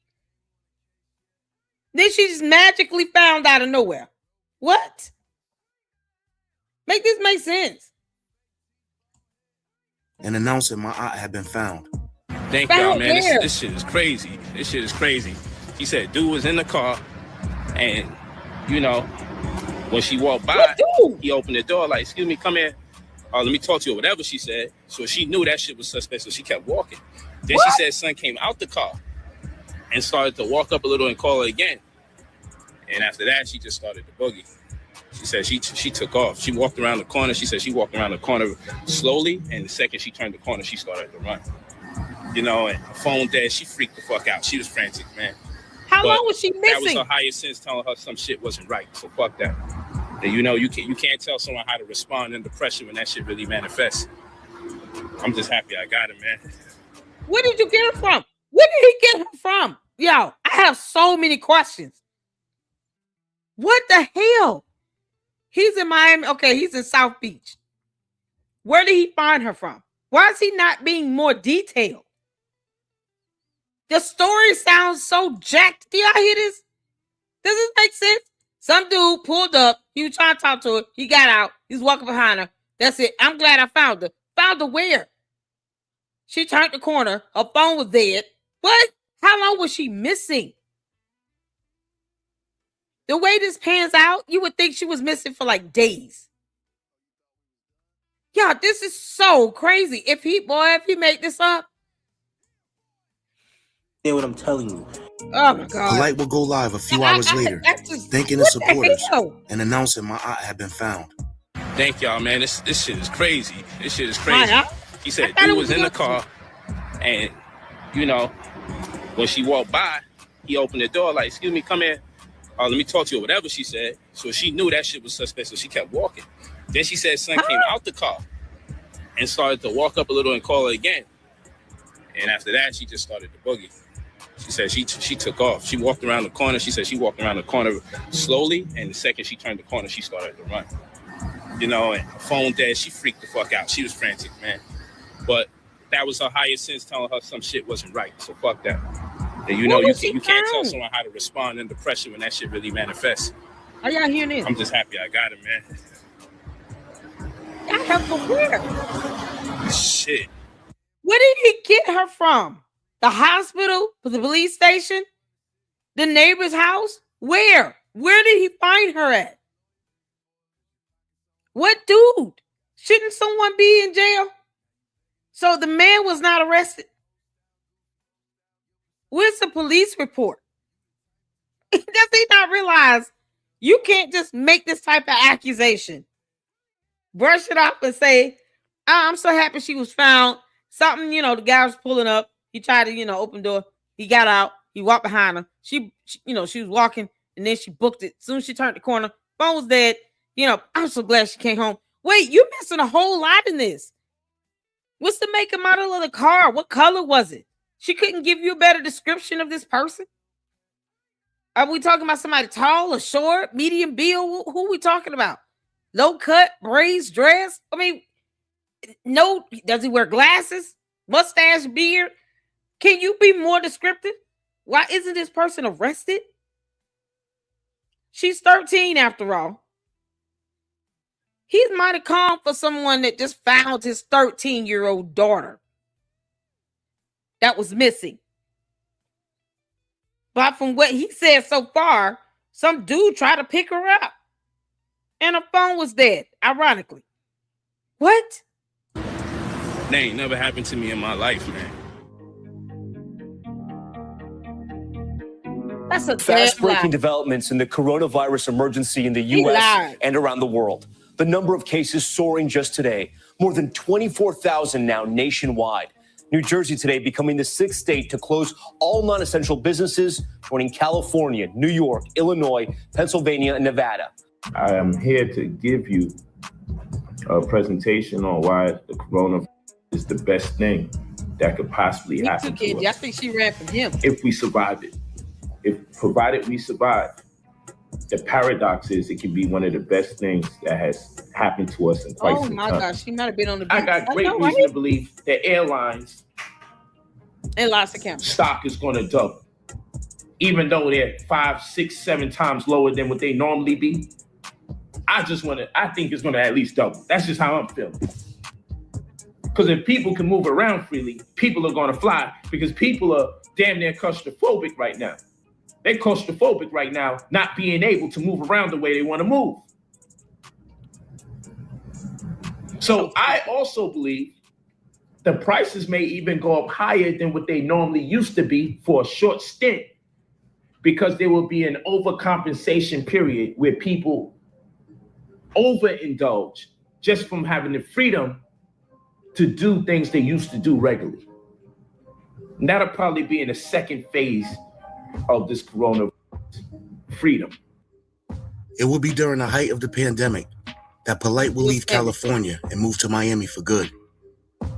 Then she just magically found out of nowhere. What? Make this make sense. And announcing my aunt had been found. Thank y'all, man. This shit is crazy. This shit is crazy. He said dude was in the car, and you know, when she walked by, he opened the door like, excuse me, come here. Let me talk to you or whatever she said. So she knew that shit was suspect, so she kept walking. Then she said son came out the car and started to walk up a little and call her again. And after that, she just started to boogie. She said she took off. She walked around the corner. She said she walked around the corner slowly, and the second she turned the corner, she started to run. You know, and her phone dead. She freaked the fuck out. She was frantic, man. How long was she missing? That was her higher sense telling her some shit wasn't right. So fuck that. And you know, you can't tell someone how to respond under pressure when that shit really manifests. I'm just happy I got it, man. Where did you get her from? Where did he get her from? Yo, I have so many questions. What the hell? He's in Miami. Okay, he's in South Beach. Where did he find her from? Why is he not being more detailed? The story sounds so jacked. Do y'all hear this? Does this make sense? Some dude pulled up. He was trying to talk to her. He got out. He's walking behind her. That's it. I'm glad I found her. Found her where? She turned the corner. Her phone was dead. What? How long was she missing? The way this pans out, you would think she was missing for like days. Yeah, this is so crazy. If he made this up. Yeah, what I'm telling you. Oh my God. Polight will go live a few hours later, thanking his supporters and announcing my aunt had been found. Thank y'all, man. This shit is crazy. This shit is crazy. He said dude was in the car, and you know, when she walked by, he opened the door like, excuse me, come here. Let me talk to you or whatever she said. So she knew that shit was suspect, so she kept walking. Then she said son came out the car and started to walk up a little and call her again. And after that, she just started to boogie. She said she took off. She walked around the corner. She said she walked around the corner slowly, and the second she turned the corner, she started to run. You know, and her phone dead. She freaked the fuck out. She was frantic, man. But that was her higher sense telling her some shit wasn't right. So fuck that. And you know, you can't tell someone how to respond under pressure when that shit really manifests. Are y'all hearing this? I'm just happy I got it, man. Y'all have to where? Shit. Where did he get her from? The hospital? The police station? The neighbor's house? Where? Where did he find her at? What dude? Shouldn't someone be in jail? So the man was not arrested. Where's the police report? Does he not realize you can't just make this type of accusation? Brush it off and say, I'm so happy she was found. Something, the guy was pulling up. He tried to, open the door. He got out. He walked behind her. She was walking, and then she booked it. As soon as she turned the corner, phone was dead. I'm so glad she came home. Wait, you're missing a whole lot in this. What's the make and model of the car? What color was it? She couldn't give you a better description of this person? Are we talking about somebody tall or short, medium build? Who are we talking about? Low cut, braids, dress? I mean, no, does he wear glasses? Mustache, beard? Can you be more descriptive? Why isn't this person arrested? She's 13 after all. He might have come for someone that just found his 13-year-old daughter that was missing. But from what he said so far, some dude tried to pick her up. And her phone was dead, ironically. What? That ain't never happened to me in my life, man. That's a fast-breaking developments in the coronavirus emergency in the U.S. and around the world. The number of cases soaring just today, more than 24,000 now nationwide. New Jersey today becoming the 6th state to close all non-essential businesses, joining California, New York, Illinois, Pennsylvania, and Nevada. I am here to give you presentation on why the coronavirus is the best thing that could possibly happen to us. I think she ran from him. If we survive it. Provided we survive. The paradox is it can be one of the best things that has happened to us in quite some time. Oh my gosh, she might have been on the beach. I got great reason to believe that airlines and lots of cameras stock is going to double. Even though they're 5, 6, 7 times lower than what they normally be. I think it's going to at least double. That's just how I'm feeling. Because if people can move around freely, people are going to fly because people are damn near claustrophobic right now. They're claustrophobic right now, not being able to move around the way they want to move. So I also believe the prices may even go up higher than what they normally used to be for a short stint because there will be an overcompensation period where people overindulge just from having the freedom to do things they used to do regularly. And that'll probably be in the second phase of this corona freedom. It will be during the height of the pandemic that Polight will leave California and move to Miami for good.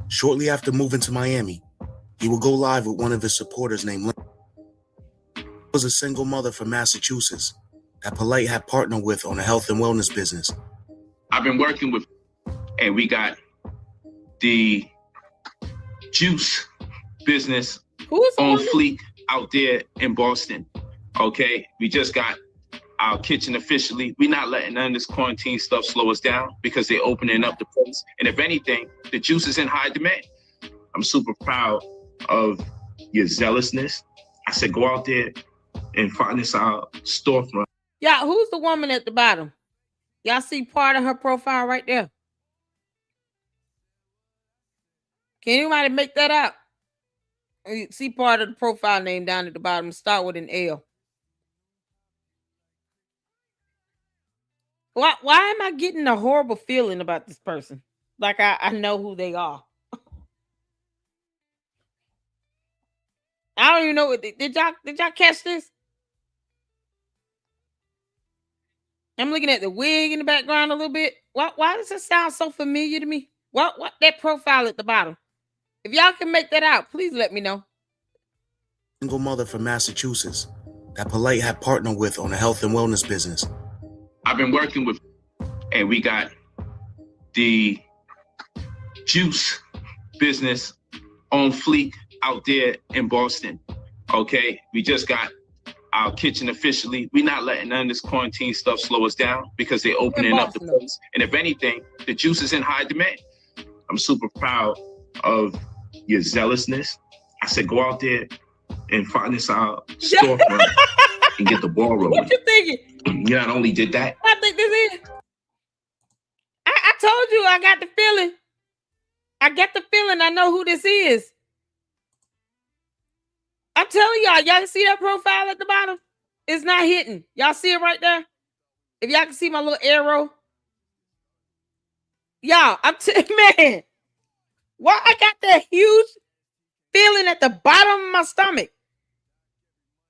Shortly after moving to Miami, he will go live with one of his supporters named Lynn. She was a single mother from Massachusetts that Polight had partnered with on a health and wellness business. I've been working with, and we got the juice business on fleek out there in Boston. Okay, we just got our kitchen officially. We're not letting none of this quarantine stuff slow us down because they're opening up the place. And if anything, the juice is in high demand. I'm super proud of your zealousness. I said, go out there and find this storefront. Yeah, who's the woman at the bottom? Y'all see part of her profile right there. Can anybody make that out? You see part of the profile name down at the bottom. Start with an L. Why am I getting a horrible feeling about this person? Like I know who they are. I don't even know. Did y'all catch this? I'm looking at the wig in the background a little bit. Why does it sound so familiar to me? What that profile at the bottom? If y'all can make that out, please let me know. Single mother from Massachusetts that Polight had partnered with on a health and wellness business. I've been working with, and we got the juice business on fleek out there in Boston. Okay, we just got our kitchen officially. We're not letting none of this quarantine stuff slow us down because they're opening up the place. And if anything, the juice is in high demand. I'm super proud of your zealousness. I said, go out there and find this storefront and get the ball rolling. What you thinking? You not only did that. I think this is. I told you I got the feeling. I get the feeling I know who this is. I'm telling y'all see that profile at the bottom? It's not hitting. Y'all see it right there? If y'all can see my little arrow. Y'all, man. Why I got that huge feeling at the bottom of my stomach?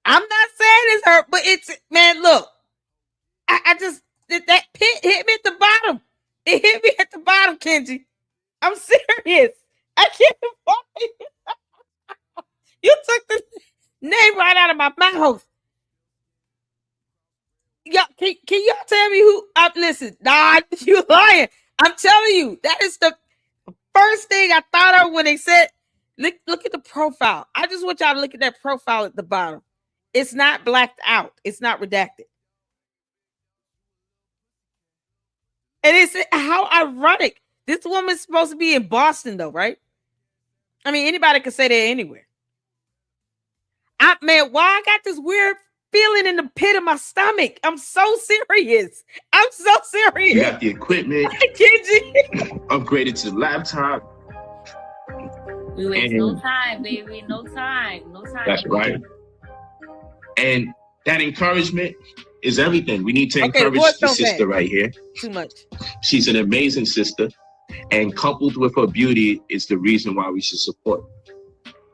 I'm not saying it's hurt, but it's, man, look. I just, that pit hit me at the bottom. It hit me at the bottom, Kenji. I'm serious. I can't find it. You took the name right out of my mouth. Y'all, can y'all tell me who? Listen, nah, you lying. I'm telling you, that is the first thing I thought of when they said, look at the profile. I just want y'all to look at that profile at the bottom. It's not blacked out. It's not redacted. And it's how ironic. This woman's supposed to be in Boston, though, right? I mean, anybody can say that anywhere. Man, why I got this weird feeling in the pit of my stomach? I'm so serious. I'm so serious. You got the equipment upgraded to the laptop. We waste no time, baby. No time. No time. That's right. And that encouragement is everything. We need to encourage the sister right here. Too much. She's an amazing sister. And coupled with her beauty is the reason why we should support her.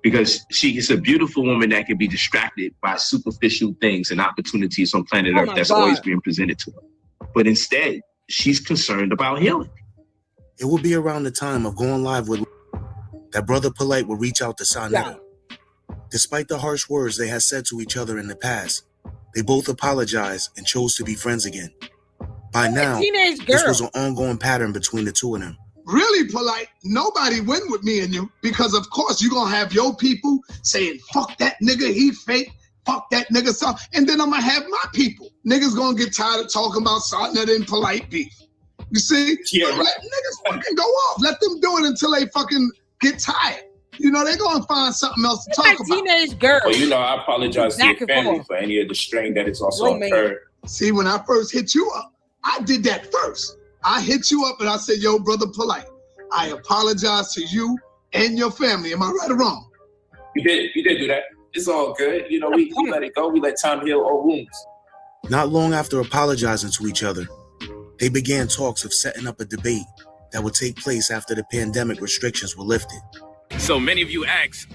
Because she is a beautiful woman that can be distracted by superficial things and opportunities on planet Earth that's always being presented to her. But instead, she's concerned about healing. It would be around the time of going live with that Brother Polight would reach out to Sarnetta. Despite the harsh words they had said to each other in the past, they both apologized and chose to be friends again. By now, this was an ongoing pattern between the two of them. Really, Polight, nobody win with me and you because, of course, you're going to have your people saying, fuck that nigga, he fake, fuck that nigga, so. And then I'm going to have my people. Niggas going to get tired of talking about Sarnetta and Polight beef. You see? Yeah, right. Let niggas fucking go off. Let them do it until they fucking get tired. You know, they're going to find something else to talk about. Teenage girl. Well, you know, I apologize to your family for any of the strain that it's also occurred. See, when I first hit you up, I did that first. I hit you up and I said, yo, Brother Polight, I apologize to you and your family. Am I right or wrong? You did do that. It's all good. You know, we let it go. We let time heal all wounds. Not long after apologizing to each other, they began talks of setting up a debate that would take place after the pandemic restrictions were lifted. So many of you ask,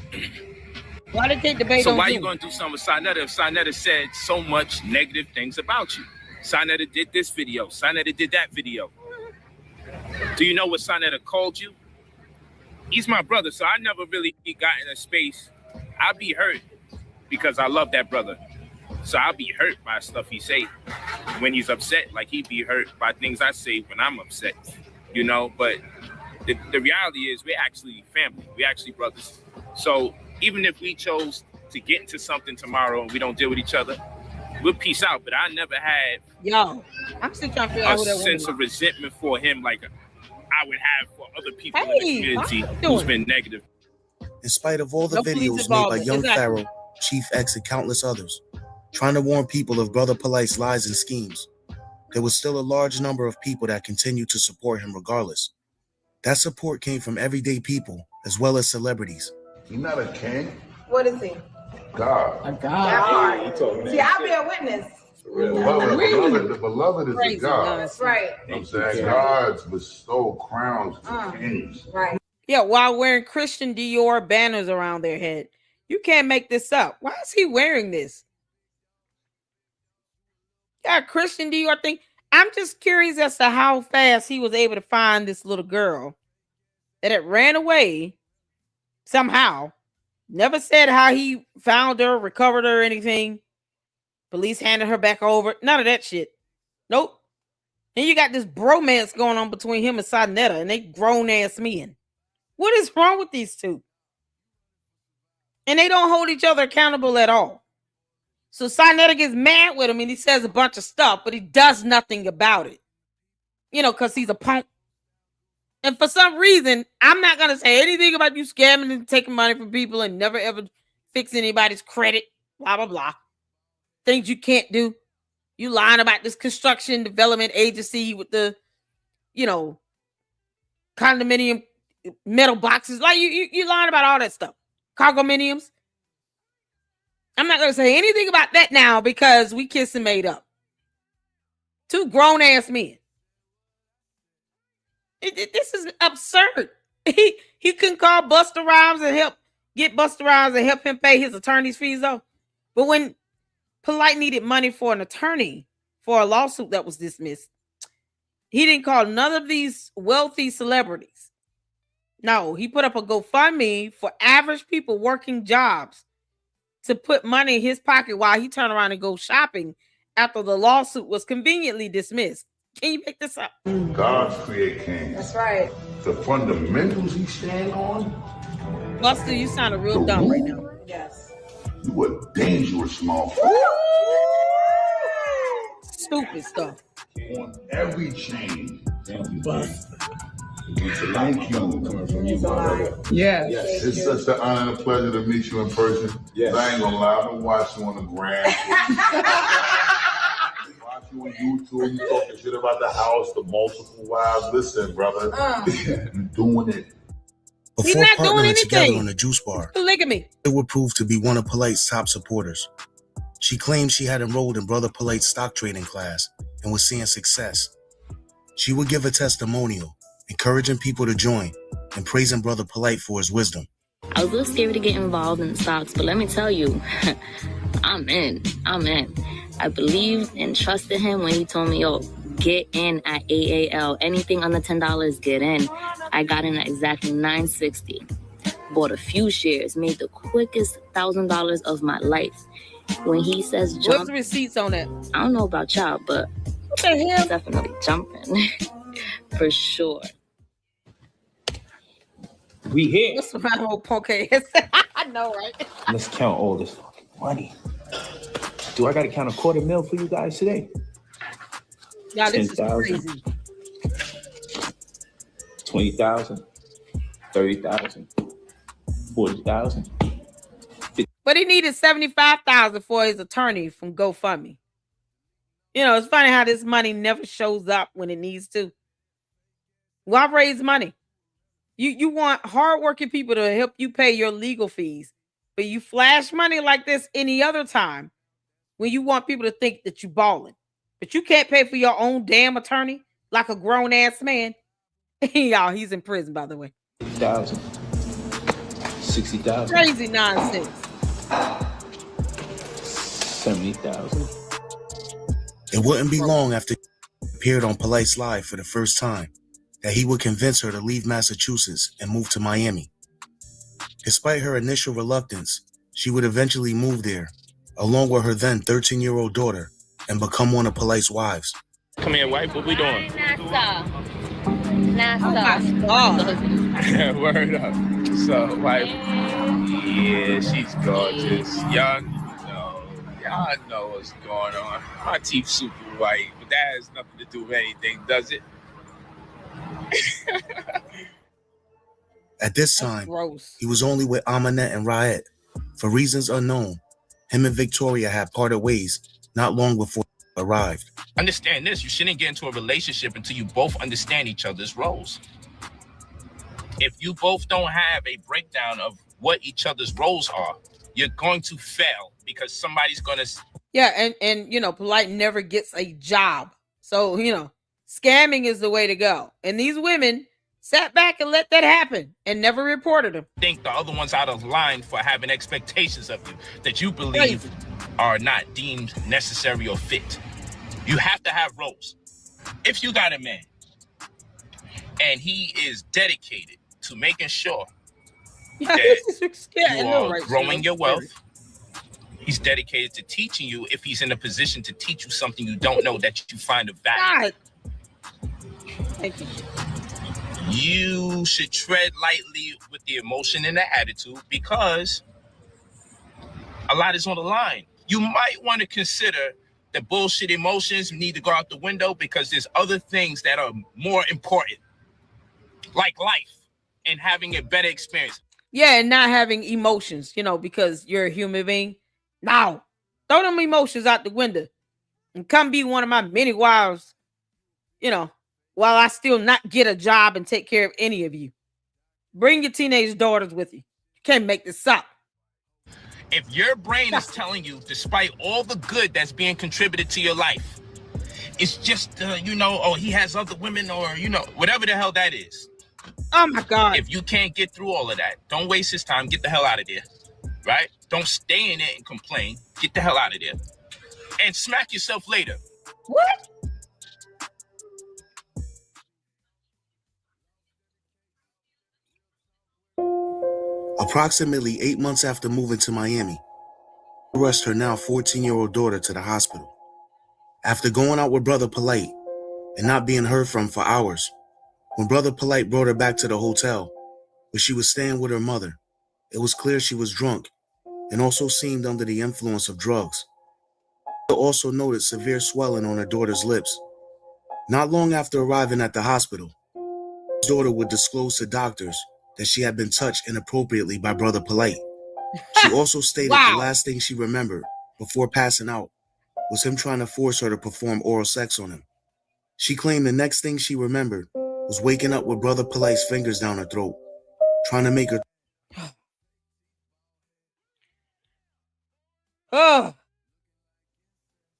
why did they debate so on why Zoom? you going to do something with Sarnetta if Sarnetta said so much negative things about you? Sarnetta did this video. Sarnetta did that video. Do you know what Sarnetta called you? He's my brother, so I never really got in a space. I'll be hurt because I love that brother. So I'll be hurt by stuff he say when he's upset, like he'd be hurt by things I say when I'm upset, you know? But the reality is we're actually family. We're actually brothers. So even if we chose to get into something tomorrow and we don't deal with each other, we'll peace out. But I never had I'm still trying to figure out a who that sense woman of resentment for him like I would have for other people in the community who's been negative. In spite of all the No police videos made by involvement. Young Exactly. Pharaoh, Chief X, and countless others, trying to warn people of Brother Polight's lies and schemes, there was still a large number of people that continued to support him regardless. That support came from everyday people as well as celebrities. He's not a king. What is he? God. A God. See, I'll be a witness. The beloved is a Crazy God. nonsense. Right. You know what I'm saying? Gods bestow crowns to kings. Right. Yeah, while wearing Christian Dior banners around their head. You can't make this up. Why is he wearing this? Yeah, Christian Dior thing. I'm just curious as to how fast he was able to find this little girl that had ran away somehow. Never said how he found her, recovered her, or anything. Police handed her back over. None of that shit. Nope. And you got this bromance going on between him and Sarnetta, and they grown ass men. What is wrong with these two? And they don't hold each other accountable at all. So Sarnetta gets mad with him and he says a bunch of stuff, but he does nothing about it. You know, because he's a punk. And for some reason, I'm not going to say anything about you scamming and taking money from people and never ever fix anybody's credit, blah, blah, blah. Things you can't do. You lying about this construction development agency with the, you know, condominium metal boxes. Like you lying about all that stuff. Cargominiums. I'm not going to say anything about that now because we kissed and made up. Two grown-ass men. This is absurd. He couldn't call Busta Rhymes and help him pay his attorney's fees, though. But when Polight needed money for an attorney for a lawsuit that was dismissed, he didn't call none of these wealthy celebrities. No, he put up a GoFundMe for average people working jobs to put money in his pocket while he turned around and go shopping after the lawsuit was conveniently dismissed. Can you make this up? Gods create kings. That's right. The fundamentals he stand on, Buster, you sound real dumb right now. Yes. you a dangerous motherfucker. Stupid stuff. On every chain. Thank you, Buster. Thank you. Coming from you, my brother. Yes. Yes. It's such an honor and a pleasure to meet you in person. Yes. I ain't gonna lie, I've been watching you on the gram. Watch you on YouTube, you talking shit about the house, the multiple wives. Listen, brother, you're doing it. Before not doing partnering together anything. on the juice bar, Polygamy. it would prove to be one of Polight's top supporters. She claimed she had enrolled in Brother Polight's stock trading class and was seeing success. She would give a testimonial, encouraging people to join and praising Brother Polight for his wisdom. I was a little scared to get involved in the stocks, but let me tell you, I'm in. I believed and trusted him when he told me, yo, Get in at AAL. Anything under $10, get in. I got in at exactly $9.60. Bought a few shares, made the quickest $1,000 of my life. When he says jump, what's the receipts on that? I don't know about y'all, but what the hell? Definitely jumping. For sure. We here. What's my whole punk ass? I know, right? Let's count all this fucking money. Do I gotta count $250,000 for you guys today? Y'all, this 10,000. is crazy. 20,000, 30,000, 40,000. But he needed 75,000 for his attorney from GoFundMe. You know, it's funny how this money never shows up when it needs to. Why raise money? You want hardworking people to help you pay your legal fees, but you flash money like this any other time when you want people to think that you balling. But you can't pay for your own damn attorney like a grown ass man. Y'all, he's in prison, by the way. 50,000, 60,000, crazy nonsense. 70,000. It wouldn't be long after he appeared on Polight's Live for the first time that he would convince her to leave Massachusetts and move to Miami. Despite her initial reluctance, she would eventually move there, along with her then 13-year-old daughter, and become one of Polight's wives. Come here, wife. What we doing? NASA. Word up. So, wife, yeah, she's gorgeous. Y'all know what's going on. My teeth super white, but that has nothing to do with anything, does it? At this time, he was only with Amanette and Raed. For reasons unknown, him and Victoria had parted ways not long before he arrived. Understand this, you shouldn't get into a relationship until you both understand each other's roles. If you both don't have a breakdown of what each other's roles are, you're going to fail because somebody's going to... Yeah, and you know, Polight never gets a job. So, you know, scamming is the way to go. And these women sat back and let that happen and never reported them. Think the other one's out of line for having expectations of you that you believe are not deemed necessary or fit. You have to have roles. If you got a man and he is dedicated to making sure that you are growing your wealth, he's dedicated to teaching you. If he's in a position to teach you something you don't know that you find of value, thank you. You should tread lightly with the emotion and the attitude because a lot is on the line. You might want to consider the bullshit emotions need to go out the window because there's other things that are more important, like life and having a better experience. Yeah, and not having emotions, you know, because you're a human being. Now, throw them emotions out the window and come be one of my many wives, you know, while I still not get a job and take care of any of you. Bring your teenage daughters with you. You can't make this up. If your brain is telling you, despite all the good that's being contributed to your life, it's just, you know, oh, he has other women or, you know, whatever the hell that is. Oh, my God. If you can't get through all of that, don't waste his time. Get the hell out of there, right? Don't stay in it and complain. Get the hell out of there. And smack yourself later. What? Approximately 8 months after moving to Miami, he rushed her now 14-year-old daughter to the hospital. After going out with Brother Polight and not being heard from for hours, when Brother Polight brought her back to the hotel where she was staying with her mother, it was clear she was drunk and also seemed under the influence of drugs. He also noted severe swelling on her daughter's lips. Not long after arriving at the hospital, his daughter would disclose to doctors that she had been touched inappropriately by Brother Polight. She also stated the last thing she remembered before passing out was him trying to force her to perform oral sex on him. She claimed the next thing she remembered was waking up with Brother Polight's fingers down her throat, trying to make her... Oh,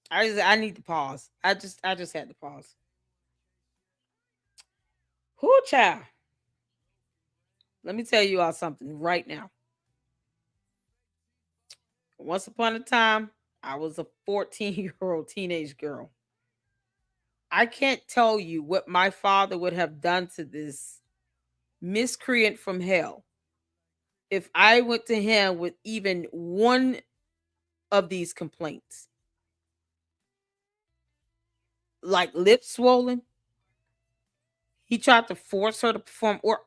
I need to pause. I just had to pause. Whoo, child. Let me tell you all something right now. Once upon a time, I was a 14-year-old teenage girl. I can't tell you what my father would have done to this miscreant from hell if I went to him with even one of these complaints. Like lips swollen. He tried to force her to perform, or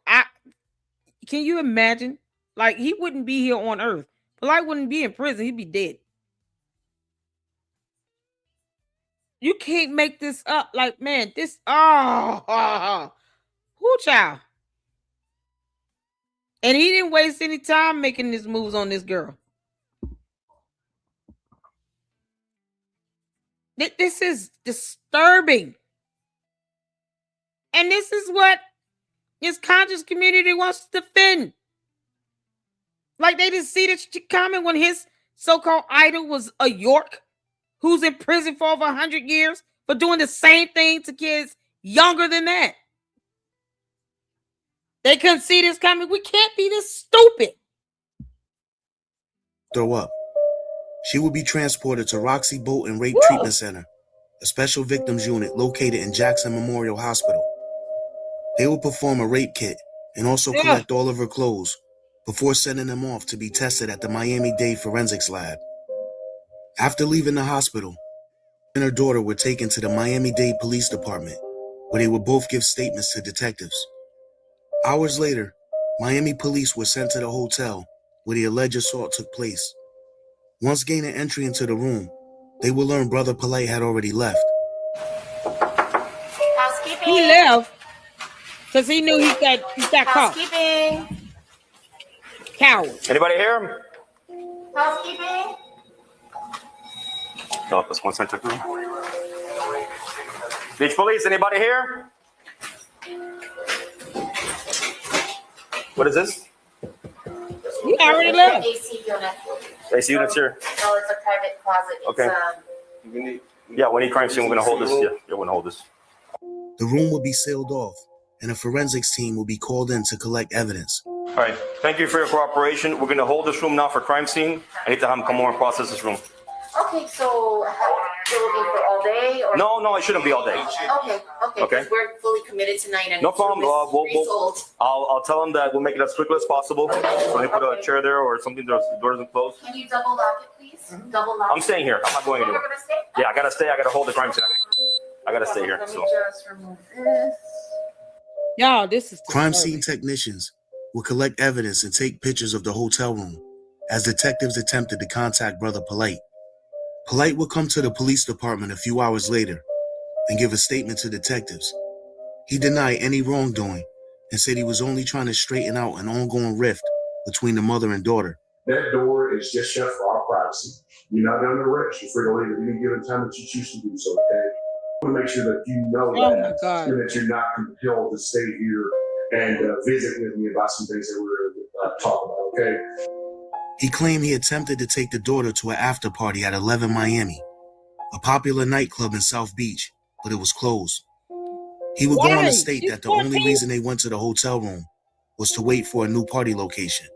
can you imagine? Like, he wouldn't be here on earth. Polight wouldn't be in prison. He'd be dead. You can't make this up. Like, man, this, who child? And he didn't waste any time making these moves on this girl. This is disturbing. And this is what his conscious community wants to defend. Like, they didn't see this coming when his so-called idol was a York, who's in prison for over 100 years for doing the same thing to kids younger than that. They couldn't see this coming. We can't be this stupid. Throw up. She would be transported to Roxy Boat and Rape Treatment Center, a special victims unit located in Jackson Memorial Hospital. They would perform a rape kit and also collect all of her clothes before sending them off to be tested at the Miami-Dade Forensics Lab. After leaving the hospital, and her daughter were taken to the Miami-Dade Police Department, where they would both give statements to detectives. Hours later, Miami police were sent to the hotel where the alleged assault took place. Once gaining entry into the room, they would learn Brother Polight had already left. Housekeeping. He left because he knew he got caught. Housekeeping. Coward. Anybody here? Housekeeping. No, this one center crew. Beach police, anybody here? What is this? You already left. AC unit. AC units here. No, it's a private closet. Okay. Yeah, we need crime scene. We're gonna hold this. Yeah, we're gonna hold this. The room would be sealed off, and a forensics team will be called in to collect evidence. All right. Thank you for your cooperation. We're gonna hold this room now for crime scene. I need to have them come over and process this room. Okay, so you're looking for all day, or No, it shouldn't be all day. Okay. 'Cause we're fully committed tonight, and No problem. We'll I'll tell them that we'll make it as quickly as possible. So they put a chair there or something. The door doesn't close. Can you double lock it, please? Double lock. I'm staying here. I'm not going anywhere. You're gonna stay? Yeah, I gotta stay. I gotta hold the crime scene. I gotta stay here. Let me So. just remove this. Y'all, this is Crime scene technicians will collect evidence and take pictures of the hotel room as detectives attempted to contact Brother Polight. Polight would come to the police department a few hours later and give a statement to detectives. He denied any wrongdoing and said he was only trying to straighten out an ongoing rift between the mother and daughter. That door is just shut for our privacy. You're not under arrest. You're free to leave at any given time that you choose to do so, okay? I want to make sure that you know that, and that you're not compelled to stay here and visit with me about some things that we're going to talk about, okay? He claimed he attempted to take the daughter to an after party at 11 Miami, a popular nightclub in South Beach, but it was closed. He would go on to state that the only reason they went to the hotel room was to wait for a new party location.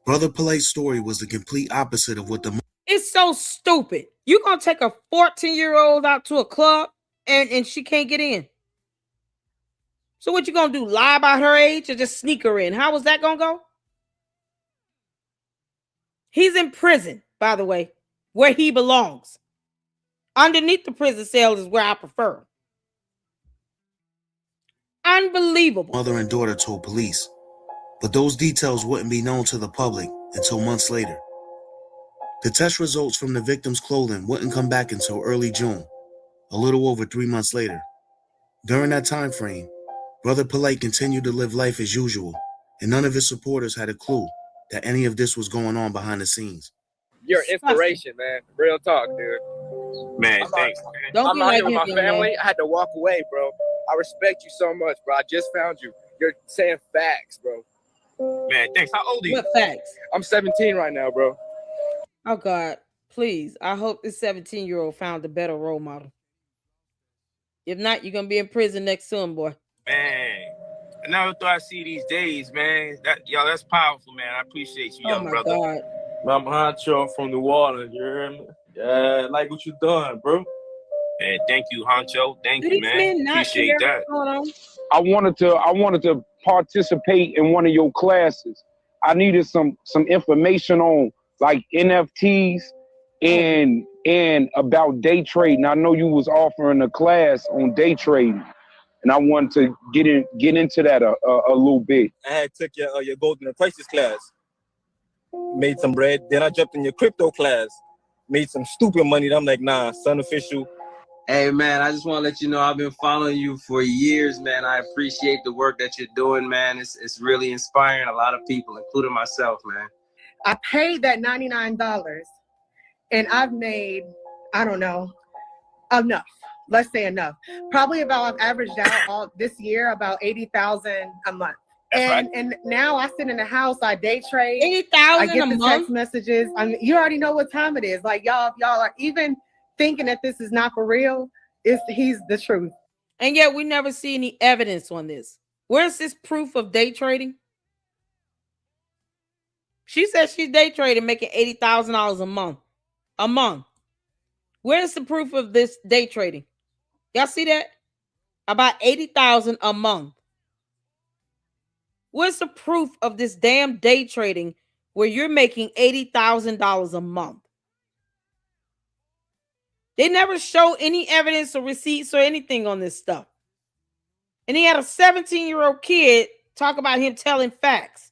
Brother Polight's story was the complete opposite of what the... It's so stupid. You gonna take a 14-year-old out to a club and she can't get in? So what you gonna do? Lie about her age or just sneak her in? How was that gonna go? He's in prison, by the way, where he belongs. Underneath the prison cell is where I prefer him. Unbelievable. Mother and daughter told police, but those details wouldn't be known to the public until months later. The test results from the victim's clothing wouldn't come back until early June, a little over 3 months later. During that time frame, Brother Polight continued to live life as usual, and none of his supporters had a clue that any of this was going on behind the scenes. You're inspiration, man. Real talk, dude. Man, thanks. I'm out here with my family. I had to walk away, bro. I respect you so much, bro. I just found you. You're saying facts, bro. Man, thanks. How old are you? What facts? I'm 17 right now, bro. Oh, God. Please. I hope this 17-year-old found a better role model. If not, you're going to be in prison next to him, boy. Man, I never thought I'd see these days, man. That's powerful, man. I appreciate you, young brother. God. I'm behind you. I'm from New Orleans. You hear me? Yeah, I like what you done, bro. And thank you, Honcho. Thank you, These man. men not Appreciate care that. what's going on. I wanted to participate in one of your classes. I needed some information on like NFTs and about day trading. I know you was offering a class on day trading, and I wanted to get into that a little bit. I had took your golden and prices class, made some bread. Then I jumped in your crypto class, made some stupid money. I'm like, nah, it's unofficial. Hey, man, I just want to let you know I've been following you for years, man. I appreciate the work that you're doing, man. It's really inspiring a lot of people, including myself, man. I paid that $99 and I've made, I don't know, enough. Let's say enough. Probably about, I've averaged out all this year about 80,000 a month. And now I sit in the house, I day trade. 80,000 I get a the month? text messages. I mean, you already know what time it is. Like y'all are even thinking that this is not for real. He's the truth. And yet we never see any evidence on this. Where's this proof of day trading? She says she's day trading, making $80,000 a month. A month. Where's the proof of this day trading? Y'all see that? About 80,000 a month. Where's the proof of this damn day trading where you're making $80,000 a month? They never show any evidence or receipts or anything on this stuff. And he had a 17-year-old kid talk about him telling facts.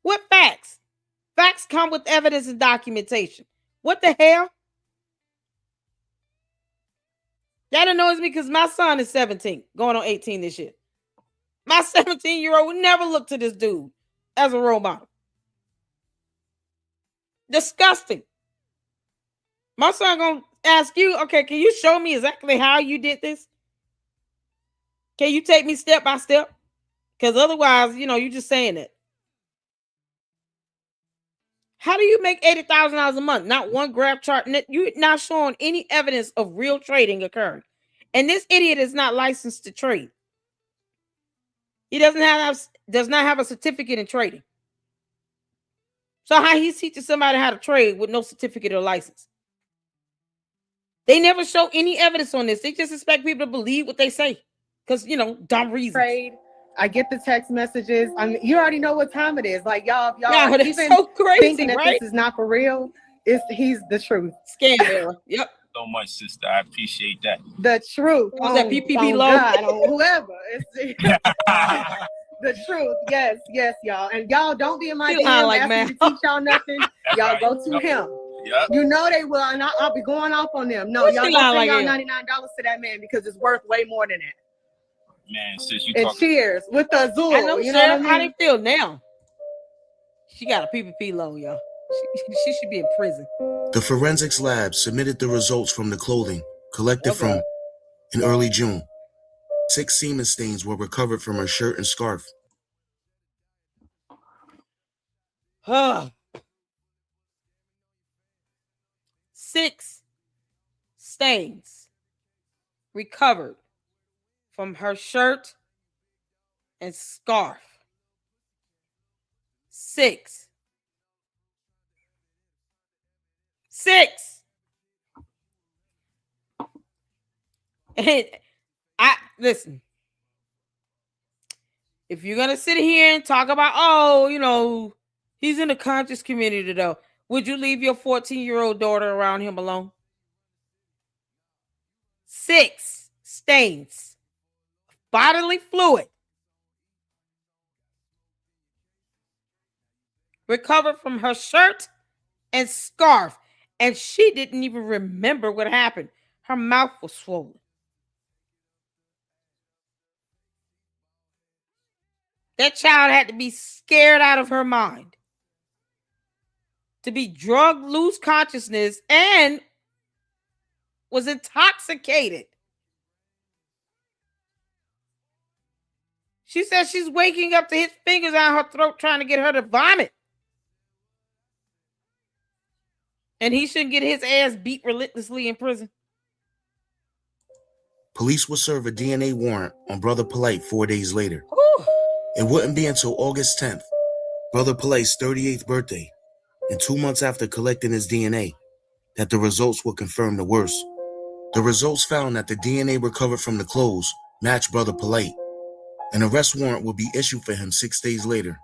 What facts? Facts come with evidence and documentation. What the hell? That annoys me because my son is 17, going on 18 this year. My 17-year-old would never look to this dude as a role model. Disgusting. My son gonna ask you, okay, can you show me exactly how you did this? Can you take me step by step? Because otherwise, you're just saying it. How do you make $80,000 a month? Not one graph chart. You're not showing any evidence of real trading occurring. And this idiot is not licensed to trade. He does not have a certificate in trading. So how he's teaching somebody how to trade with no certificate or license? They never show any evidence on this. They just expect people to believe what they say. Because, dumb reasons. Trade. I get the text messages. I mean, you already know what time it is. Like y'all Yeah, are it's even so crazy, thinking that right? this is not for real. He's the truth. Scam era. Yep. So much, sister. I appreciate that. The truth. Was that PPP on loan? God, on whoever. The truth. Yes, y'all. And y'all don't be in my She lying DM like asking man. me to teach y'all nothing. Y'all go to him. Yep. You know they will, and I'll be going off on them. No, What y'all she don't lying pay like y'all $99 to that man because it's worth way more than that. Man, sis, you And talking. cheers with the Azul. I know, You know what I Sheriff. How mean? they feel now? She got a PPP loan, y'all. She should be in prison. The forensics lab submitted the results from the clothing collected from in early June. 6 semen stains were recovered from her shirt and scarf. Six stains recovered from her shirt and scarf. 6. And listen. If you're gonna sit here and talk about, he's in the conscious community though, would you leave your 14-year-old daughter around him alone? 6 stains, bodily fluid, recovered from her shirt and scarf, and she didn't even remember what happened. Her mouth was swollen. That child had to be scared out of her mind, to be drugged, lose consciousness, and was intoxicated. She says she's waking up to his fingers down her throat trying to get her to vomit. And he shouldn't get his ass beat relentlessly in prison. Police will serve a DNA warrant on Brother Polight 4 days later. Whew. It wouldn't be until August 10th, Brother Polight's 38th birthday, and 2 months after collecting his DNA, that the results would confirm the worst. The results found that the DNA recovered from the clothes matched Brother Polight. An arrest warrant would be issued for him 6 days later,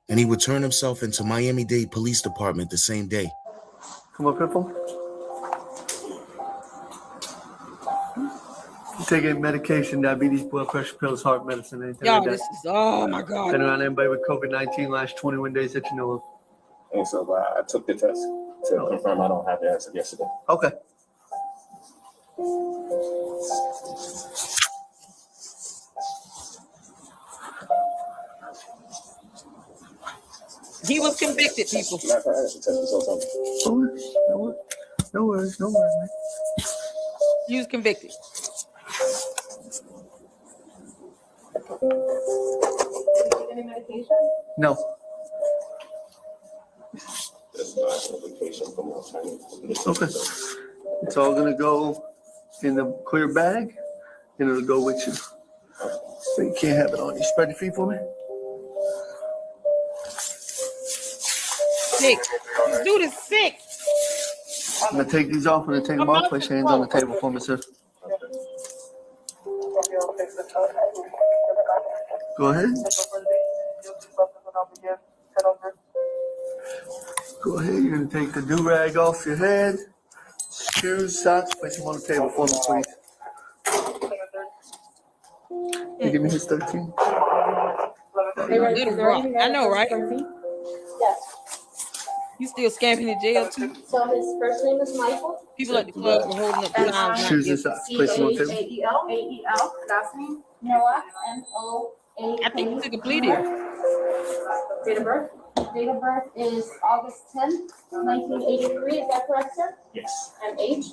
and he would turn himself into Miami-Dade Police Department the same day. Come up here, Paul. You take any medication, diabetes, blood pressure pills, heart medicine, anything Y'all, like that? this is, oh my God. Been around anybody with COVID-19 last 21 days that you know of? And so I took the test to confirm I don't have it as of yesterday. Okay. He was convicted, people. No worries, man. He was convicted. Any medication? No. Okay. It's all gonna go in the clear bag, and it'll go with you. So you can't have it on you. Spread your feet for me. Sick. This dude is sick. I'm gonna take these off. I'm gonna take them off. Place your hands on the table for me, sir. Go ahead. Go ahead. You're gonna take the do-rag off your head. Shoes, socks. Place them on the table for me, please. You give me his 13. Little rock. I know, right? Yes. You still scamping in jail too? So his first name is Michael. People at the club were holding up signs. Shoes and socks. Place them on the table. C-H-A-E-L. Last name Noah. N-O-A. I think he took a plea deal. Date of birth? Date of birth is August 10th, 1983. Is that correct, sir? Yes. And age?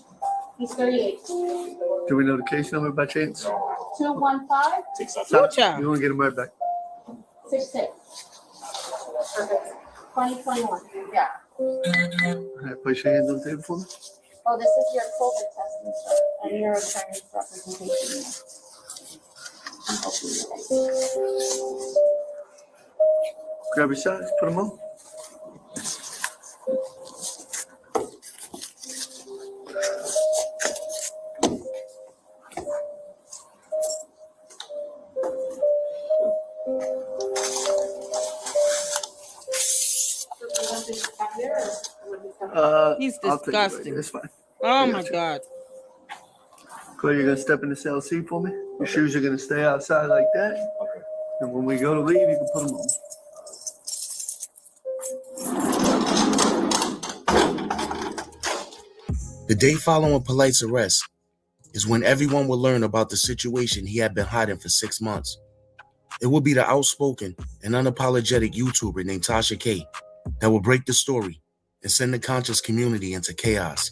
He's 38. Do we know the case number by chance? 215 Stop. You want to get him right back. 66. Perfect. 2021. Yeah. All right, place your hands on the table for me. Oh, this is your COVID testing, sir, and your attorney's representation. Grab your sides, put them on. He's I'll take it right disgusting. there. It's fine. Oh my God. Claire, you're gonna step in the cell seat for me. Your shoes are gonna stay outside like that. Okay. And when we go to leave, you can put them on. The day following Polight's arrest is when everyone will learn about the situation he had been hiding for 6 months. It will be the outspoken and unapologetic YouTuber named Tasha K that will break the story and send the conscious community into chaos.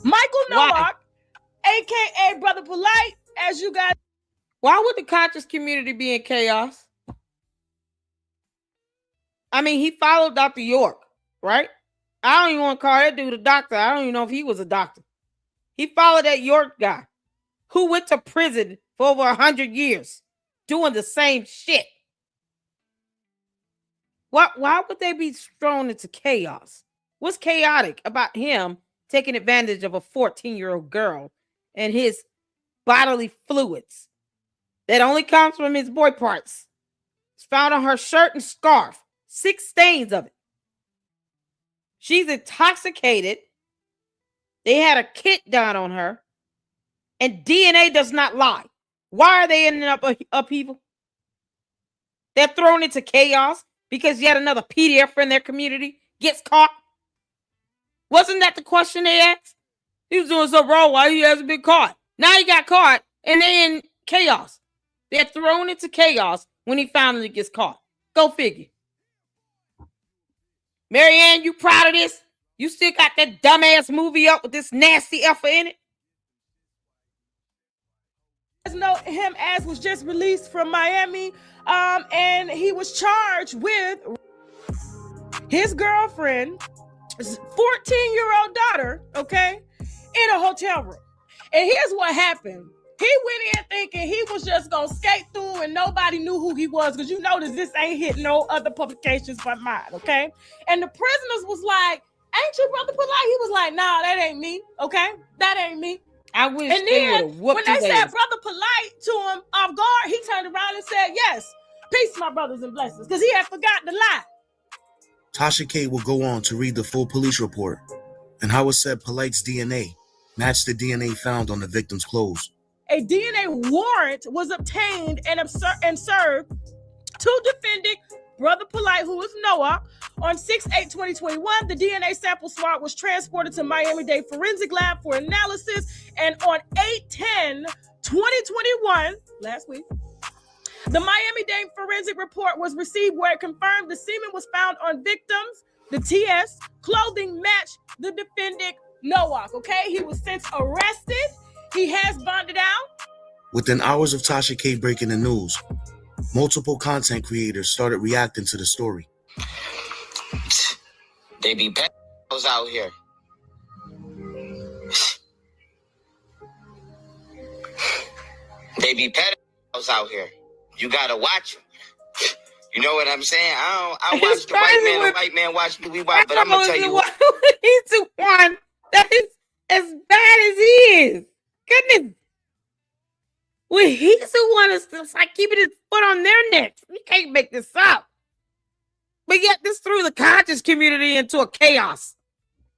Michael Nowak, aka Brother Polight, as you guys. Why would the conscious community be in chaos? I mean, he followed Dr. York, right? I don't even want to call that dude a doctor. I don't even know if he was a doctor. He followed that York guy who went to prison for over 100 years doing the same shit. Why would they be thrown into chaos? What's chaotic about him taking advantage of a 14-year-old girl and his bodily fluids that only comes from his boy parts? It's found on her shirt and scarf. 6 stains of it. She's intoxicated. They had a kit done on her. And DNA does not lie. Why are they ending up upheaval? They're thrown into chaos because yet another PDF in their community gets caught. Wasn't that the question they asked? He was doing so wrong. Why he hasn't been caught? Now he got caught and they're in chaos. They're thrown into chaos when he finally gets caught. Go figure. Marianne, you proud of this? You still got that dumbass movie up with this nasty effort in it? Know him as was just released from Miami, and he was charged with his girlfriend, 14-year-old daughter, okay, in a hotel room. And here's what happened. He went in thinking he was just gonna skate through and nobody knew who he was, because you notice this ain't hit no other publications but mine, okay? And the prisoners was like, ain't you Brother Polight? He was like, nah, that ain't me, okay? That ain't me. I wish And they then would have whooped when they his said ass. Brother Polight to him off guard, he turned around and said, yes, peace, my brothers and blessings, because he had forgotten to lie. Tasha K will go on to read the full police report and how it said Polight's DNA matched the DNA found on the victim's clothes. A DNA warrant was obtained and served to defendant Brother Polight, who is Noah. On 6/8/2021, the DNA sample swab was transported to Miami-Dade Forensic Lab for analysis, and on 8/10/2021, last week, the Miami-Dade Forensic Report was received where it confirmed the semen was found on victims. The TS clothing matched the defendant Noah. Okay, he was since arrested. He has bonded out. Within hours of Tasha K breaking the news, multiple content creators started reacting to the story. They be pedos out here. They be pedos out here. You gotta watch them. You know what I'm saying? I watch the white man watch me. We watch, but I'm gonna tell you what. He's the one that is as bad as he is. Goodness. Well, he's the one that's like keeping his foot on their necks. We can't make this up. But yet this threw the conscious community into a chaos.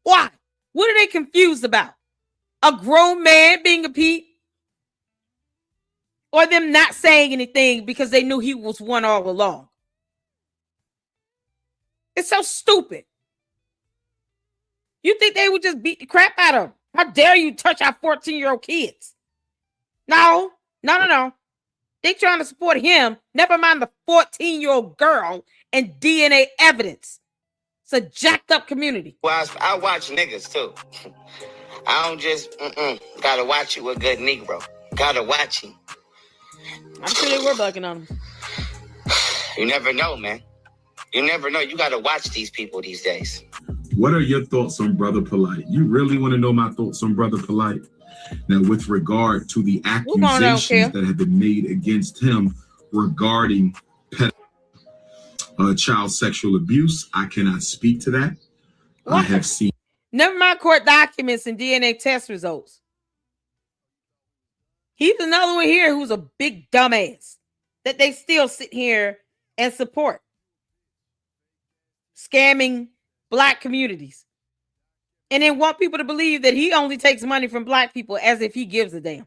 Why? What are they confused about? A grown man being a Pete? Or them not saying anything because they knew he was one all along? It's so stupid. You think they would just beat the crap out of him? How dare you touch our 14-year-old kids? No. They trying to support him. Never mind the 14-year-old girl and DNA evidence. It's a jacked up community. Well, I watch niggas too. I don't just gotta watch you a good Negro. Gotta watch him. I'm sure they were bugging on him. You never know, man. You never know. You gotta watch these people these days. What are your thoughts on Brother Polight? You really want to know my thoughts on Brother Polight? Now, with regard to the accusations that have been made against him regarding child sexual abuse, I cannot speak to that. What? I have seen. Never mind court documents and DNA test results. He's another one here who's a big dumbass that they still sit here and support. Scamming Black communities. And then want people to believe that he only takes money from Black people as if he gives a damn.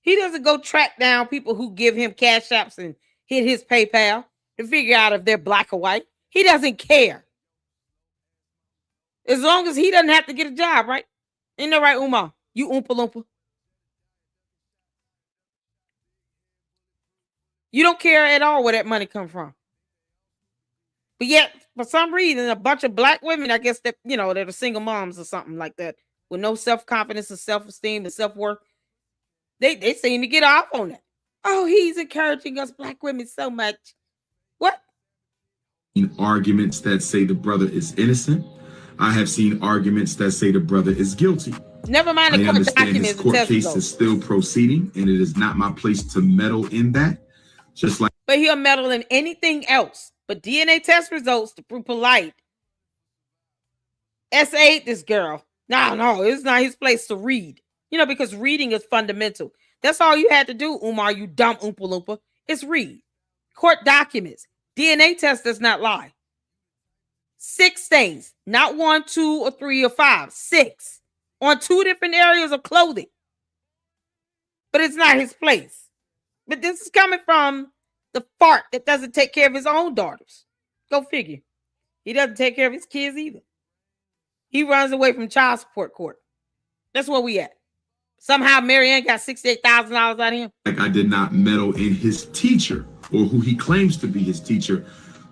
He doesn't go track down people who give him cash apps and hit his PayPal to figure out if they're Black or white. He doesn't care. As long as he doesn't have to get a job, right? Ain't that right, Umar? You Oompa Loompa. You don't care at all where that money comes from. But yet, for some reason, a bunch of Black women, I guess that, that are single moms or something like that, with no self-confidence and self-esteem and self-worth, they seem to get off on that. Oh, he's encouraging us Black women so much. What? Arguments that say the brother is innocent. I have seen arguments that say the brother is guilty. Never mind the I court understand documents. his court case is still proceeding, and it is not my place to meddle in that. Just like, but he'll meddle in anything else. But DNA test results to prove Polight S8 this girl. No, it's not his place to read. Because reading is fundamental. That's all you had to do, Umar, you dumb Oompa Loompa. It's read. Court documents. DNA test does not lie. 6 things. Not 1, 2, or 3, or 5. 6. On 2 different areas of clothing. But it's not his place. But this is coming from the fart that doesn't take care of his own daughters. Go figure. He doesn't take care of his kids either. He runs away from child support court. That's where we at. Somehow Marianne got $68,000 out of him. Like I did not meddle in his teacher or who he claims to be his teacher,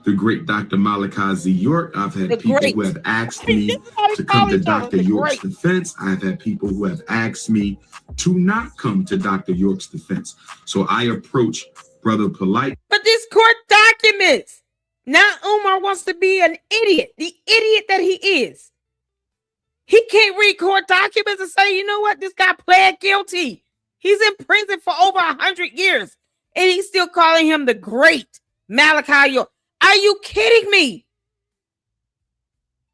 the great Dr. Malachi Z. York. I've had people who have asked me to come to Dr. York's defense. I've had people who have asked me to not come to Dr. York's defense. So I approach Brother Polight. But this court documents. Now Umar wants to be an idiot. The idiot that he is. He can't read court documents and say, you know what? This guy pled guilty. He's in prison for over 100 years. And he's still calling him the great Malachi York. Are you kidding me?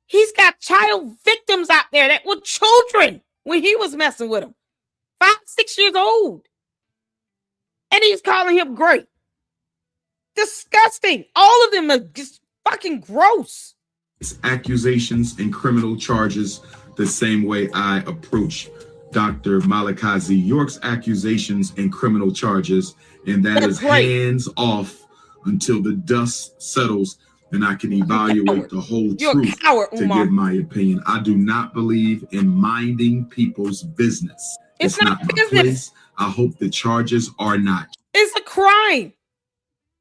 He's got child victims out there that were children when he was messing with him. 5, 6 years old. And he's calling him great. Disgusting. All of them are just fucking gross. Accusations and criminal charges the same way I approach Dr. Malachi York's accusations and criminal charges, and that's hands off until the dust settles and I can evaluate the whole truth to give my opinion. I do not believe in minding people's business. It's not my place. I hope the charges are not. It's a crime.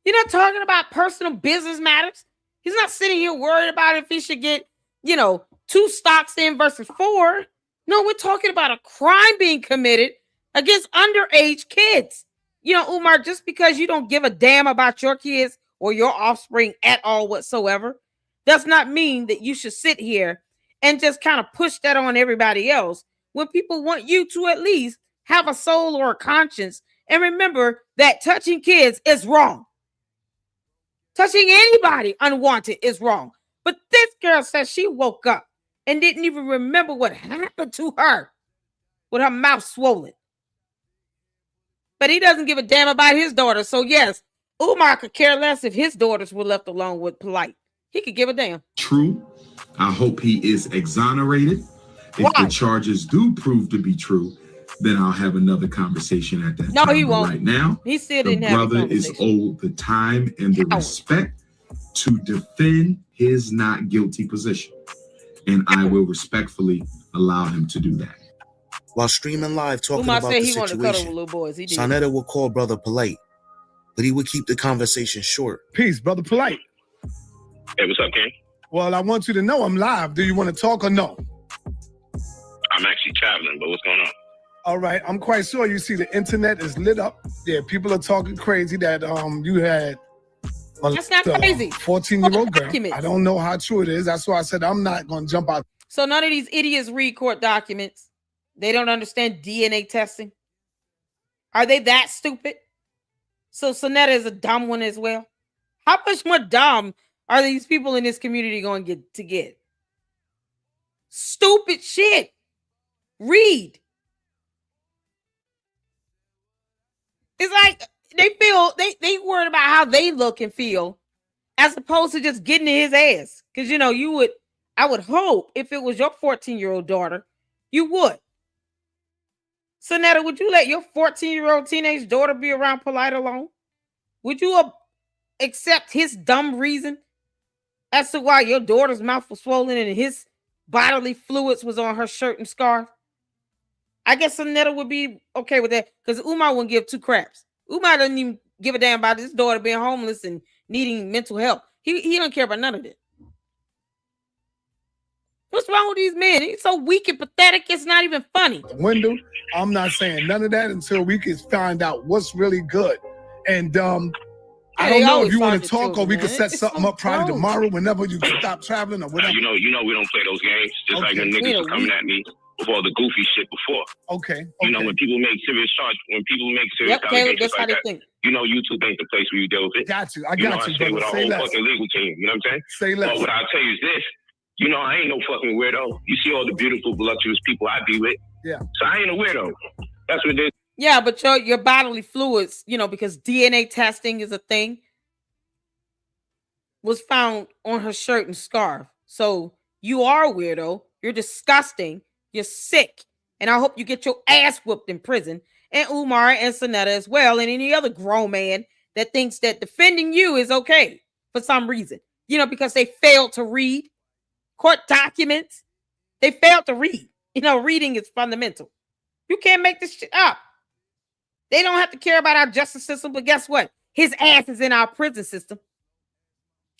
You're not talking about personal business matters. He's not sitting here worried about if he should get, 2 stocks in versus 4. No, we're talking about a crime being committed against underage kids. Umar, just because you don't give a damn about your kids or your offspring at all whatsoever, does not mean that you should sit here and just kind of push that on everybody else when people want you to at least have a soul or a conscience and remember that touching kids is wrong. Touching anybody unwanted is wrong. But this girl says she woke up and didn't even remember what happened to her with her mouth swollen. But he doesn't give a damn about his daughter. So yes, Umar could care less if his daughters were left alone with Polight. He could give a damn. True. I hope he is exonerated. If the charges do prove to be true, then I'll have another conversation at that time. No, he won't. Right now, he still didn't the have a brother is owed the time and the respect to defend his not guilty position. And I will respectfully allow him to do that. While streaming live talking Umar about said the he wanted to cuddle with situation, little boys. He did. Sonetta will call Brother Polight, but he would keep the conversation short. Peace, Brother Polight. Hey, what's up, King? Well, I want you to know I'm live. Do you want to talk or no? I'm actually traveling, but what's going on? All right, I'm quite sure you see the internet is lit up. Yeah, people are talking crazy that you had that's not crazy. 14-year-old girl. I don't know how true it is. That's why I said I'm not going to jump out. So none of these idiots read court documents. They don't understand DNA testing. Are they that stupid? So Sonetta is a dumb one as well. How much more dumb are these people in this community going to get? Stupid shit. Read. It's like they worried about how they look and feel as opposed to just getting in his ass. Because, I would hope if it was your 14-year-old daughter, you would. Sonetta, would you let your 14-year-old teenage daughter be around Polight alone? Would you accept his dumb reason as to why your daughter's mouth was swollen and his bodily fluids was on her shirt and scarf? I guess Sonetta would be okay with that because Umar wouldn't give 2 craps. Umar doesn't even give a damn about his daughter being homeless and needing mental help. He don't care about none of that. What's wrong with these men? He's so weak and pathetic, it's not even funny. Window, I'm not saying none of that until we can find out what's really good. And I don't know if you want to talk or we can set something up probably tomorrow whenever you can stop traveling or whatever. You know we don't play those games. Just like the niggas were coming at me with all the goofy shit before. Okay. When people make serious charges, allegations like that, YouTube ain't the place where you deal with it. Got you. I got you. I stay with our whole fucking legal team. You know what I'm saying? Say less. But what I'll tell you is this. I ain't no fucking weirdo. You see all the beautiful, voluptuous people I be with. Yeah. So I ain't a weirdo. That's what it is. Yeah, but your bodily fluids, because DNA testing is a thing, was found on her shirt and scarf. So you are a weirdo. You're disgusting. You're sick. And I hope you get your ass whooped in prison. And Umar and Sonetta as well. And any other grown man that thinks that defending you is okay for some reason. Because they failed to read court documents. They failed to read. Reading is fundamental. You can't make this shit up. They don't have to care about our justice system, but guess what? His ass is in our prison system.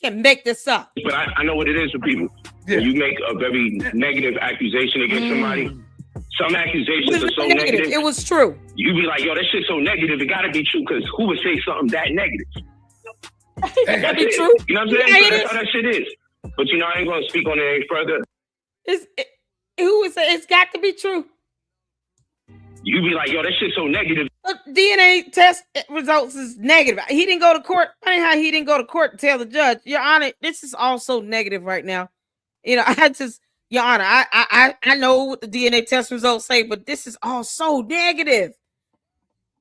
Can't make this up. But I know what it is for people. Yeah. When you make a very negative accusation against somebody, some accusations are so negative. It was true. You be like, yo, that shit's so negative. It gotta be true because who would say something that negative? That'd be true. You know what I'm saying? That's how that shit is. But I ain't gonna speak on it any further. Who would say it's got to be true? You be like, yo, that shit's so negative. DNA test results is negative. He didn't go to court. Funny how he didn't go to court and tell the judge, Your Honor, this is all so negative right now. I just Your Honor, I know what the DNA test results say, but this is all so negative.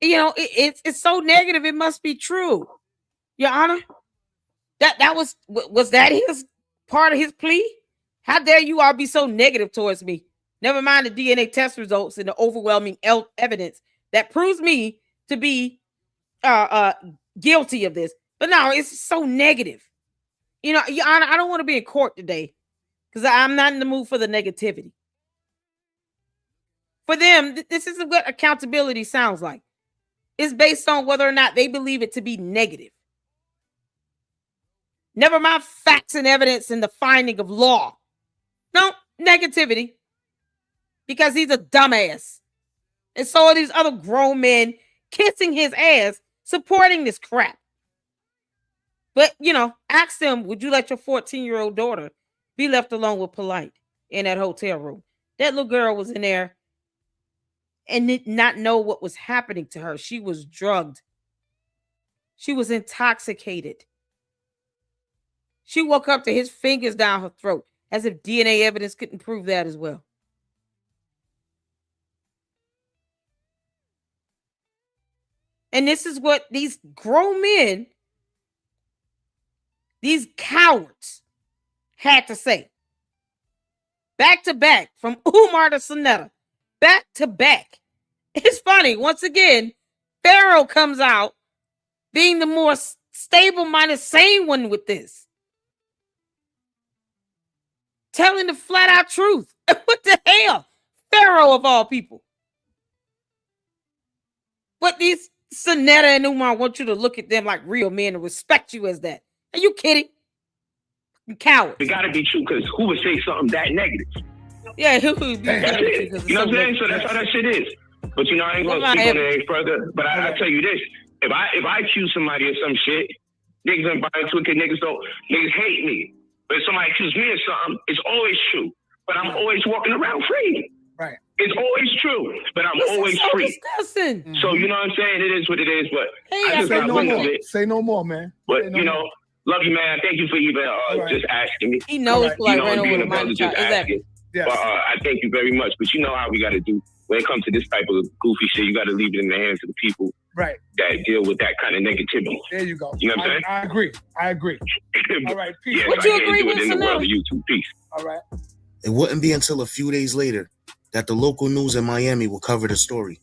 You know, it's so negative. It must be true, Your Honor. That was that his part of his plea? How dare you all be so negative towards me? Never mind the DNA test results and the overwhelming evidence that proves me to be guilty of this. But no, it's so negative. You know, Your Honor, I don't want to be in court today because I'm not in the mood for the negativity. For them, this isn't what accountability sounds like. It's based on whether or not they believe it to be negative. Never mind facts and evidence and the finding of law. No, negativity. Because he's a dumbass. And so are these other grown men kissing his ass, supporting this crap. But, you know, ask them, would you let your 14-year-old daughter be left alone with Polight in that hotel room? That little girl was in there and did not know what was happening to her. She was drugged. She was intoxicated. She woke up to his fingers down her throat, as if DNA evidence couldn't prove that as well. And this is what these grown men, these cowards, had to say. Back to back, from Umar to Sonetta. Back to back. It's funny. Once again, Pharaoh comes out being the more stable-minded, sane one with this. Telling the flat-out truth. What the hell? Pharaoh of all people. But these Sonetta and Umar want you to look at them like real men and respect you as that. Are you kidding? You coward. It got to be true, because who would say something that negative? Yeah, who would be that's it. You know what I'm saying? So that's how that shit is. But you know, I ain't gonna speak on it any further. But I tell you this: if I accuse somebody of some shit, niggas gonna buy into it. Niggas hate me. But if somebody accuses me of something, it's always true. But I'm always walking around free. Right. It's always true, but I'm always so free. Disgusting. So you know what I'm saying? It is what it is. But hey, I just got wind of it. Say no more, man. But no you know, love you, man. Thank you for even just asking me. He knows Right. like being a brother, just asking. Yes. But I thank you very much. But you know how we got to do when it comes to this type of goofy shit. You got to leave it in the hands of the people right that deal with that kind of negativity. There you go. You know what I'm saying? I agree. All right, peace. Yeah, what you agree do with it in the world of YouTube. Peace. All right. It wouldn't be until a few days later that the local news in Miami will cover the story.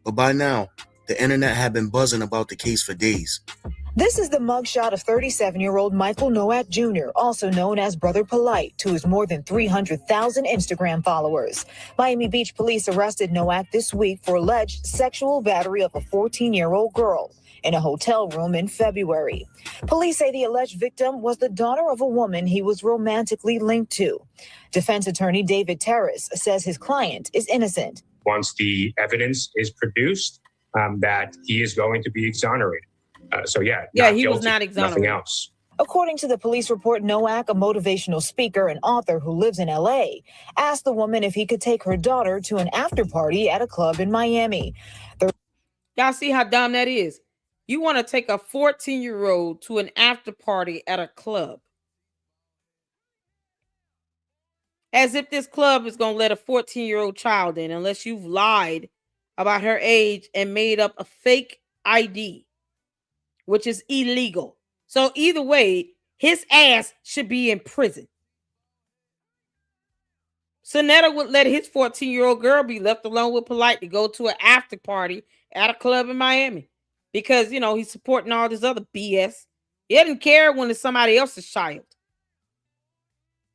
But by now, the internet had been buzzing about the case for days. This is the mugshot of 37-year-old Michael Nowak Jr., also known as Brother Polight, to his more than 300,000 Instagram followers. Miami Beach police arrested Nowak this week for alleged sexual battery of a 14-year-old girl in a hotel room in February. Police say the alleged victim was the daughter of a woman he was romantically linked to. Defense attorney David Terrace says his client is innocent. Once the evidence is produced, that he is going to be exonerated. He was not exonerated. Nothing else. According to the police report, Nowak, a motivational speaker and author who lives in L.A., asked the woman if he could take her daughter to an after party at a club in Miami. Y'all see how dumb that is? You want to take a 14-year-old to an after party at a club. As if this club is going to let a 14-year-old child in unless you've lied about her age and made up a fake ID, which is illegal. So either way, his ass should be in prison. Sonetta would let his 14-year-old girl be left alone with Polight to go to an after party at a club in Miami because, you know, he's supporting all this other BS. He doesn't care when it's somebody else's child.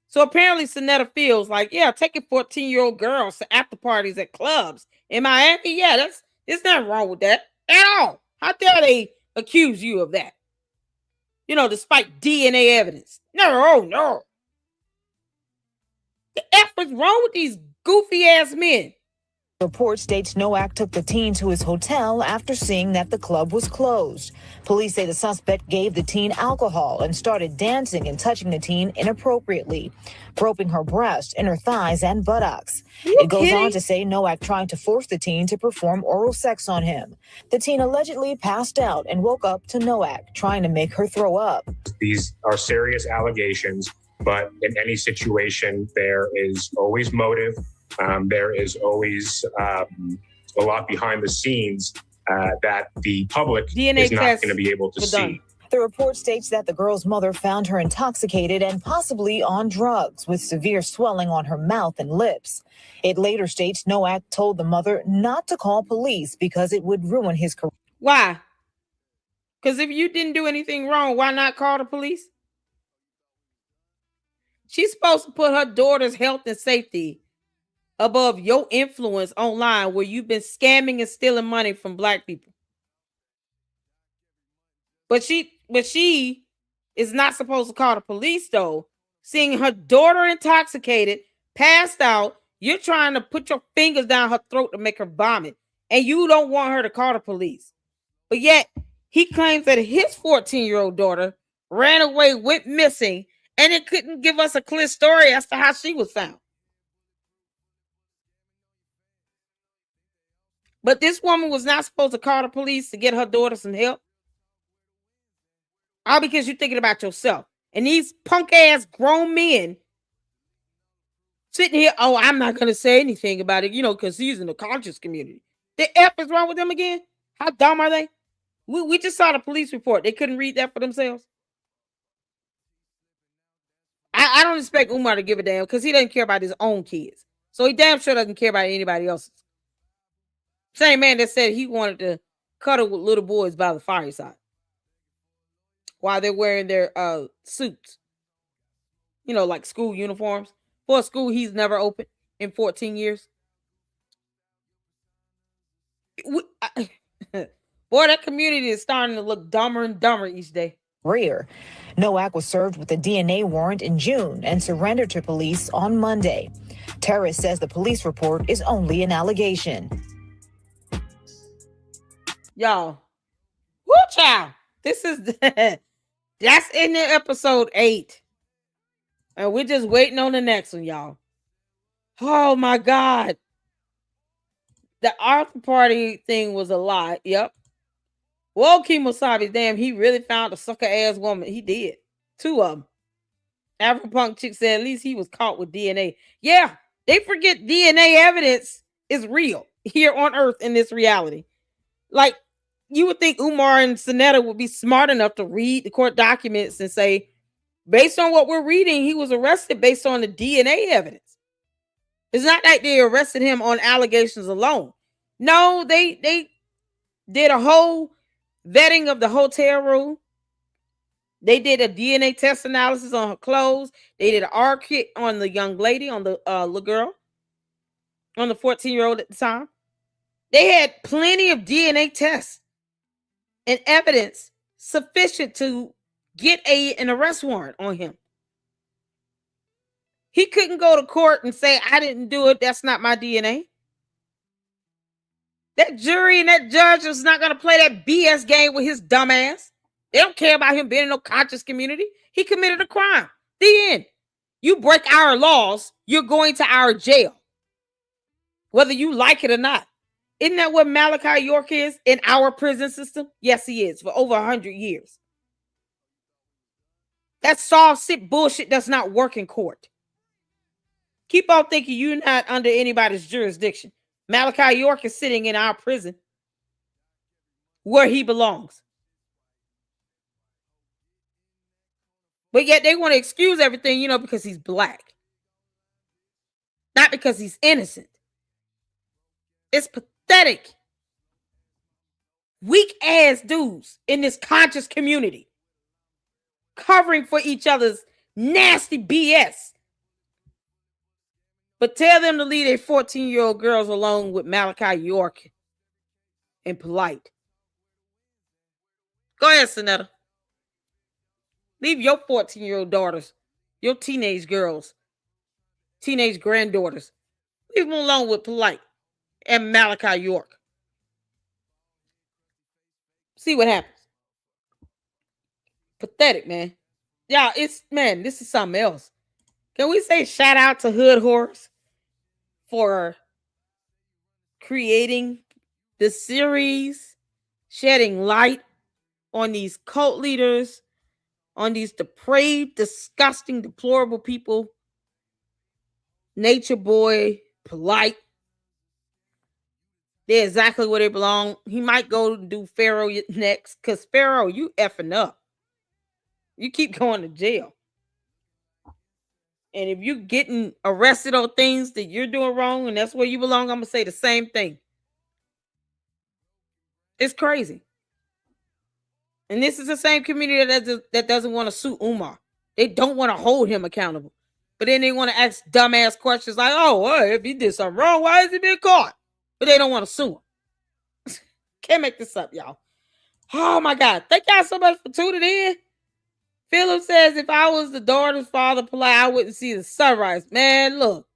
So apparently Sonetta feels like, yeah, taking 14-year-old girls to after parties at clubs in Miami, yeah, there's nothing wrong with that at all. How dare they accuse you of that? You know, despite DNA evidence. No. The F is wrong with these goofy ass men. Report states Nowak took the teen to his hotel after seeing that the club was closed. Police say the suspect gave the teen alcohol and started dancing and touching the teen inappropriately, groping her breast, inner thighs, and buttocks. It goes on to say Nowak tried to force the teen to perform oral sex on him. The teen allegedly passed out and woke up to Nowak trying to make her throw up. These are serious allegations, But in any situation, there is always motive. There is always a lot behind the scenes that the public is not going to be able to see. The report states that the girl's mother found her intoxicated and possibly on drugs with severe swelling on her mouth and lips. It later states Nowak told the mother not to call police because it would ruin his career. Why? Because if you didn't do anything wrong, why not call the police? She's supposed to put her daughter's health and safety above your influence online where you've been scamming and stealing money from Black people. But she is not supposed to call the police, though. Seeing her daughter intoxicated, passed out, you're trying to put your fingers down her throat to make her vomit, and you don't want her to call the police. But yet, he claims that his 14-year-old daughter ran away, went missing, and it couldn't give us a clear story as to how she was found. But this woman was not supposed to call the police to get her daughter some help. All because you're thinking about yourself. And these punk ass grown men sitting here, oh, I'm not going to say anything about it, because he's in the conscious community. The F is wrong with them again? How dumb are they? We just saw the police report. They couldn't read that for themselves. I don't expect Umar to give a damn because he doesn't care about his own kids. So he damn sure doesn't care about anybody else's. Same man that said he wanted to cuddle with little boys by the fireside while they're wearing their suits, like school uniforms. For a school he's never opened in 14 years. Boy, that community is starting to look dumber and dumber each day. Rear. Nowak was served with a DNA warrant in June and surrendered to police on Monday. Terrace says the police report is only an allegation. Y'all, woo child, this is that's in the episode 8. And we're just waiting on the next one, y'all. Oh my God. The after party thing was a lie. Yep. Well, Kimosabi, damn, he really found a sucker ass woman. He did. 2 of them. Afropunk chick said at least he was caught with DNA. Yeah, they forget DNA evidence is real here on Earth in this reality. Like, you would think Umar and Sinetta would be smart enough to read the court documents and say, based on what we're reading, he was arrested based on the DNA evidence. It's not like they arrested him on allegations alone. No, they did a whole vetting of the hotel room. They did a DNA test analysis on her clothes. They did an R kit on the young lady, on the little girl, on the 14-year-old at the time. They had plenty of DNA tests and evidence sufficient to get an arrest warrant on him. He couldn't go to court and say, I didn't do it. That's not my DNA. That jury and that judge is not going to play that BS game with his dumb ass. They don't care about him being in no conscious community. He committed a crime. The end. You break our laws, you're going to our jail. Whether you like it or not. Isn't that what Malachi York is in our prison system? Yes, he is, for over 100 years. That soft sit bullshit does not work in court. Keep on thinking you're not under anybody's jurisdiction. Malachi York is sitting in our prison where he belongs. But yet they want to excuse everything, because he's Black. Not because he's innocent. It's pathetic. Weak ass dudes in this conscious community covering for each other's nasty BS. But tell them to leave their 14-year-old girls alone with Malachi York and Polight. Go ahead, Sinetta. Leave your 14-year-old daughters, your teenage girls, teenage granddaughters. Leave them alone with Polight and Malachi York. See what happens. Pathetic, man. Yeah, this is something else. Can we say shout out to Hood Horse for creating the series, shedding light on these cult leaders on these depraved, disgusting, deplorable people. Nature Boy, Polight. They're exactly where they belong. He might go do Pharaoh next, because Pharaoh, you effing up. You keep going to jail. And if you're getting arrested on things that you're doing wrong and that's where you belong, I'm going to say the same thing. It's crazy. And this is the same community that doesn't want to sue Umar. They don't want to hold him accountable. But then they want to ask dumbass questions like, oh, well, if he did something wrong, why is he being caught? But they don't want to sue him. Can't make this up, y'all. Oh, my God. Thank y'all so much for tuning in. Philip says, if I was the daughter's father, Polight, I wouldn't see the sunrise. Man, look.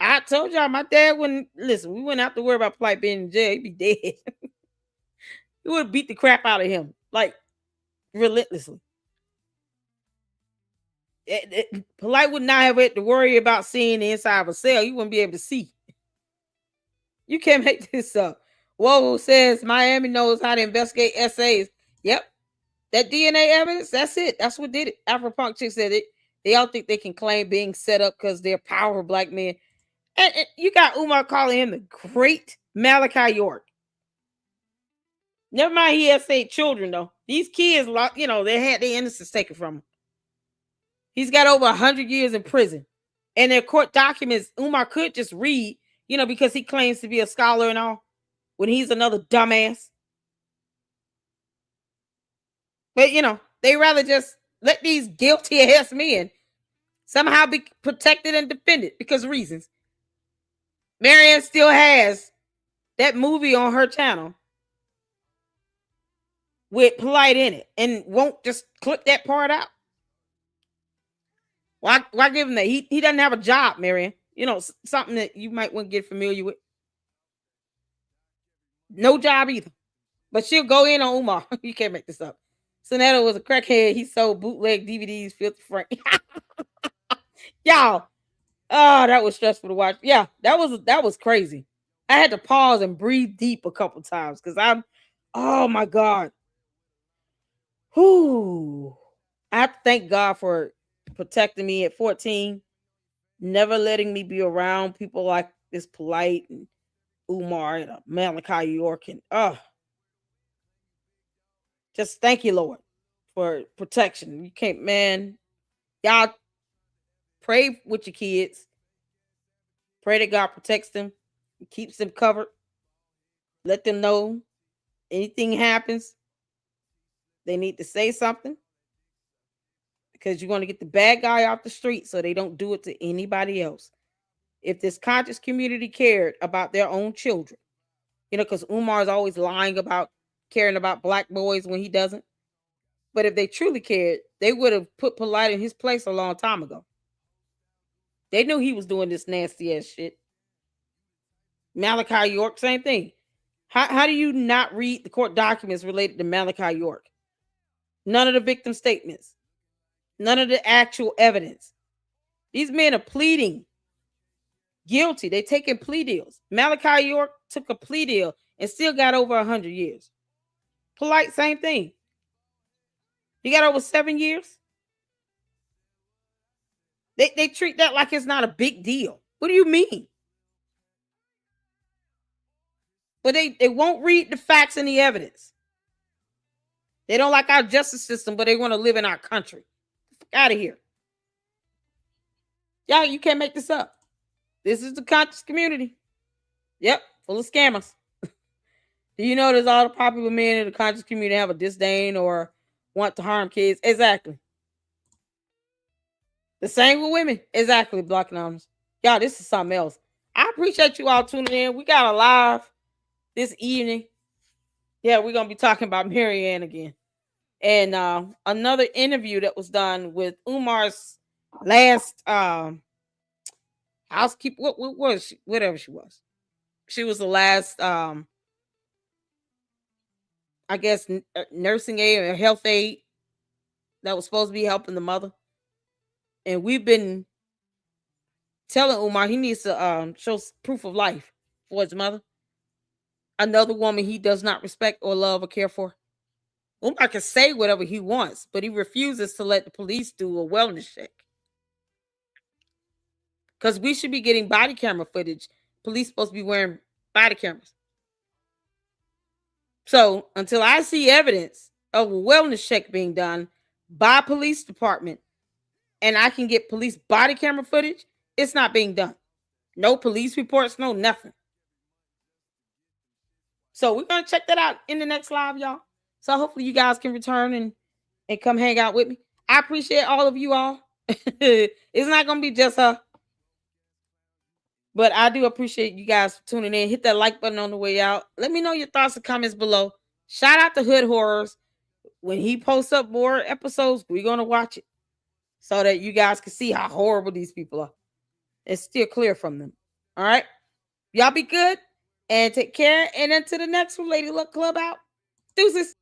I told y'all my dad wouldn't. Listen, we wouldn't have to worry about Polight being in jail. He'd be dead. He would have beat the crap out of him. Like, relentlessly. Polight would not have had to worry about seeing the inside of a cell. You wouldn't be able to see. You can't make this up. Whoa says Miami knows how to investigate essays. Yep. That DNA evidence, that's it. That's what did it. Afropunk chick said it. They all think they can claim being set up because they're powerful black men. And you got Umar calling him the great Malachi York. Never mind he has 8 children, though. These kids, you know, they had their innocence taken from them. He's got over 100 years in prison. And their court documents, Umar could just read, you know, because he claims to be a scholar and all, when he's another dumbass. But, you know, they rather just let these guilty ass men somehow be protected and defended because of reasons. Marianne still has that movie on her channel with Polight in it and won't just clip that part out. Why give him that? He doesn't have a job, Marianne. You know, something that you might want to get familiar with. No job either. But she'll go in on Umar. You can't make this up. Sonetta was a crackhead. He sold bootleg DVDs, Filthy Frank. Y'all. Oh, that was stressful to watch. Yeah, that was crazy. I had to pause and breathe deep a couple times because oh my God. Whoo. I have to thank God for protecting me at 14, never letting me be around people like this Polight and Umar and Malachi York and just thank you, Lord, for protection. You can't, man. Y'all pray with your kids. Pray that God protects them, keeps them covered. Let them know anything happens, they need to say something because you're going to get the bad guy off the street so they don't do it to anybody else. If this conscious community cared about their own children, you know, because Umar is always lying about caring about black boys when he doesn't. But if they truly cared, they would have put Polight in his place a long time ago. They knew he was doing this nasty ass shit. Malachi York, same thing. How do you not read the court documents related to Malachi York? None of the victim statements. None of the actual evidence. These men are pleading guilty. They taking plea deals. Malachi York took a plea deal and still got over 100 years. Polight, same thing. He got over 7 years. They treat that like it's not a big deal. What do you mean? But they won't read the facts and the evidence. They don't like our justice system, but they want to live in our country. Get out of here. Y'all, you can't make this up. This is the conscious community. Yep, full of scammers. Do you notice all the popular men in the conscious community have a disdain or want to harm kids? Exactly. The same with women. Exactly, Black Anonymous. Y'all, this is something else. I appreciate you all tuning in. We got a live this evening. Yeah, we're going to be talking about Marianne again. And another interview that was done with Umar's last housekeeper. What was she? Whatever she was. She was the last, I guess, nursing aide or health aide that was supposed to be helping the mother. And we've been telling Umar he needs to show proof of life for his mother. Another woman he does not respect or love or care for. Umar can say whatever he wants, but he refuses to let the police do a wellness check. Because we should be getting body camera footage. Police supposed to be wearing body cameras. So until I see evidence of a wellness check being done by police department and I can get police body camera footage, it's not being done. No police reports, no nothing. So we're going to check that out in the next live, y'all. So hopefully you guys can return and come hang out with me. I appreciate all of you all. It's not going to be just her. But I do appreciate you guys for tuning in. Hit that like button on the way out. Let me know your thoughts and comments below. Shout out to Hood Horrors. When he posts up more episodes, we're going to watch it so that you guys can see how horrible these people are. It's still clear from them. All right? Y'all be good and take care. And until the next one, Lady Luck Club out. Deuces.